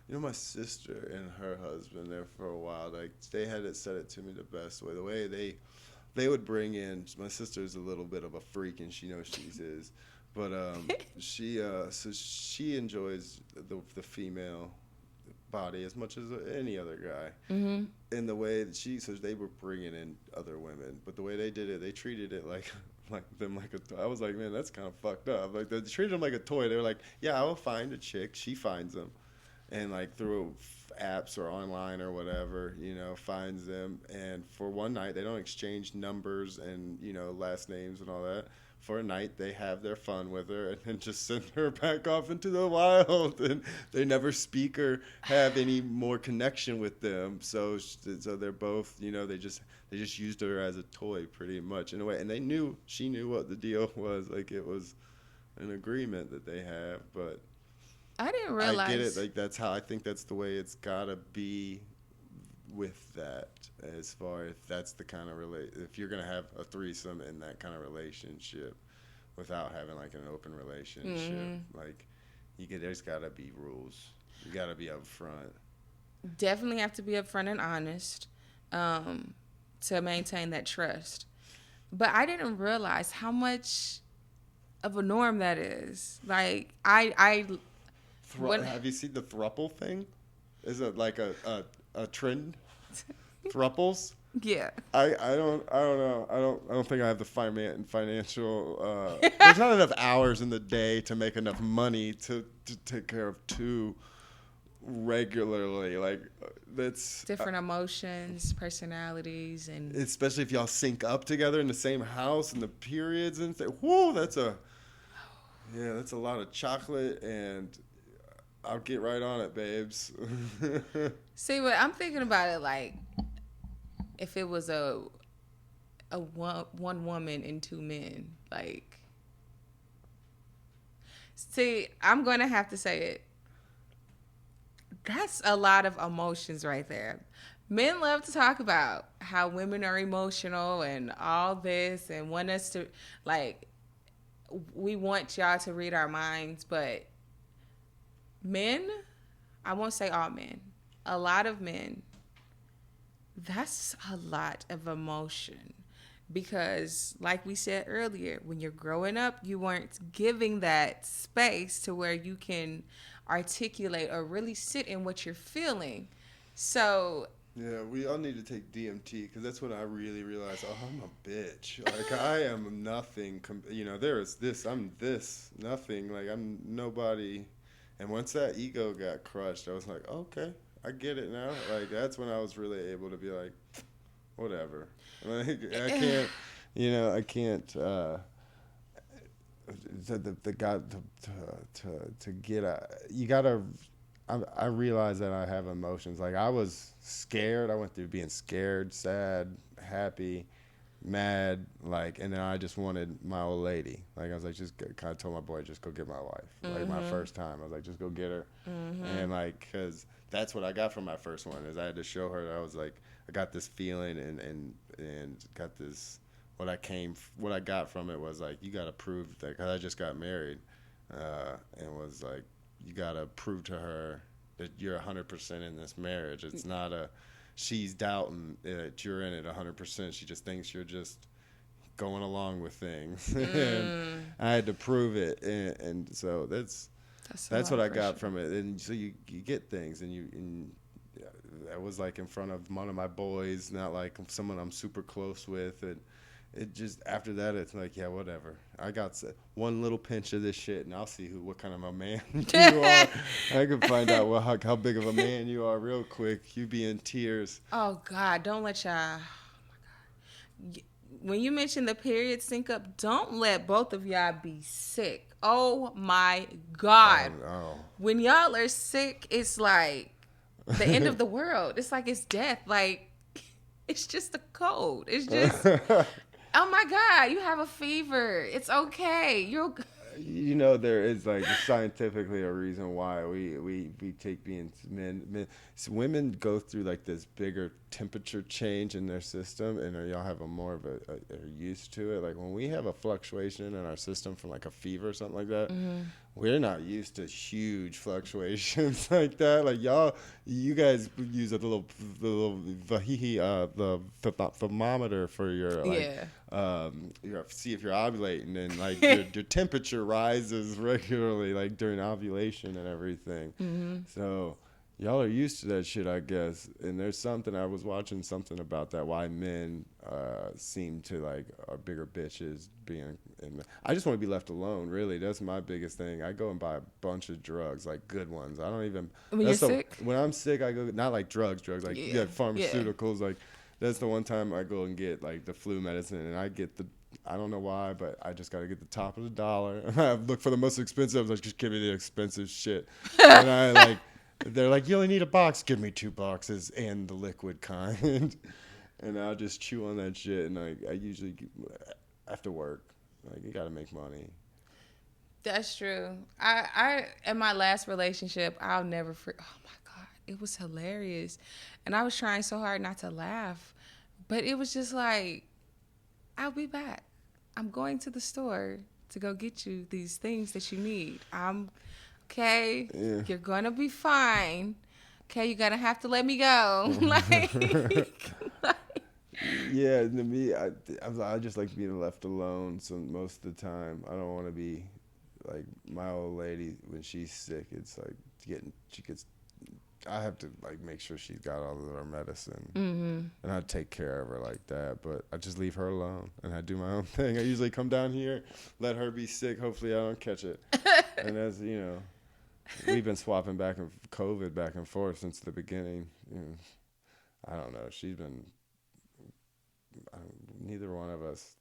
A: my sister and her husband there for a while. Like they had it said it to me the best way. The way they would bring in. My sister's a little bit of a freak, and she knows she is, but so she enjoys the female body as much as any other guy.
B: Mm-hmm.
A: In the way that so they were bringing in other women, but the way they did it, they treated it like I was like, man, that's kind of fucked up. Like they treated them like a toy. They were like, yeah, I will find a chick, she finds them, and like through apps or online or whatever, finds them, and for one night they don't exchange numbers and last names and all that. For a night, they have their fun with her and then just send her back off into the wild, and they never speak or have any more connection with them. So they're both, they just used her as a toy pretty much in a way, and she knew what the deal was. Like it was an agreement that they have, but
B: I didn't realize.
A: I get it. Like I think that's the way it's gotta be with that, as far as that's the kind of if you're gonna have a threesome in that kind of relationship without having like an open relationship, like there's gotta be rules. You gotta be upfront.
B: Definitely have to be upfront and honest to maintain that trust. But I didn't realize how much of a norm that is. Like
A: have you seen the thruple thing? Is it like a trend? Thruples?
B: Yeah.
A: I don't know. I don't think I have the financial. There's not enough hours in the day to make enough money to take care of two regularly. Like that's
B: different emotions, personalities, and
A: especially if y'all sync up together in the same house and the periods and say, whoa, that's a lot of chocolate, and I'll get right on it, babes.
B: See, what I'm thinking about it, like if it was a one woman and two men, like, see, I'm gonna have to say it. That's a lot of emotions right there. Men love to talk about how women are emotional and all this, and want us to, like, we want y'all to read our minds, but men, I won't say all men, a lot of men, that's a lot of emotion. Because like we said earlier, when you're growing up, you weren't giving that space to where you can articulate or really sit in what you're feeling. So
A: yeah, we all need to take DMT, because that's when I really realized, oh, I'm a bitch. Like I am nothing. There is this. I'm this. Nothing. Like I'm nobody. And once that ego got crushed, I was like, okay, I get it now. Like that's when I was really able to be like, whatever. Like I can't, I can't. The God to get you gotta. I realized that I have emotions. Like I was scared. I went through being scared, sad, happy, mad, like, and then I just wanted my old lady. Like I was like, just kind of told my boy, just go get my wife. Like my first time, I was like, just go get her, and like, cause that's what I got from my first one, is I had to show her that I was like, I got this feeling and got this. What I got from it was like, you got to prove that, cause I just got married, and was like, you got to prove to her that you're 100% in this marriage. It's not she's doubting that you're in it 100%. She just thinks you're just going along with things. And I had to prove it. And so that's what I got from it. And so you get things, and I was like in front of one of my boys, not like someone I'm super close with. And it just, after that, it's like, yeah, whatever. I got one little pinch of this shit, and I'll see what kind of a man you are. I can find out how big of a man you are real quick. You be in tears.
B: Oh God, don't let y'all. Oh my God, when you mention the period sync up, don't let both of y'all be sick. Oh my
A: Oh
B: God.
A: no.
B: When y'all are sick, it's like the end of the world. It's like it's death. Like, it's just a cold. It's just, oh my God, you have a fever. It's okay. You're.
A: You know, there is like scientifically a reason why we take being men so women go through like this bigger temperature change in their system, and y'all have a more of are used to it. Like when we have a fluctuation in our system from like a fever or something like that, we're not used to huge fluctuations like that. Like you guys use the thermometer for your like
B: Yeah.
A: see if you're ovulating, and like your temperature rises regularly like during ovulation and everything. So y'all are used to that shit, I guess. And there's something I was watching something about that, why men seem to like are bigger bitches being. I just want to be left alone. Really, that's my biggest thing. I go and buy a bunch of drugs, like good ones. I don't even.
B: When you're sick?
A: When I'm sick, I go not like drugs, like
B: Yeah.
A: pharmaceuticals, like. That's the one time I go and get like the flu medicine, and I get I don't know why, but I just got to get the top of the dollar. I look for the most expensive. I was like, just give me the expensive shit. And I like, they're like, you only need a box. Give me 2 boxes and the liquid kind. And I'll just chew on that shit. And I usually, after work, like, you got to make money.
B: That's true. I in my last relationship, I'll never forget. Oh my God, it was hilarious, and I was trying so hard not to laugh, but it was just like, I'll be back. I'm going to the store to go get you these things that you need. I'm okay.
A: Yeah.
B: You're gonna be fine. Okay, you're gonna have to let me go. like,
A: Yeah, to me, I just like being left alone. So most of the time, I don't want to be like my old lady when she's sick. It's like she gets. I have to like make sure she's got all of her medicine, and I take care of her like that. But I just leave her alone, and I do my own thing. I usually come down here, let her be sick. Hopefully, I don't catch it. And as you know, we've been swapping COVID back and forth since the beginning. I don't know. She's been. Neither one of us.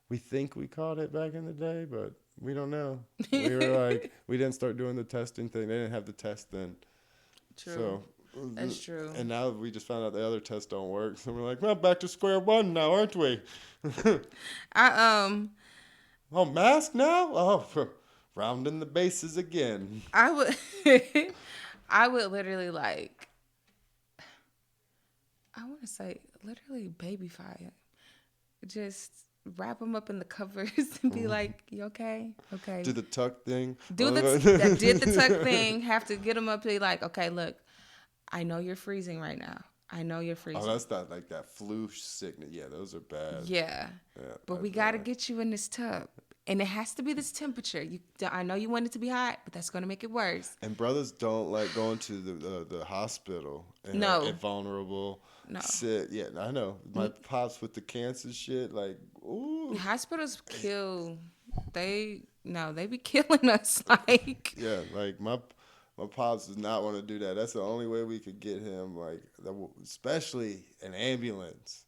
A: We think we caught it back in the day, but we don't know. We were like, we didn't start doing the testing thing. They didn't have the test then.
B: True.
A: So
B: That's true.
A: And now we just found out the other tests don't work. So we're like, well, back to square one now, aren't we?
B: I
A: Oh, mask now? Oh, rounding the bases again.
B: I would I would literally like, I want to say literally babyfy him. Just wrap him up in the covers and be like, "You okay? Okay."
A: Do the tuck thing.
B: Did the tuck thing. Have to get him up. Be like, "Okay, look, I know you're freezing right now. I know you're freezing."
A: Oh, that's not like that flu sickness. Yeah, those are bad.
B: Yeah, but we gotta get you in this tub, and it has to be this temperature. I know you want it to be hot, but that's gonna make it worse.
A: And brothers don't like going to the hospital. And
B: No.
A: And vulnerable.
B: No.
A: Sick. Yeah, I know. My pops with the cancer shit, like, ooh.
B: Hospitals kill. They be killing us. Like,
A: Yeah, like my pops does not want to do that. That's the only way we could get him, like, especially an ambulance.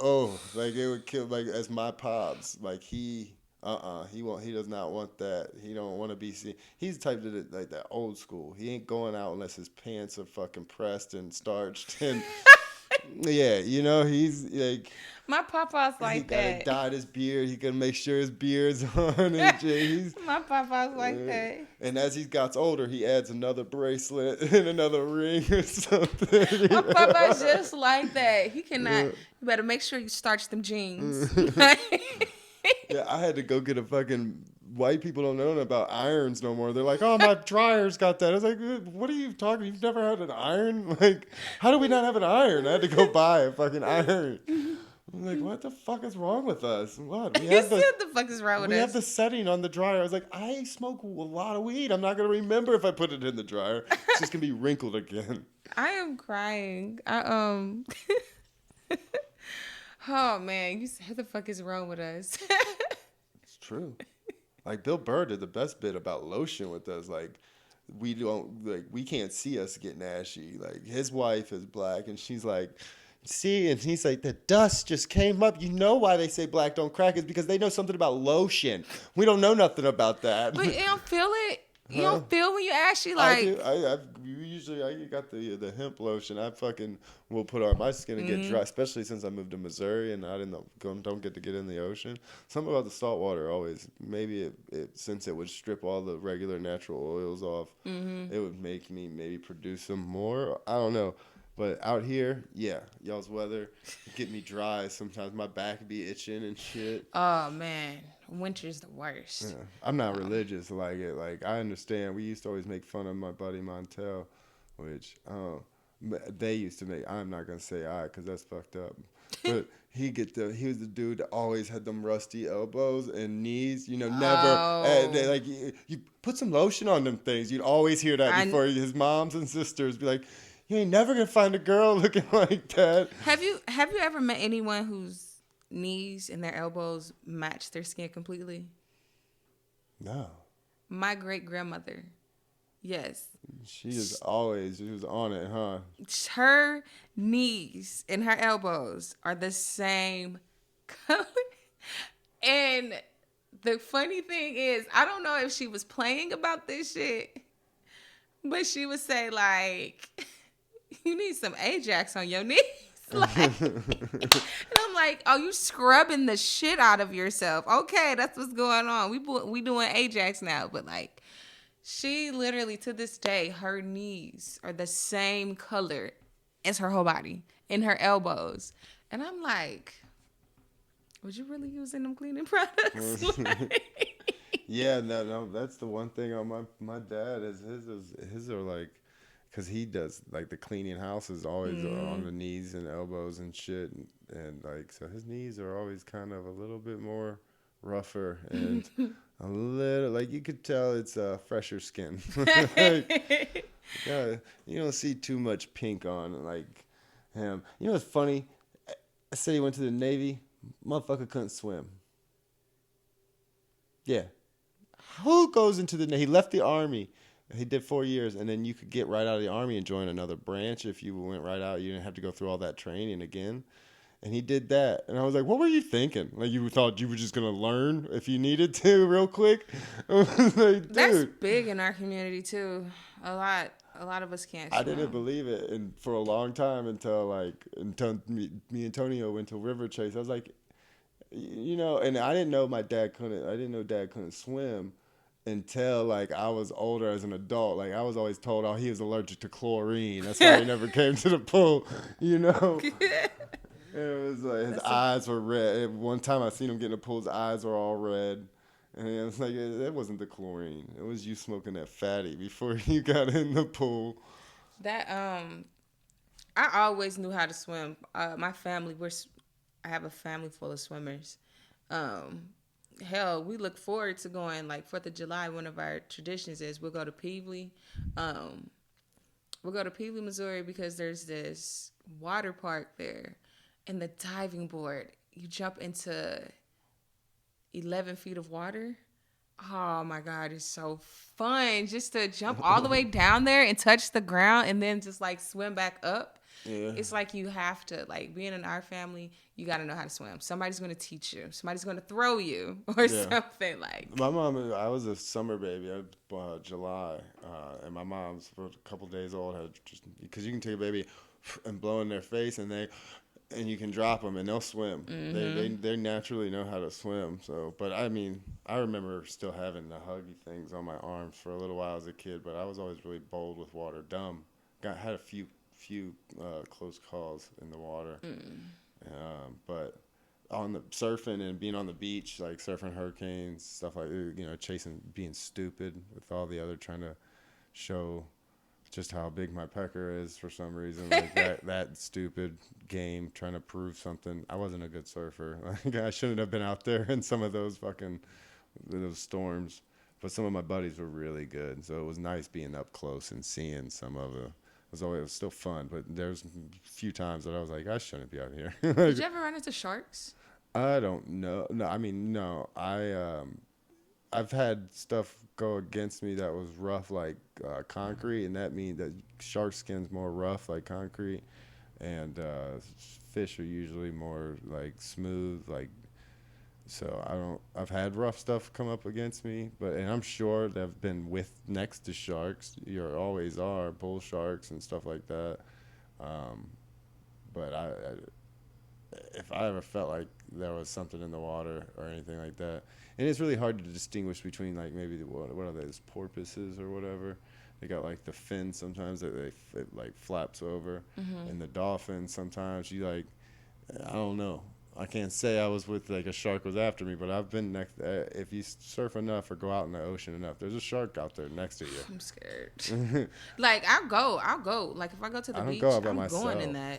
A: Oh, like it would kill. Like as my pops, like he does not want that. He don't want to be seen. He's the type that like that old school. He ain't going out unless his pants are fucking pressed and starched and yeah, you know, he's like
B: my papa's like
A: he
B: that.
A: gotta dye his beard. He gotta make sure his beard's on. And
B: my papa's like that.
A: And as he gets older, he adds another bracelet and another ring or something.
B: My papa's just like that. He cannot. You better make sure you starch them jeans.
A: Yeah, I had to go get a fucking. White people don't know about irons no more. They're like, oh, my dryer's got that. I was like, what are you talking? You've never had an iron? Like, how do we not have an iron? I had to go buy a fucking iron. I'm like, what the fuck is wrong with us? What?
B: You said the fuck is wrong with us?
A: We have the setting on the dryer. I was like, I smoke a lot of weed. I'm not going to remember if I put it in the dryer. It's just going to be wrinkled again.
B: I am crying. Oh, man. You said, what the fuck is wrong with us?
A: It's true. Like Bill Burr did the best bit about lotion with us. Like we can't see us getting ashy. Like his wife is black, and she's like, see, and he's like, the dust just came up. You know why they say black don't crack is because they know something about lotion. We don't know nothing about that.
B: But you don't feel it. You
A: Huh?
B: don't feel when you actually
A: I do.
B: like.
A: I got the hemp lotion. I fucking will put on my skin and get dry, especially since I moved to Missouri and I don't get to get in the ocean. Something about the salt water always maybe since it would strip all the regular natural oils off, it would make me maybe produce them more. I don't know. But out here, yeah, y'all's weather get me dry. Sometimes my back be itching and shit.
B: Oh man, winter's the
A: Yeah.
B: worst.
A: I'm not religious like it. Like I understand. We used to always make fun of my buddy Montel, which they used to make. I'm not gonna say I because that's fucked up. But he was the dude that always had them rusty elbows and knees. You know, never
B: Oh,
A: like you put some lotion on them things. You'd always hear that
B: I
A: before his moms and sisters be like, "You ain't never gonna find a girl looking like that."
B: have you ever met anyone whose knees and their elbows match their skin completely?
A: No,
B: My great grandmother. Yes.
A: she was on it, huh?
B: Her knees and her elbows are the same color. And the funny thing is, I don't know if she was playing about this shit, but she would say, like, you need some Ajax on your knees. Like, and I'm like, oh, you scrubbing the shit out of yourself. Okay, that's what's going on. We doing Ajax now, but like, she literally to this day, her knees are the same color as her whole body and her elbows. And I'm like, was you really using them cleaning products? Like,
A: Yeah, no, that's the one thing on my dad is his are like, cause he does like the cleaning house is always on the knees and elbows and shit, and like so his knees are always kind of a little bit more rougher and a little like you could tell it's fresher skin. Like, yeah, you don't see too much pink on like him. You know what's funny? I said he went to the Navy. Motherfucker couldn't swim. Yeah, who goes into the he left the army, he did 4 years, and then you could get right out of the army and join another branch if you went right out. You didn't have to go through all that training again. And he did that, and I was like, what were you thinking? Like you thought you were just gonna learn if you needed to real quick? I was like,
B: that's
A: dude,
B: big in our community too. A lot of us can't
A: I didn't
B: swim.
A: believe it, and for a long time until me and Tonio went to River Chase. I was like, you know, and I didn't know my dad couldn't. I didn't know dad couldn't swim until like I was older as an adult. Like I was always told, oh, he was allergic to chlorine. That's why he never came to the pool. You know, it was like his
B: That's a
A: eyes were red. One time I seen him get in the pool, his eyes were all red. And it was like that wasn't the chlorine. It was you smoking that fatty before you got in the pool.
B: that I always knew how to swim. My family, I have a family full of swimmers. Um, hell, we look forward to going like 4th of July. One of our traditions is we'll go to Peevely. Um, we'll go to Peevely, Missouri, because there's this water park there, and the diving board. You jump into 11 feet of water. Oh my God, it's so fun just to jump all the way down there and touch the ground and then just like swim back up.
A: Yeah.
B: It's like you have to, like being in our family, you got to know how to swim. Somebody's going to teach you, somebody's going to throw you or
A: Yeah.
B: something like.
A: My mom, I was a summer baby, July, and my mom's for a couple days old had just because you can take a baby and blow in their face and you can drop them and they'll swim. They naturally know how to swim. So, but I mean, I remember still having the huggy things on my arms for a little while as a kid, but I was always really bold with water. Dumb. Had a few close calls in the water. But on the surfing and being on the beach, like surfing hurricanes, stuff like chasing, being stupid with all the other trying to show just how big my pecker is for some reason. Like that stupid game trying to prove something. I wasn't a good surfer. Like I shouldn't have been out there in some of those those storms. But some of my buddies were really good, so it was nice being up close and seeing some of it. It was still fun, but there's a few times that I was like, I shouldn't be out here.
B: Did you ever run into sharks?
A: I don't know. No, I mean, no. I've had stuff go against me that was rough like concrete, and that means that shark skin's more rough like concrete. and fish are usually more like smooth, like so I don't. I've had rough stuff come up against me, but and I'm sure that I've been with next to sharks. You always are bull sharks and stuff like that. Um, but if I ever felt like there was something in the water or anything like that, and it's really hard to distinguish between like maybe what are those porpoises or whatever. They got like the fin sometimes that it like flaps over,
B: Mm-hmm.
A: and the dolphin sometimes you like I don't know. I can't say I was with like a shark was after me, but I've been next. If you surf enough or go out in the ocean enough, there's a shark out there next to
B: I'm scared.
A: you.
B: Like I'll go. Like if I go to the
A: I don't go
B: beach,
A: out by myself.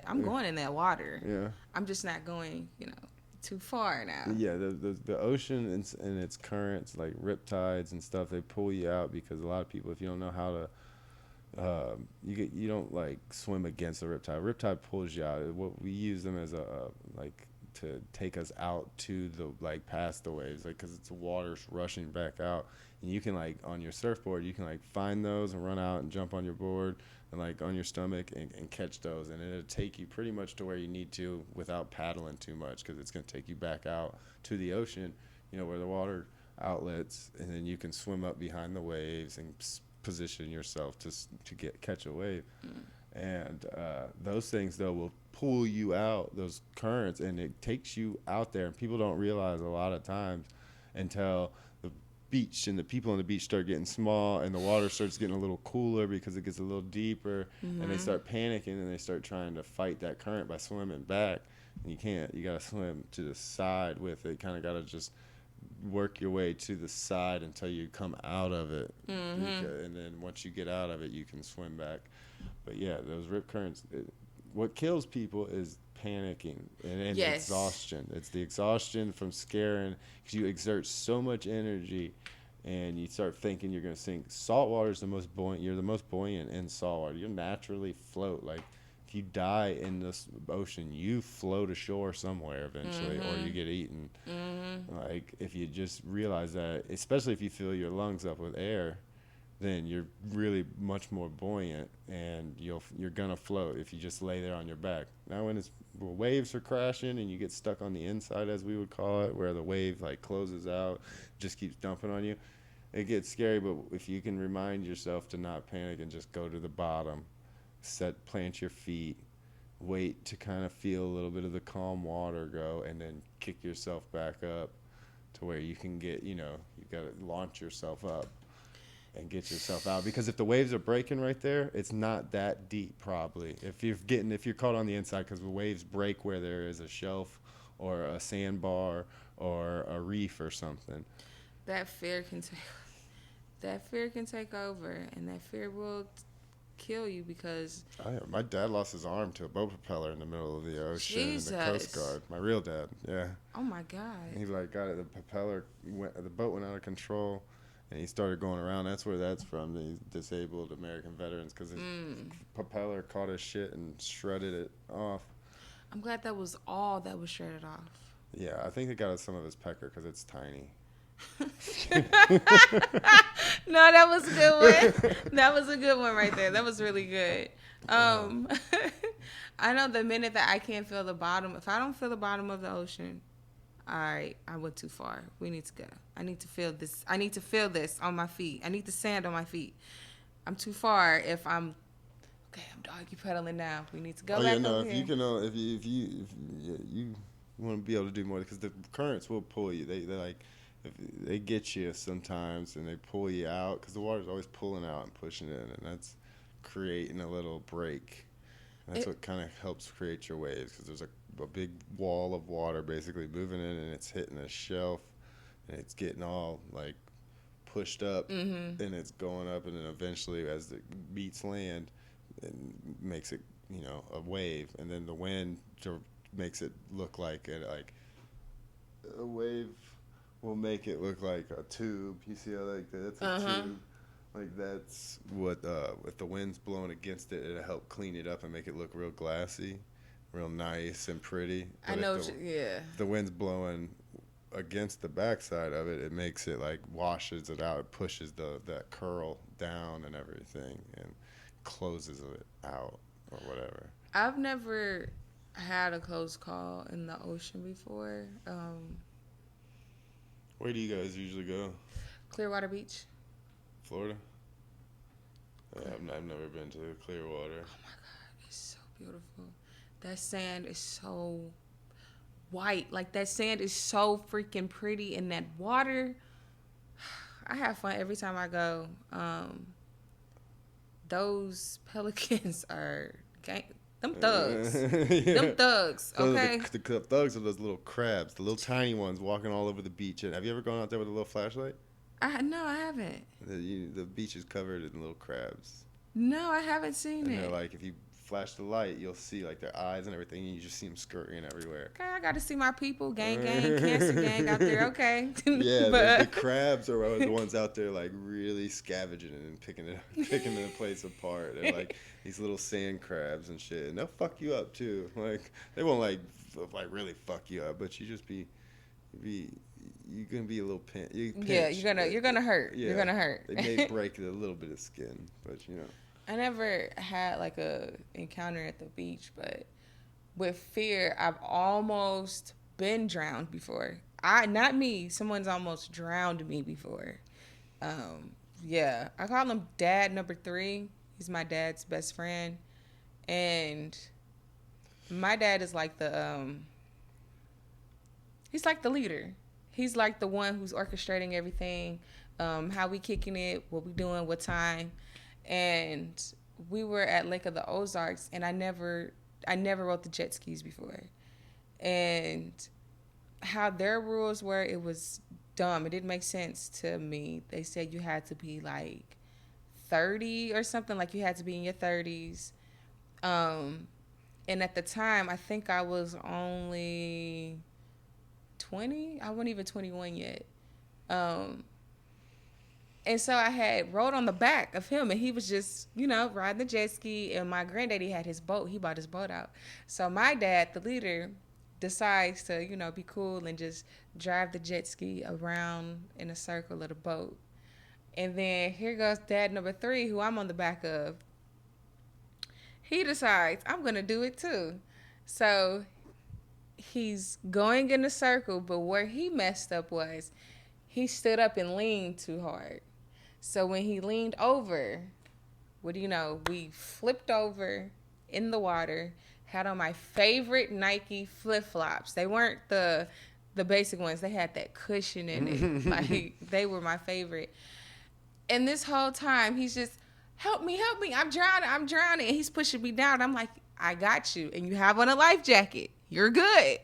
B: I'm going in that water.
A: Yeah,
B: I'm just not going, too far now.
A: yeah. The ocean and its currents, like riptides and stuff, they pull you out because a lot of people, if you don't know how to you don't like swim against the riptide. Riptide pulls you out. What we use them as a like to take us out to the like past the waves, like because it's the water's rushing back out, and you can like on your surfboard you can like find those and run out and jump on your board and like on your stomach and catch those, and it'll take you pretty much to where you need to without paddling too much because it's gonna take you back out to the ocean, where the water outlets, and then you can swim up behind the waves and position yourself to catch a wave, and those things though will pull you out those currents, and it takes you out there, and people don't realize a lot of times until the beach and the people on the beach start getting small and the water starts getting a little cooler because it gets a little deeper, and they start panicking and they start trying to fight that current by swimming back, and you can't. You got to swim to the side with it. Kind of got to just work your way to the side until you come out of it, and then once you get out of it you can swim back. But yeah, those rip currents, what kills people is panicking and
B: Yes.
A: exhaustion. It's the exhaustion from scaring because you exert so much energy and you start thinking you're going to sink. Salt water is the most buoyant. You're the most buoyant in salt water. You naturally float. Like if you die in this ocean, you float ashore somewhere eventually, or you get eaten. Like if you just realize that, especially if you fill your lungs up with air, then you're really much more buoyant, and you're gonna float if you just lay there on your back. Now when waves are crashing and you get stuck on the inside, as we would call it, where the wave like closes out, just keeps dumping on you, it gets scary. But if you can remind yourself to not panic and just go to the bottom, plant your feet, wait to kind of feel a little bit of the calm water go, and then kick yourself back up to where you can get, you got to launch yourself up and get yourself out. Because if the waves are breaking right there, it's not that deep probably. If you're caught on the inside, because the waves break where there is a shelf or a sandbar or a reef or something.
B: That fear can take over, and that fear will kill you because
A: My dad lost his arm to a boat propeller in the middle of the ocean in the Coast
B: Jesus.
A: Guard. My real dad, yeah.
B: Oh my God.
A: He like got it. The boat went out of control, and he started going around. That's where that's from. These disabled American veterans, because his propeller caught his shit and shredded it off.
B: I'm glad that was all that was shredded off.
A: Yeah, I think they got some of his pecker because it's tiny.
B: No, that was a good one. That was a good one right there. That was really good. I know the minute that I can't feel the bottom, if I don't feel the bottom of the ocean, all right, I went too far. We need to go. I need to feel this. I need to feel this on my feet. I need the sand on my feet. I'm too far if I'm okay. I'm doggy pedaling now. We need to go back over
A: If
B: here.
A: you can, if you want to be able to do more, because the currents will pull you. They like, if they get you sometimes and they pull you out because the water's always pulling out and pushing in, and that's creating a little break. That's what kind of helps create your waves, because there's a big wall of water basically moving in, and it's hitting a shelf, and it's getting all like pushed up, and it's going up, and then eventually as it meets land, it makes it a wave, and then the wind makes it look like a wave will make it look like a tube. You see how like that's a tube. Like that's what if the wind's blowing against it, it'll help clean it up and make it look real glassy, real nice and pretty. But
B: I know.
A: if the wind's blowing against the backside of it, it makes it like washes it out. It pushes that curl down and everything, and closes it out or whatever.
B: I've never had a close call in the ocean before.
A: Where do you guys usually go?
B: Clearwater Beach.
A: Florida? I've never been to Clearwater.
B: Oh my God, it's so beautiful. That sand is so white. Like that sand is so freaking pretty, and that water. I have fun every time I go. Those pelicans are them thugs.
A: Yeah.
B: Them thugs. Okay.
A: The thugs are those little crabs, the little tiny ones walking all over the beach. And have you ever gone out there with a little flashlight?
B: No, I haven't.
A: The beach is covered in little crabs.
B: No, I haven't seen
A: And
B: it.
A: they're like, if you flash the light, you'll see like their eyes and everything, and you just see them scurrying everywhere.
B: Okay, I got to see my people, gang, cancer gang out there. Okay.
A: Yeah,
B: But
A: the crabs are the ones out there like really scavenging and picking the place apart. They're like these little sand crabs and shit, and they'll fuck you up too. Like they won't like really fuck you up, but you're gonna be a little pinch.
B: yeah, you're gonna hurt.
A: Yeah,
B: You're gonna hurt.
A: They may break a little bit of skin, but you know.
B: I never had like a encounter at the beach, but with fear, I've almost been drowned before. Not me. Someone's almost drowned me before. Yeah, I call him Dad Number 3. He's my dad's best friend, and my dad is like he's like the leader. He's like the one who's orchestrating everything, how we kicking it, what we doing, what time. And we were at Lake of the Ozarks, and I never rode the jet skis before. And how their rules were, it was dumb. It didn't make sense to me. They said you had to be like 30 or something, like you had to be in your 30s. And at the time, I think I was only 20. I wasn't even 21 yet. And so I had rode on the back of him, and he was just, riding the jet ski. And my granddaddy had his boat. He bought his boat out. So my dad, the leader, decides to, be cool and just drive the jet ski around in a circle of the boat. And then here goes Dad Number 3, who I'm on the back of. He decides, I'm going to do it too. So he's going in a circle, but where he messed up was he stood up and leaned too hard. So when he leaned over, what do you know? We flipped over in the water, had on my favorite Nike flip-flops. They weren't the basic ones. They had that cushion in it. Like, they were my favorite. And this whole time, he's just, help me, I'm drowning. And he's pushing me down. I'm like, I got you. And you have on a life jacket. You're good.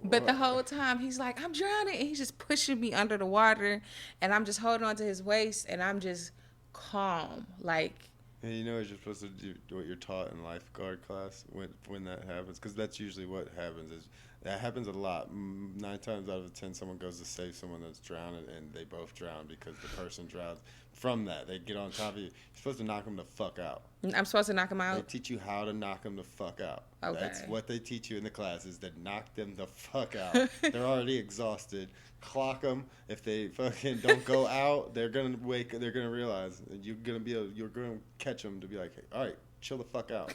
B: But the whole time, he's like, I'm drowning. And he's just pushing me under the water. And I'm just holding on to his waist. And I'm just calm. Like.
A: And you're supposed to do what you're taught in lifeguard class when that happens. Because that's usually what happens. That happens a lot. 9 times out of 10, someone goes to save someone that's drowning, and they both drown because the person drowns. From that, they get on top of you. You're supposed to knock them the fuck out.
B: I'm supposed to knock them out?
A: They teach you how to knock them the fuck out.
B: Okay.
A: That's what they teach you in the classes, that knock them the fuck out. They're already exhausted. Clock them. If they fucking don't go out, they're going to wake. They're going to realize you're going to catch them to be like, hey, all right, chill the fuck out.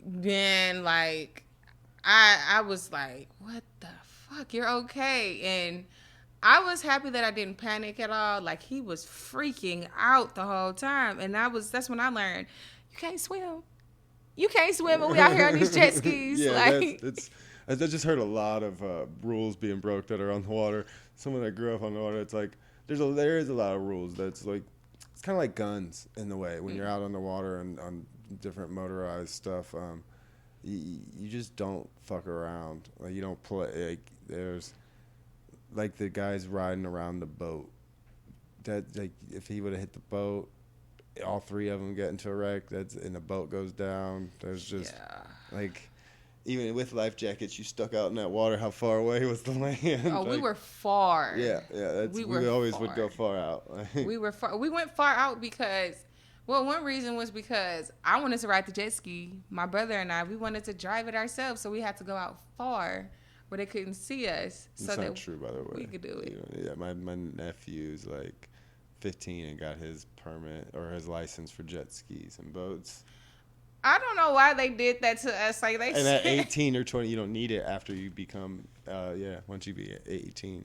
B: Then, like, I was like, what the fuck? You're okay. And I was happy that I didn't panic at all. Like, he was freaking out the whole time. And that's when I learned, you can't swim. You can't swim, and we out here on these jet skis.
A: Yeah,
B: like,
A: I just heard a lot of rules being broke that are on the water. Someone that grew up on the water, it's like, there is a lot of rules that's like, it's kind of like guns in the way. When you're out on the water and on different motorized stuff, you just don't fuck around. Like, you don't play. Like, there's like the guys riding around the boat. That, like, if he would have hit the boat, all 3 of them get into a wreck. And the boat goes down. There's just like, even with life jackets, you stuck out in that water. How far away was the land?
B: Oh, like, we were far.
A: Yeah. We always would go far out.
B: We were far. We went far out because. Well, one reason was because I wanted to ride the jet ski. My brother and I, we wanted to drive it ourselves, so we had to go out far where they couldn't see us.
A: That's not true, by the way.
B: We could do it.
A: Yeah, my nephew's like 15 and got his permit or his license for jet skis and boats.
B: I don't know why they did that to us. Like they
A: And at
B: said,
A: 18 or 20, you don't need it after you become, once you be 18. You don't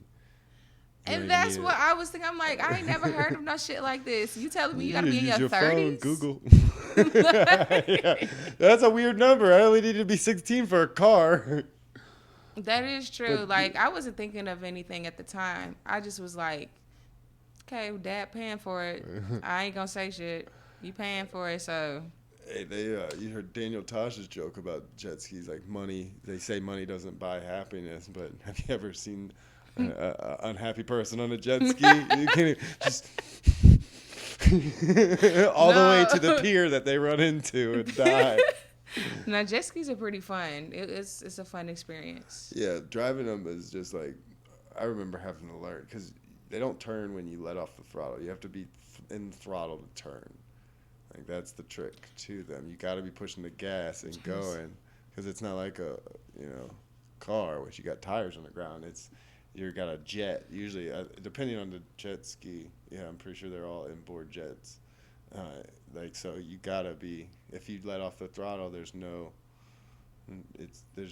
B: and
A: even need
B: that's what
A: it.
B: I was thinking. I'm like, I ain't never heard of no shit like this. You telling me you
A: You
B: gotta be in
A: use
B: your
A: your phone,
B: 30s?
A: Google. Yeah. That's a weird number. I only need to be 16 for a car.
B: That is
A: But
B: true. Like I wasn't thinking of anything at the time. I just was like, okay, dad paying for it. I ain't gonna say shit. You paying for it, so
A: hey, you heard Daniel Tosh's joke about jet skis, like money. They say money doesn't buy happiness, but have you ever seen an unhappy person on a jet ski? You can just all the way to the
B: no.
A: pier that they run into and die.
B: Now jet skis are pretty fun. It's a fun experience.
A: Yeah, driving them is just like I remember having to learn because they don't turn when you let off the throttle. You have to be in throttle to turn. Like that's the trick to them. You got to be pushing the gas and going because it's not like a car which you got tires on the ground. It's you got a jet usually depending on the jet ski. Yeah, I'm pretty sure they're all inboard jets. Like so, you gotta be if you let off the throttle. There's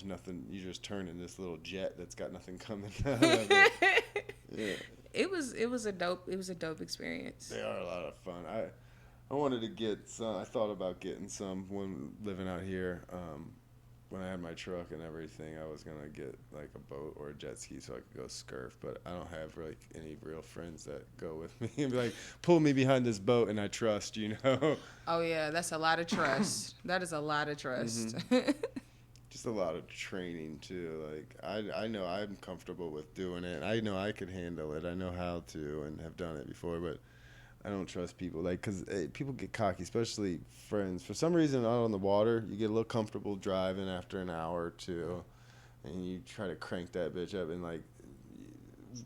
A: nothing. You just turn in this little jet that's got nothing coming out of it. Yeah,
B: It was a dope experience.
A: they are a lot of fun. I wanted to get some. I thought about getting some when living out here. When I had my truck and everything, I was gonna get like a boat or a jet ski so I could go surf. But I don't have like any real friends that go with me and be like, pull me behind this boat and I trust, you know.
B: Oh yeah, that's a lot of trust. That is a lot of trust.
A: Mm-hmm. Just a lot of training too. Like I know I'm comfortable with doing it. I know I could handle it. I know how to and have done it before, but I don't trust people. Like because people get cocky, especially friends. For some reason, out on the water, you get a little comfortable driving after an hour or two, and you try to crank that bitch up. And like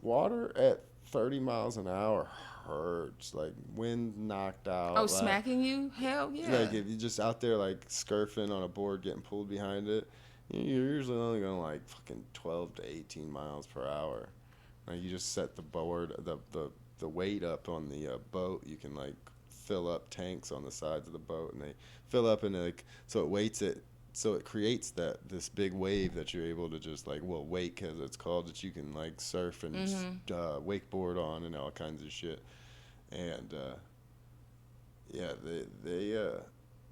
A: water at 30 miles an hour hurts. Like wind knocked out.
B: Oh,
A: Like,
B: smacking you? Hell
A: it's
B: yeah.
A: like if you're just out there like scurfing on a board, getting pulled behind it, you're usually only going like fucking 12 to 18 miles per hour. Like you just set the board, the weight up on the boat. You can like fill up tanks on the sides of the boat, and they fill up and like so it weights it. So it creates this big wave that you're able to just like wake as it's called that you can like surf and wakeboard on and all kinds of shit. And yeah, they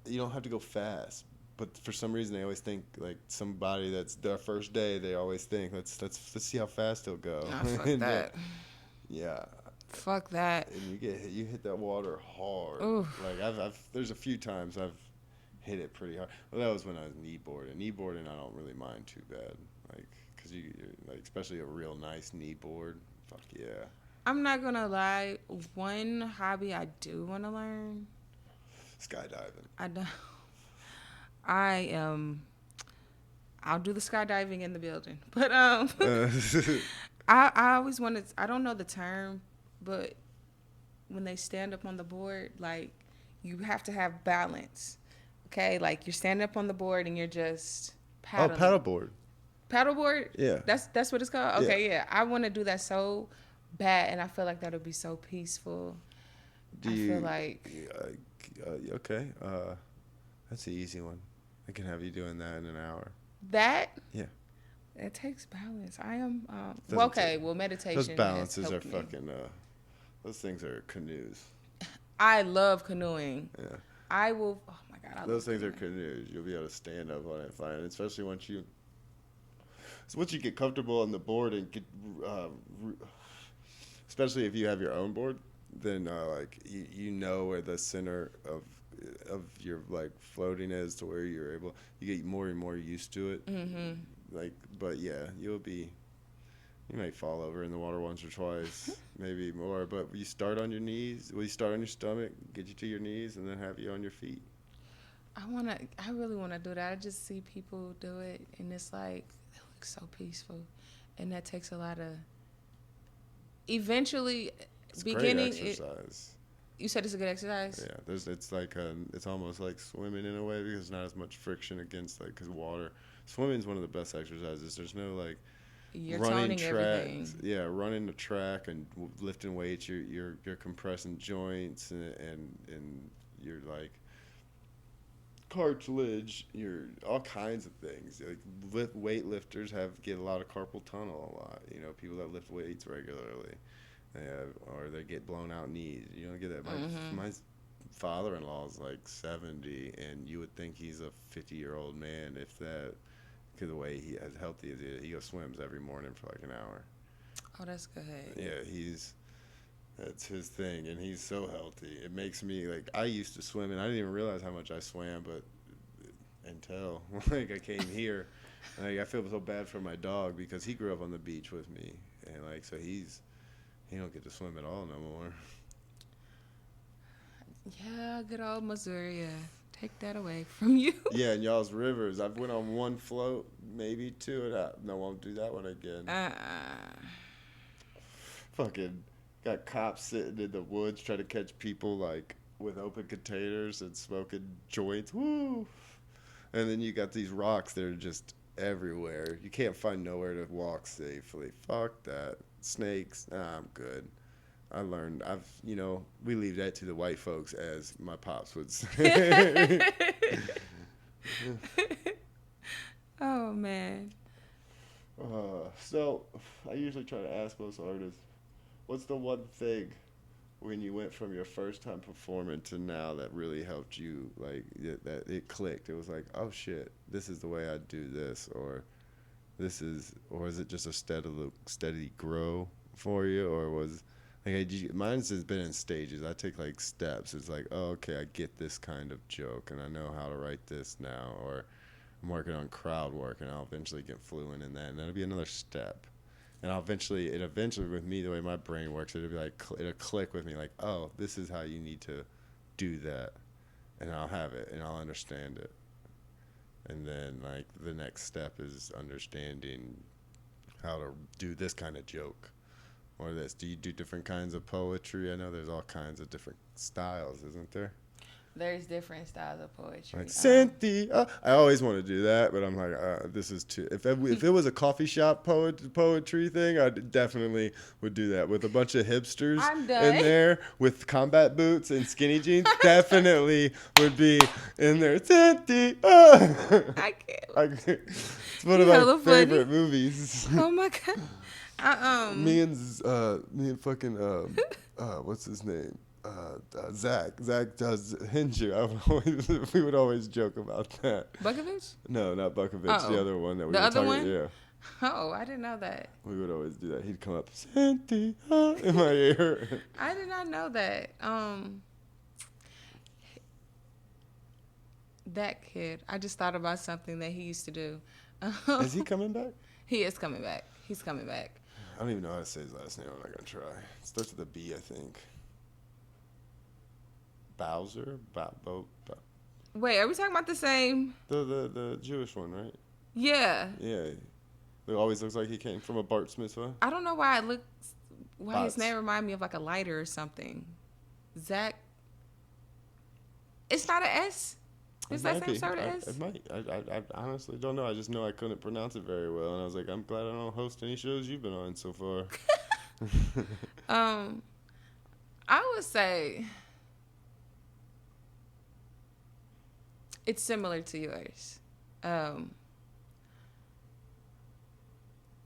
A: you don't have to go fast, but for some reason they always think like somebody that's their first day. They always think let's see how fast he'll go.
B: Nah, fuck
A: And,
B: that.
A: yeah,
B: Fuck that.
A: and you hit that water hard.
B: Ooh.
A: Like I've there's a few times I've hit it pretty hard. Well, that was when I was kneeboarding. Kneeboarding I don't really mind too bad. Like because you're like especially a real nice kneeboard. Fuck yeah.
B: I'm not gonna lie. One hobby I do want to learn.
A: Skydiving.
B: I don't. I I'll do the skydiving in the building, but I always wanted. I don't know the term, but when they stand up on the board, like you have to have balance. Okay, like you're standing up on the board and you're just paddling.
A: Paddleboard.
B: Paddleboard.
A: Yeah.
B: That's what it's called.
A: Yeah.
B: Okay, yeah. I want to do that so bad, and I feel like that would be so peaceful.
A: Do
B: I
A: you?
B: feel like
A: Okay. That's an easy one. I can have you doing that in an hour.
B: that.
A: Yeah.
B: It takes balance. I am.
A: Doesn't
B: Well, okay.
A: take-
B: Well, meditation.
A: Those
B: has
A: balances are
B: helped me.
A: fucking. Those things are canoes.
B: I love canoeing.
A: Yeah.
B: I will. Oh my god. I
A: Those
B: love
A: things are
B: canoeing.
A: canoes. You'll be able to stand up on it fine, especially once you. So once you get comfortable on the board and get, especially if you have your own board, then like you know where the center of your like floating is to where you're able. You get more and more used to it.
B: Mm-hmm.
A: Like, but yeah, you might fall over in the water once or twice, maybe more. But you start on your knees. You start on your stomach, get you to your knees, and then have you on your feet.
B: I really wanna do that. I just see people do it, and it's like it looks so peaceful, and that takes a lot of. Eventually,
A: It's
B: beginning.
A: great exercise.
B: You said it's a good exercise.
A: Yeah, it's like it's almost like swimming in a way because there's not as much friction against like because water. Swimming is one of the best exercises. There's no like
B: You're
A: running
B: toning
A: tracks.
B: everything.
A: Yeah, running the track and lifting weights. You're compressing joints and you're like cartilage, your all kinds of things. Like weightlifters get a lot of carpal tunnel a lot. You know, people that lift weights regularly, or they get blown out knees. You don't get that. My father-in-law is like 70, and you would think he's a 50-year-old man if that. Because the way he as healthy as he goes swims every morning for like an hour.
B: Oh, that's good.
A: Yeah, that's his thing, and he's so healthy. It makes me like I used to swim, and I didn't even realize how much I swam, but until like I came here, like I feel so bad for my dog because he grew up on the beach with me, and like so he don't get to swim at all no more.
B: Yeah, good old Missouri. Take that away from you.
A: Yeah, and y'all's rivers. I've went on one float, maybe two, and I won't do that one again. Fucking got cops sitting in the woods trying to catch people like with open containers and smoking joints. Woo! And then you got these rocks that are just everywhere. You can't find nowhere to walk safely. Fuck that. Snakes. Nah, I'm good. I learned. We leave that to the white folks, as my pops would say.
B: Oh man.
A: So I usually try to ask most artists, what's the one thing when you went from your first time performing to now that really helped you, like that it clicked? It was like, oh shit, this is the way I do this, or is it just a steady grow for you, or was like mine's has been in stages. I take like steps. It's like, oh, okay, I get this kind of joke, and I know how to write this now, or I'm working on crowd work, and I'll eventually get fluent in that, and that'll be another step. And eventually with me, the way my brain works, it'll be like it'll click with me, like, oh, this is how you need to do that, and I'll have it, and I'll understand it. And then like the next step is understanding how to do this kind of joke. Or this. Do you do different kinds of poetry? I know there's all kinds of different styles, isn't there?
B: There's different styles of poetry.
A: Like Cynthia, I always want to do that, but I'm like, this is too. If it was a coffee shop poetry thing, I definitely would do that with a bunch of hipsters in there with combat boots and skinny jeans. Definitely would be in there. Cynthia,
B: I can't.
A: It's one of my favorite movies.
B: Oh my god.
A: Me and fucking what's his name? Zach does Hinju. We would always joke about that.
B: Bukovich?
A: No, not Bukovich. The other one that we were
B: other
A: talking.
B: One?
A: Yeah.
B: Oh, I didn't know that.
A: We would always do that. He'd come up, Cynthia, in my ear.
B: I did not know that. That kid. I just thought about something that he used to do.
A: Is he coming back?
B: He is coming back. He's coming back.
A: I don't even know how to say his last name. I'm not gonna try. It starts with a B, I think. Bowser?
B: Wait, are we talking about the same?
A: The Jewish one, right?
B: Yeah.
A: Yeah. It always looks like he came from a Bart mitzvah.
B: I don't know why his name reminded me of like a lighter or something. Zach. It's not an S? His last name started S?
A: It might. I honestly don't know. I just know I couldn't pronounce it very well. And I was like, I'm glad I don't host any shows you've been on so far.
B: I would say it's similar to yours. I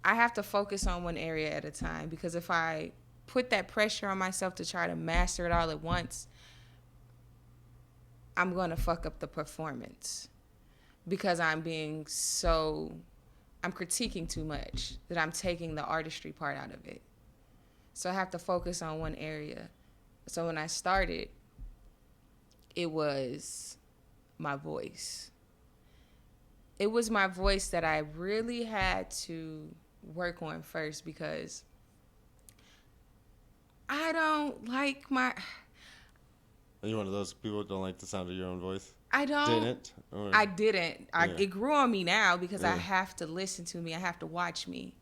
B: have to focus on one area at a time, because if I put that pressure on myself to try to master it all at once, I'm going to fuck up the performance, because I'm critiquing too much, that I'm taking the artistry part out of it. So I have to focus on one area. So when I started, it was my voice. It was my voice that I really had to work on first, because I don't like my...
A: Are you one of those people who don't like the sound of your own voice?
B: I don't.
A: Didn't?
B: I didn't. It grew on me now, because I have to listen to me. I have to watch me.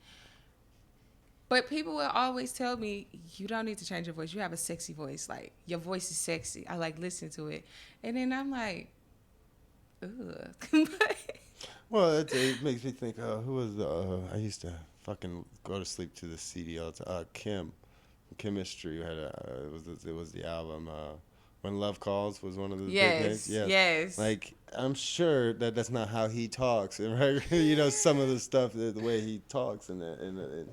B: But people will always tell me, you don't need to change your voice. You have a sexy voice. Like, your voice is sexy. I like listening to it. And then I'm like, ugh.
A: Well, it makes me think, who was I used to fucking go to sleep to the CD all the time. Kim. Chemistry had it was the album When Love Calls was one of the big hits.
B: Yes,
A: Yes.
B: yes.
A: Like, I'm sure that that's not how he talks, right? Some of the stuff, the way he talks, and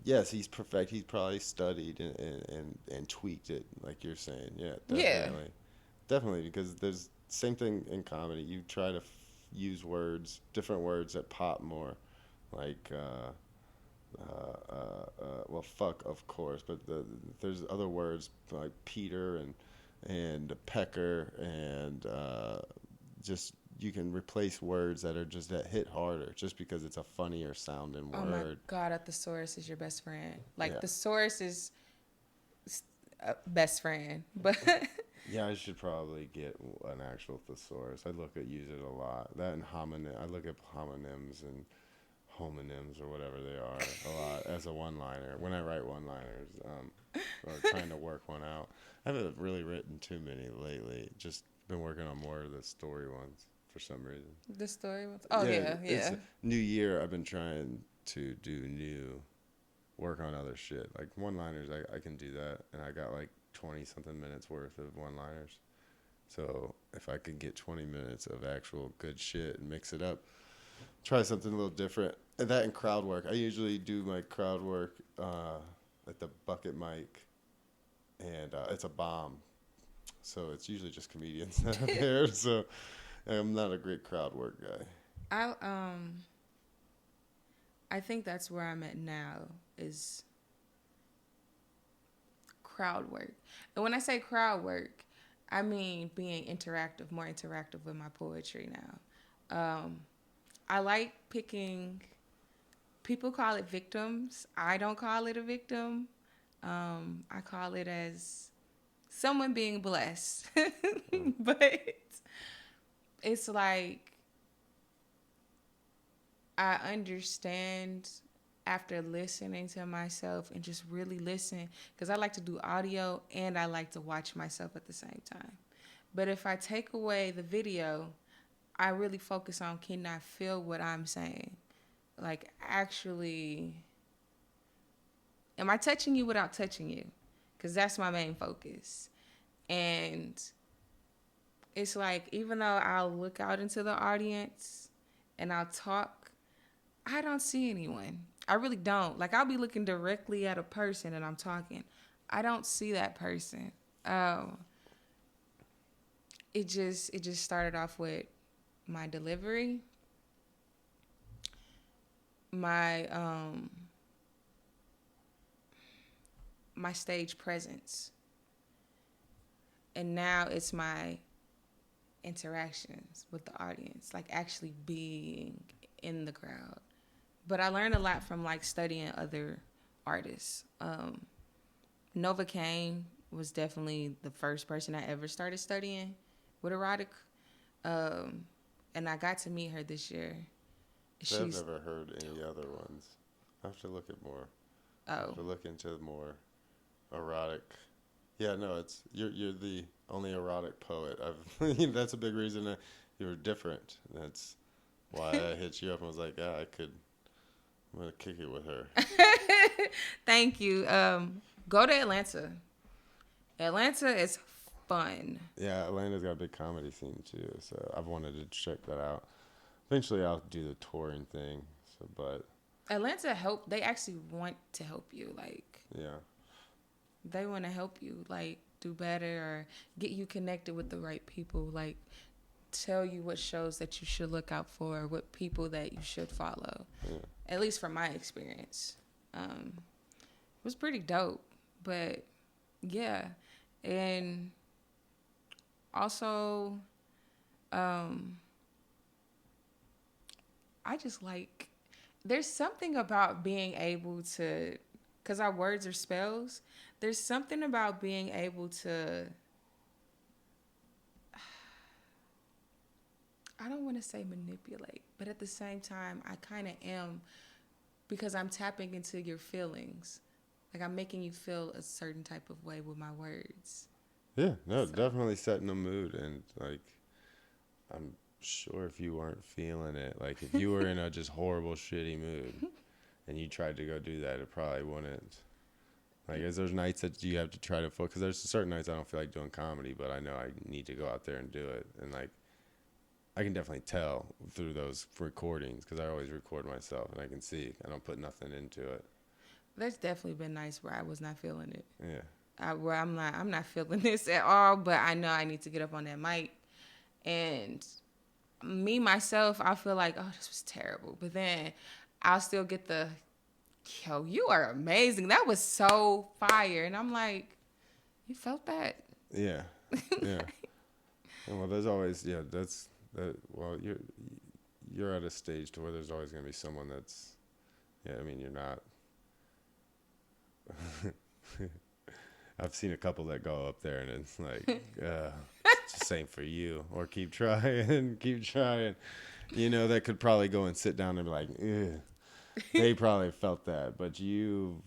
A: yes, he's perfect. He's probably studied and tweaked it, like you're saying. Yeah,
B: Yeah.
A: definitely, definitely, because there's same thing in comedy. You try to use words, different words that pop more, like. Well, fuck, of course, but there's other words like Peter and Pecker and just you can replace words that are just that hit harder just because it's a funnier sounding
B: Oh my
A: word.
B: God, a thesaurus is your best friend. Like
A: Yeah,
B: thesaurus is best friend, but
A: yeah, I should probably get an actual thesaurus. I use it a lot. That and homonym. I look at homonyms and homonyms or whatever they are a lot as a one-liner when I write one-liners or trying to work one out. I haven't really written too many lately. Just been working on more of the story ones for some reason.
B: the story was. Oh
A: Yeah,
B: yeah,
A: it's
B: yeah.
A: new year. I've been trying to do new work on other shit like one-liners. I can do that, and I got like 20 something minutes worth of one-liners. So if I could get 20 minutes of actual good shit and mix it up, try something a little different. And that and crowd work. I usually do my crowd work at the bucket mic, and it's a bomb. So it's usually just comedians that are there. So I'm not a great crowd work guy.
B: I I think that's where I'm at now is crowd work. And when I say crowd work, I mean being interactive, more interactive with my poetry now. I like picking. People call it victims. I don't call it a victim. I call it as someone being blessed.
A: Mm.
B: But it's like I understand after listening to myself and just really listen because I like to do audio and I like to watch myself at the same time. But if I take away the video, I really focus on can I feel what I'm saying? Like actually, am I touching you without touching you? Because that's my main focus. And it's like even though I'll look out into the audience and I'll talk, I don't see anyone. I really don't. Like I'll be looking directly at a person and I'm talking. I don't see that person. Um, it just started off with my delivery, my my stage presence, and now it's my interactions with the audience, like actually being in the crowd. But I learned a lot from like studying other artists. Nova Kane was definitely the first person I ever started studying with erotic, um, and I got to meet her this year.
A: So I've
B: She's
A: never heard any other ones. I have to look at more. I have
B: oh
A: to look into more erotic. Yeah, no, it's you're the only erotic poet. I've that's a big reason that you're different. That's why I hit you up and was like, yeah, I'm gonna kick it with her.
B: thank you. Go to Atlanta. Atlanta is fun.
A: Yeah, Atlanta's got a big comedy scene too, so I've wanted to check that out. Eventually, I'll do the touring thing. So, but
B: Atlanta help. They actually want to help you. Like
A: yeah,
B: they want to help you. Like do better or get you connected with the right people. Like tell you what shows that you should look out for, what people that you should follow.
A: yeah.
B: At least from my experience, it was pretty dope. But yeah, and also, um, I just like there's something about being able to, because our words are spells. There's something about being able to. I don't want to say manipulate, but at the same time, I kind of am because I'm tapping into your feelings. Like I'm making you feel a certain type of way with my words.
A: Yeah, no,
B: So
A: definitely setting the mood, and like I'm sure if you weren't feeling it, like if you were in a just horrible, shitty mood, and you tried to go do that, it probably wouldn't. Like, is there nights that you have to try to focus? Because there's certain nights I don't feel like doing comedy, but I know I need to go out there and do it. And, like, I can definitely tell through those recordings because I always record myself and I can see I don't put nothing into it.
B: There's definitely been nights where I was not feeling it.
A: Yeah.
B: Where I'm not feeling this at all, but I know I need to get up on that mic. And me, myself, I feel like, oh, this was terrible. But then I'll still get the, yo, you are amazing. That was so fire. And I'm like, you felt that?
A: Yeah. Yeah. Well, there's always, yeah, that's, that. Well, you're at a stage to where there's always going to be someone that's, yeah, I mean, you're not. I've seen a couple that go up there and it's like, it's the same for you. Or keep trying, keep trying. You know, that could probably go and sit down and be like, ugh. They probably felt that, but you've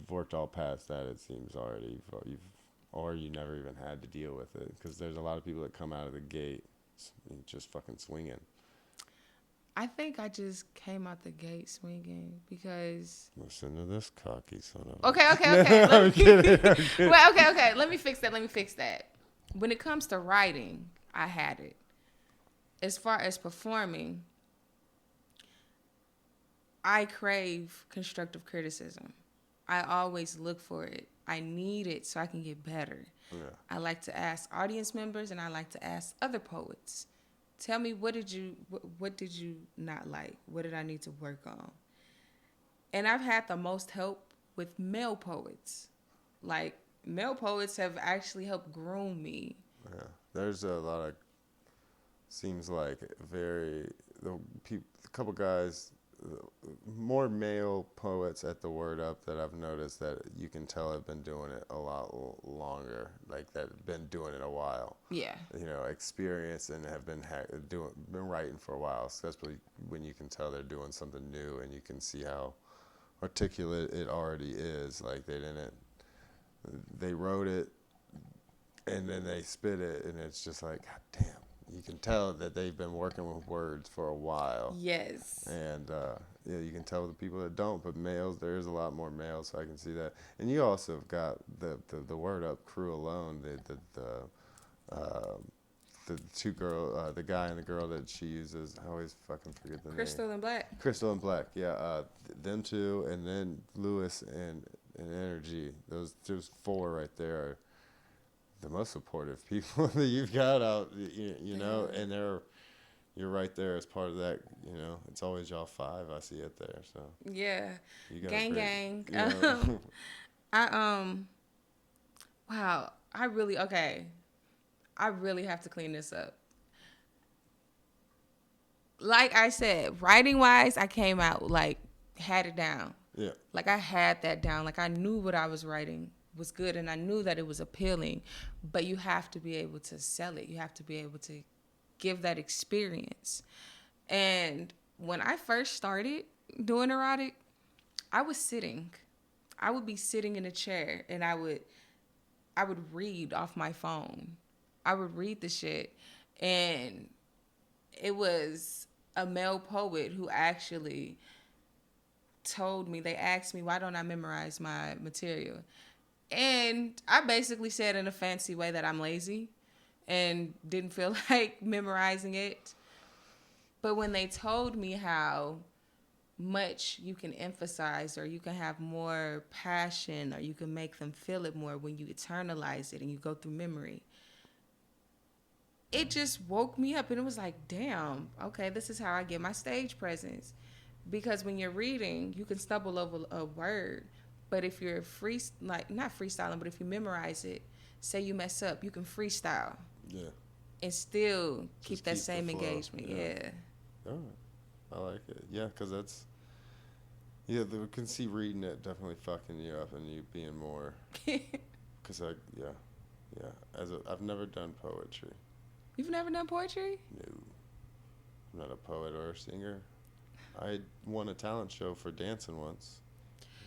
A: worked all past that. It seems already. Or you never even had to deal with it because there's a lot of people that come out of the gate just fucking swinging.
B: I think I just came out the gate swinging because.
A: Listen to this cocky son of.
B: Okay.
A: I'm kidding.
B: Well, okay. Let me fix that. When it comes to writing, I had it. As far as performing, I crave constructive criticism. I always look for it. I need it so I can get better.
A: Yeah.
B: I like to ask audience members and I like to ask other poets. Tell me, what did you not like? What did I need to work on? And I've had the most help with male poets. Like, male poets have actually helped groom me.
A: Yeah. There's a lot of, seems like a couple guys, more male poets at the Word Up that I've noticed that you can tell have been doing it a lot longer, like that have been doing it a while.
B: Yeah.
A: You know, experienced and have been writing for a while, especially when you can tell they're doing something new and you can see how articulate it already is. Like they wrote it and then they spit it and it's just like, God damn. You can tell that they've been working with words for a while.
B: Yes.
A: And yeah, you can tell the people that don't, but males, there is a lot more males, so I can see that. And you also have got the Word Up crew alone, the two the guy and the girl that she uses. I always fucking forget the
B: Crystal
A: name.
B: and Black.
A: Crystal and Black, yeah. Them two, and then Lewis and Energy. Those four right there are the most supportive people that you've got out, you know, and you're right there as part of that, you know. It's always y'all five. I see it there, so.
B: Yeah.
A: You got
B: Gang.
A: you know.
B: Wow. I really have to clean this up. Like I said, writing wise, I came out like had it down.
A: Yeah.
B: Like I had that down. Like I knew what I was writing was good and I knew that it was appealing, but you have to be able to sell it. You have to be able to give that experience. And when I first started doing erotic, I was sitting. I would be sitting in a chair and I would read off my phone. I would read the shit, and it was a male poet who actually told me, they asked me, why don't I memorize my material? And I basically said in a fancy way that I'm lazy and didn't feel like memorizing it. But when they told me how much you can emphasize or you can have more passion or you can make them feel it more when you internalize it and you go through memory, it just woke me up and it was like, damn, okay, this is how I get my stage presence. Because when you're reading, you can stumble over a word. But if you're not freestyling, but if you memorize it, say you mess up, you can freestyle.
A: Yeah.
B: And still keep that same
A: the flow.
B: engagement. Yeah.
A: All right. I like it. Yeah, because that's, yeah, I can see reading it definitely fucking you up and you being more, because I've never done poetry.
B: You've never done poetry?
A: No. I'm not a poet or a singer. I won a talent show for dancing once.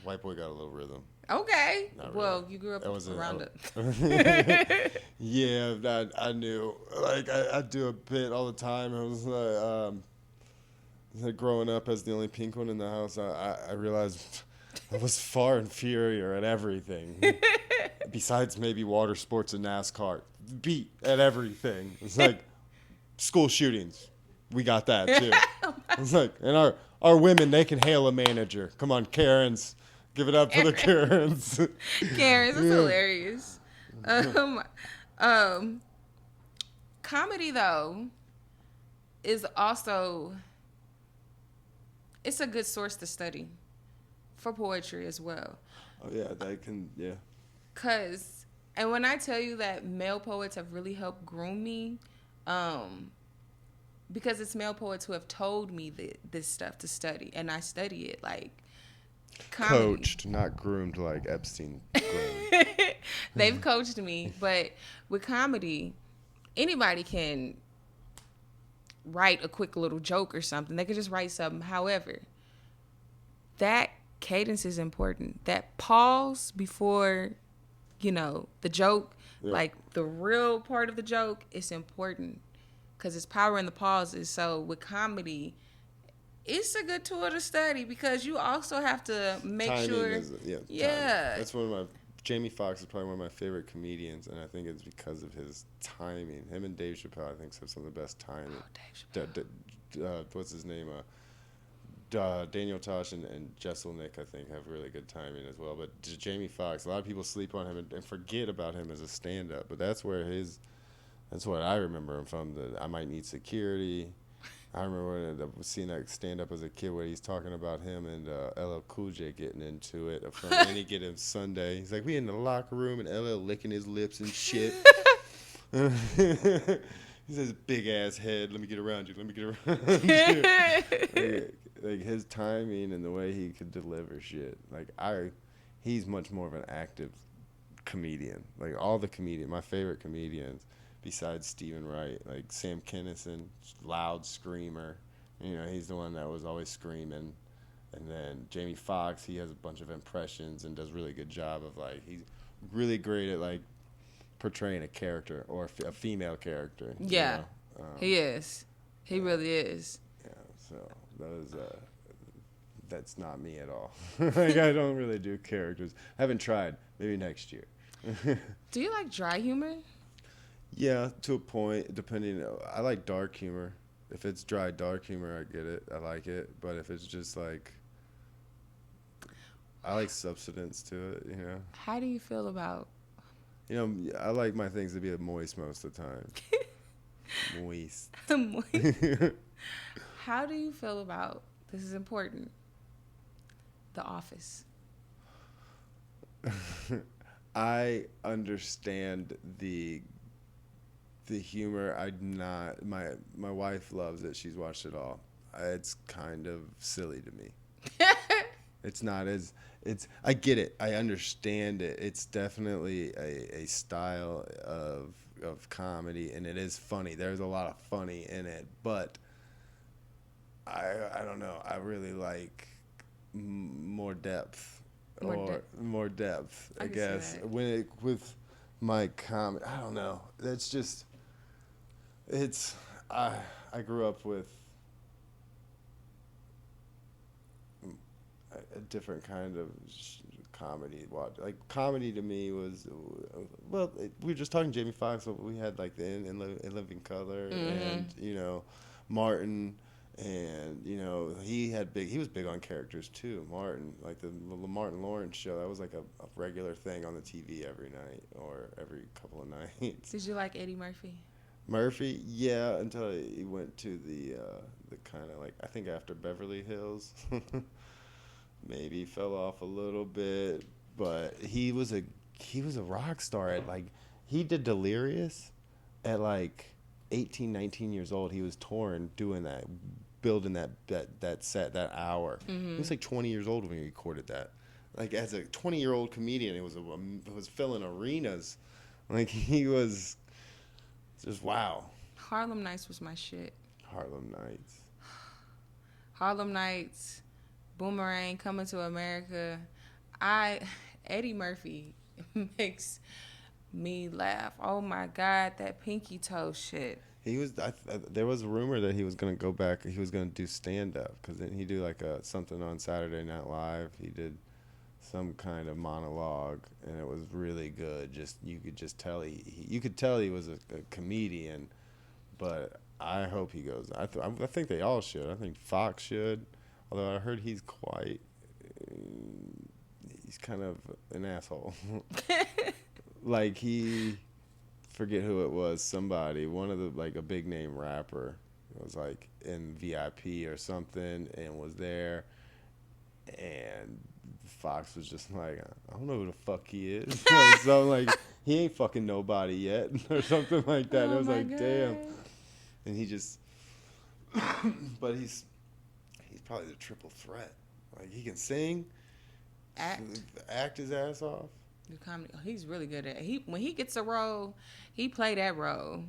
A: White boy got a little rhythm.
B: Okay.
A: Not
B: well,
A: really.
B: You grew up around it.
A: Yeah, I knew. Like, I do a bit all the time. I was like growing up as the only pink one in the house, I realized I was far inferior at everything. Besides maybe water sports and NASCAR. Beat at everything. It's like school shootings. We got that too. It's like, and our women, they can hail a manager. Come on, Karens. Give it up for the Karens.
B: Karens, it's
A: Yeah.
B: hilarious. Um, um, Comedy though is also it's a good source to study for poetry as well.
A: Oh yeah, that can, yeah.
B: Cause and when I tell you that male poets have really helped groom me, um, because it's male poets who have told me this stuff to study, and I study it like comedy.
A: Coached, not groomed like Epstein groomed.
B: They've coached me, but with comedy, anybody can write a quick little joke or something. They could just write something. However, that cadence is important. That pause before, the joke,
A: Yeah.
B: like the real part of the joke, is important because it's power in the pauses. So with comedy, it's a good tool to study because you also have to make
A: Timing
B: sure.
A: is, yeah.
B: Yeah.
A: Timing. That's one of my. Jamie Foxx is probably one of my favorite comedians, and I think it's because of his timing. Him and Dave Chappelle, I think, have some of the best timing.
B: Oh, Dave Chappelle.
A: What's his name? Daniel Tosh and Jesselnick, I think, have really good timing as well. But Jamie Foxx, a lot of people sleep on him and forget about him as a stand-up. But that's what I remember him from. I Might Need Security. I remember seeing that stand-up as a kid where he's talking about him and LL Cool J getting into it from Any Given Sunday. He's like, we in the locker room and LL licking his lips and shit. He says, big ass head. Let me get around you. Let me get around you. like his timing and the way he could deliver shit. He's much more of an active comedian. Like all the my favorite comedians, besides Stephen Wright, like Sam Kinison, loud screamer. He's the one that was always screaming. And then Jamie Foxx, he has a bunch of impressions and does a really good job of he's really great at portraying a character or a female character.
B: Yeah, he is. He really is.
A: Yeah, so that's not me at all. I don't really do characters. I haven't tried. Maybe next year.
B: Do you like dry humor?
A: Yeah, to a point. Depending, I like dark humor. If it's dry, dark humor, I get it. I like it. But if it's just I like substance to it.
B: How do you feel about?
A: I like my things to be moist most of the time. Moist.
B: How do you feel about? This is important. The Office.
A: I understand the humor. My wife loves it. She's watched it all. It's kind of silly to me. It's not as I get it. I understand it. It's definitely a style of comedy, and it is funny. There's a lot of funny in it, but I don't know. I really like more depth. More depth, I guess. With my comedy, I don't know. That's just I grew up with a different kind of comedy. Comedy to me was we were just talking Jamie Foxx, so we had the In Living Color, and Martin. And he was big on characters too. Martin, like the Martin Lawrence show, that was a regular thing on the TV every night or every couple of nights.
B: Did you like Eddie Murphy?
A: Murphy, yeah, until he went to the kind of I think after Beverly Hills, maybe fell off a little bit. But he was a rock star at he did Delirious at 18, 19 years old. He was touring, doing that, building that set, that hour.
B: Mm-hmm.
A: He was 20 years old when he recorded that. As a 20-year-old comedian, it was filling arenas. He was just wow.
B: Harlem Nights was my shit.
A: Harlem Nights,
B: Boomerang, Coming to America. Eddie Murphy makes me laugh. Oh my God, that pinky toe shit.
A: He was. There was a rumor that he was gonna go back. He was gonna do stand up because then he do something on Saturday Night Live. He did some kind of monologue, and it was really good. Just you could just tell you could tell he was a comedian, but I hope he goes. I think they all should. I think Fox should, although I heard he's kind of an asshole. Like he forget who it was. Somebody, one of the like a big name rapper, was like in VIP or something and was there, and Fox was just like, I don't know who the fuck he is. So like he ain't fucking nobody yet or something like that.
B: Oh
A: It was
B: my
A: like
B: God.
A: damn, and he just, but he's probably the triple threat. Like he can sing, act his ass off.
B: The comedy. He's really good at it. When he gets a role, he play that role.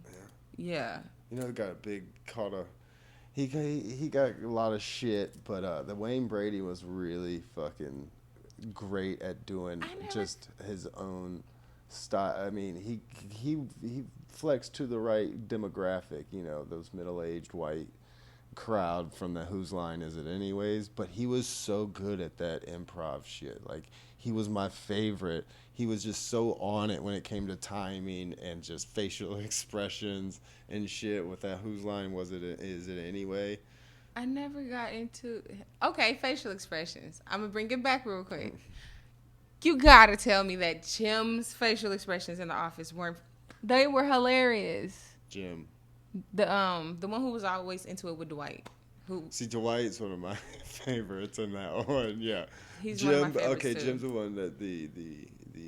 B: Yeah.
A: You know, he got a big called a. He got a lot of shit, but the Wayne Brady was really fucking great at doing just his own style. I mean, he flexed to the right demographic. You know, those middle-aged white crowd from the Whose Line Is It Anyways? But he was so good at that improv shit. Like he was my favorite. He was just so on it when it came to timing and just facial expressions and shit with that Whose Line Was It Is It Anyway?
B: I never got into. Okay, facial expressions. I'm gonna bring it back real quick. You gotta tell me that Jim's facial expressions in The Office weren't. They were hilarious.
A: Jim.
B: The one who was always into it with Dwight. Who?
A: See, Dwight's one of my favorites in that one. Yeah.
B: He's
A: Jim.
B: one of my favorites
A: Okay,
B: too.
A: Jim's the one that the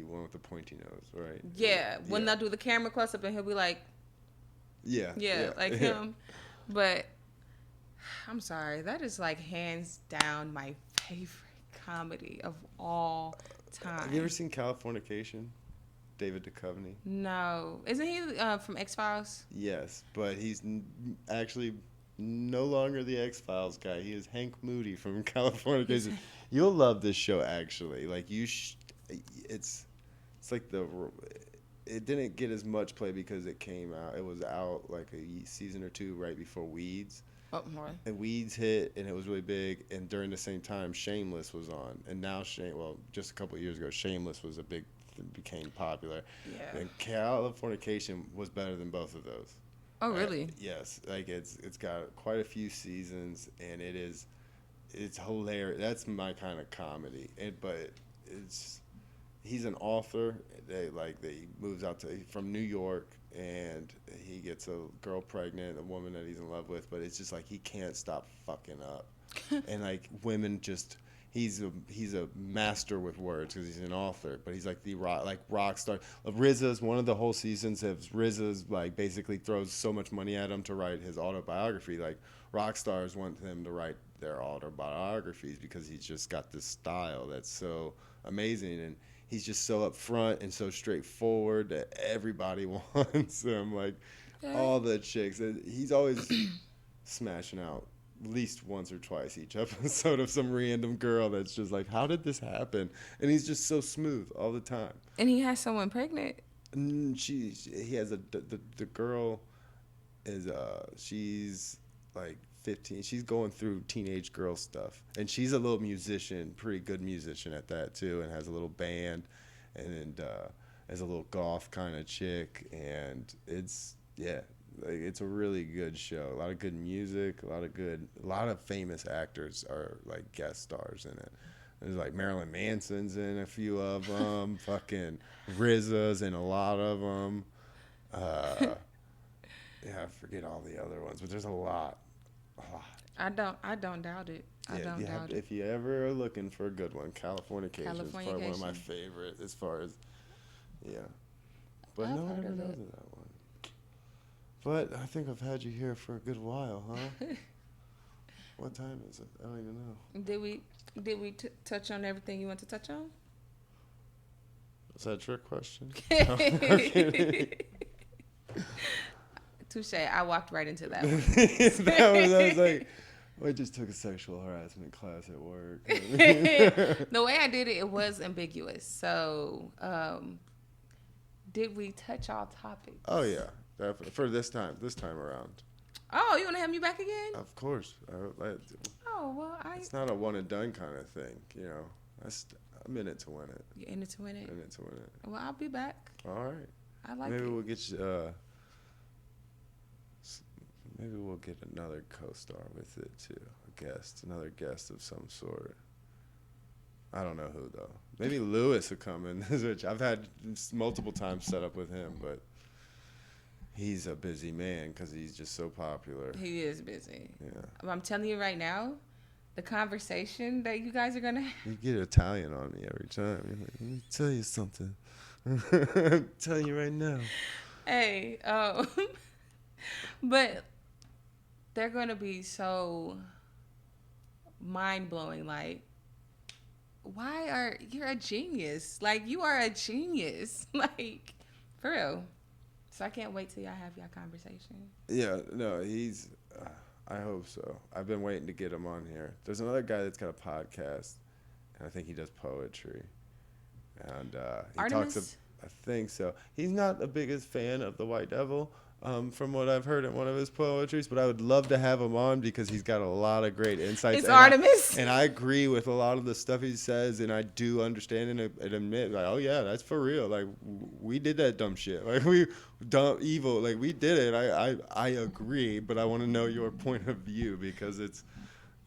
A: one with the pointy nose, right?
B: Yeah. When they'll do the camera close up and he'll be like.
A: Yeah.
B: Like him. But I'm sorry, that is like hands down my favorite comedy of all time.
A: Have you ever seen Californication? David Duchovny?
B: No. Isn't he from X-Files?
A: Yes, but he's actually no longer the X-Files guy. He is Hank Moody from Californication. You'll love this show, actually. Like it's like it didn't get as much play because it came out. It was out like a season or two right before Weeds.
B: Oh, more.
A: And Weeds hit, and it was really big. And during the same time, Shameless was on. And now, just a couple of years ago, Shameless was became popular.
B: Yeah.
A: And Californication was better than both of those.
B: Oh, really?
A: Yes. Like it's got quite a few seasons, and it's hilarious. That's my kind of comedy. But he's an author. He moves out from New York, and he gets a girl pregnant, a woman that he's in love with. But it's just like he can't stop fucking up, and like women just. He's a master with words because he's an author, but he's like rock star. RZA's one of the whole seasons of RZA's like basically throws so much money at him to write his autobiography. Like rock stars want him to write their autobiographies because he's just got this style that's so amazing, and he's just so upfront and so straightforward that everybody wants him. Like all the chicks, he's always smashing out. At least once or twice each episode of some random girl that's just like, how did this happen? And he's just so smooth all the time.
B: And he has someone pregnant.
A: He has the girl is she's like 15. She's going through teenage girl stuff, and she's a little musician, pretty good musician at that too, and has a little band, and is a little goth kind of chick, and it's a really good show. A lot of good music. A lot of famous actors are like guest stars in it. There's like Marilyn Manson's in a few of them. Fucking RZA's in a lot of them. I forget all the other ones, but there's a lot.
B: I don't doubt it. I don't doubt it.
A: If you ever are looking for a good one, Californication is probably one of my favorite as far as But no one ever knows of that one. But I think I've had you here for a good while, huh? What time is it? I don't even know.
B: Did we touch on everything you want to touch on?
A: Was that a trick question?
B: Touche. I walked right into that one.
A: I was like, I just took a sexual harassment class at work.
B: The way I did it, it was ambiguous. So, did we touch all topics?
A: Oh yeah. For this time around.
B: Oh, you want to have me back again?
A: Of course.
B: Oh, well,
A: It's not a one and done kind of thing, you know. I'm in it to win it.
B: You're in it to win it?
A: In it to win it.
B: Well, I'll be back.
A: All right.
B: I like
A: Maybe
B: it.
A: we'll get you. Maybe we'll get another co-star with it too. Another guest of some sort. I don't know who though. Maybe Lewis will come in, which I've had multiple times set up with him, but he's a busy man because he's just so popular.
B: He is busy.
A: Yeah.
B: I'm telling you right now, the conversation that you guys are gonna have.
A: You get Italian on me every time. You're like, let me tell you something. I'm telling you right now.
B: Hey, but they're gonna be so mind blowing. Like, you're a genius? Like, you are a genius. Like, for real. So I can't wait till y'all have your conversation.
A: Yeah, no, he's. I hope so. I've been waiting to get him on here. There's another guy that's got a podcast, and I think he does poetry. And he
B: Artemis?
A: talks. I think so. He's not the biggest fan of the White Devil, from what I've heard in one of his poetries, but I would love to have him on because he's got a lot of great insights.
B: It's Artemis.
A: And I agree with a lot of the stuff he says, and I do understand and admit, like, oh yeah, that's for real. Like, we did that dumb shit. Like, we dumb evil. Like, we did it. I agree, but I want to know your point of view because it's,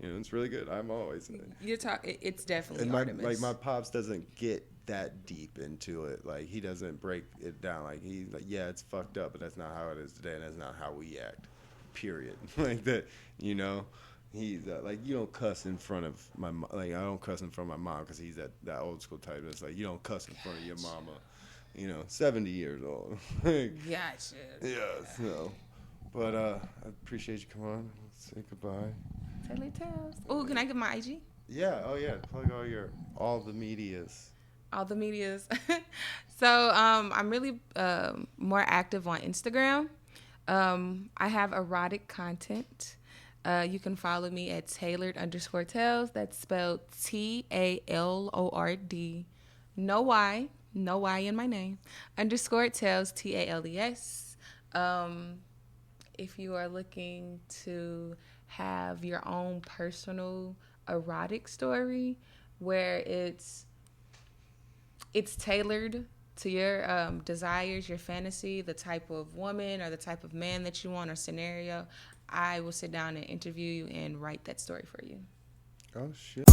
A: it's really good. I'm always.
B: It's definitely
A: and
B: Artemis.
A: my pops doesn't get that deep into it. Like, he doesn't break it down. Like, he's like, yeah, it's fucked up, but that's not how it is today, and that's not how we act. Period. Like that, He's like, you don't cuss in front of my like I don't cuss in front of my mom because he's that old school type. It's like you don't cuss in front of your mama. 70 years old.
B: Gotcha.
A: Yeah. So, but I appreciate you coming on. Let's say goodbye.
B: Totally tells. Oh, can I get my IG?
A: Yeah. Oh yeah. Plug all the medias.
B: All the medias. So I'm really more active on Instagram. I have erotic content. You can follow me at tailored_tales. That's spelled TALORD. No Y in my name. _tales, TALES. If you are looking to have your own personal erotic story where it's tailored to your desires, your fantasy, the type of woman or the type of man that you want or scenario, I will sit down and interview you and write that story for you.
A: Oh, shit.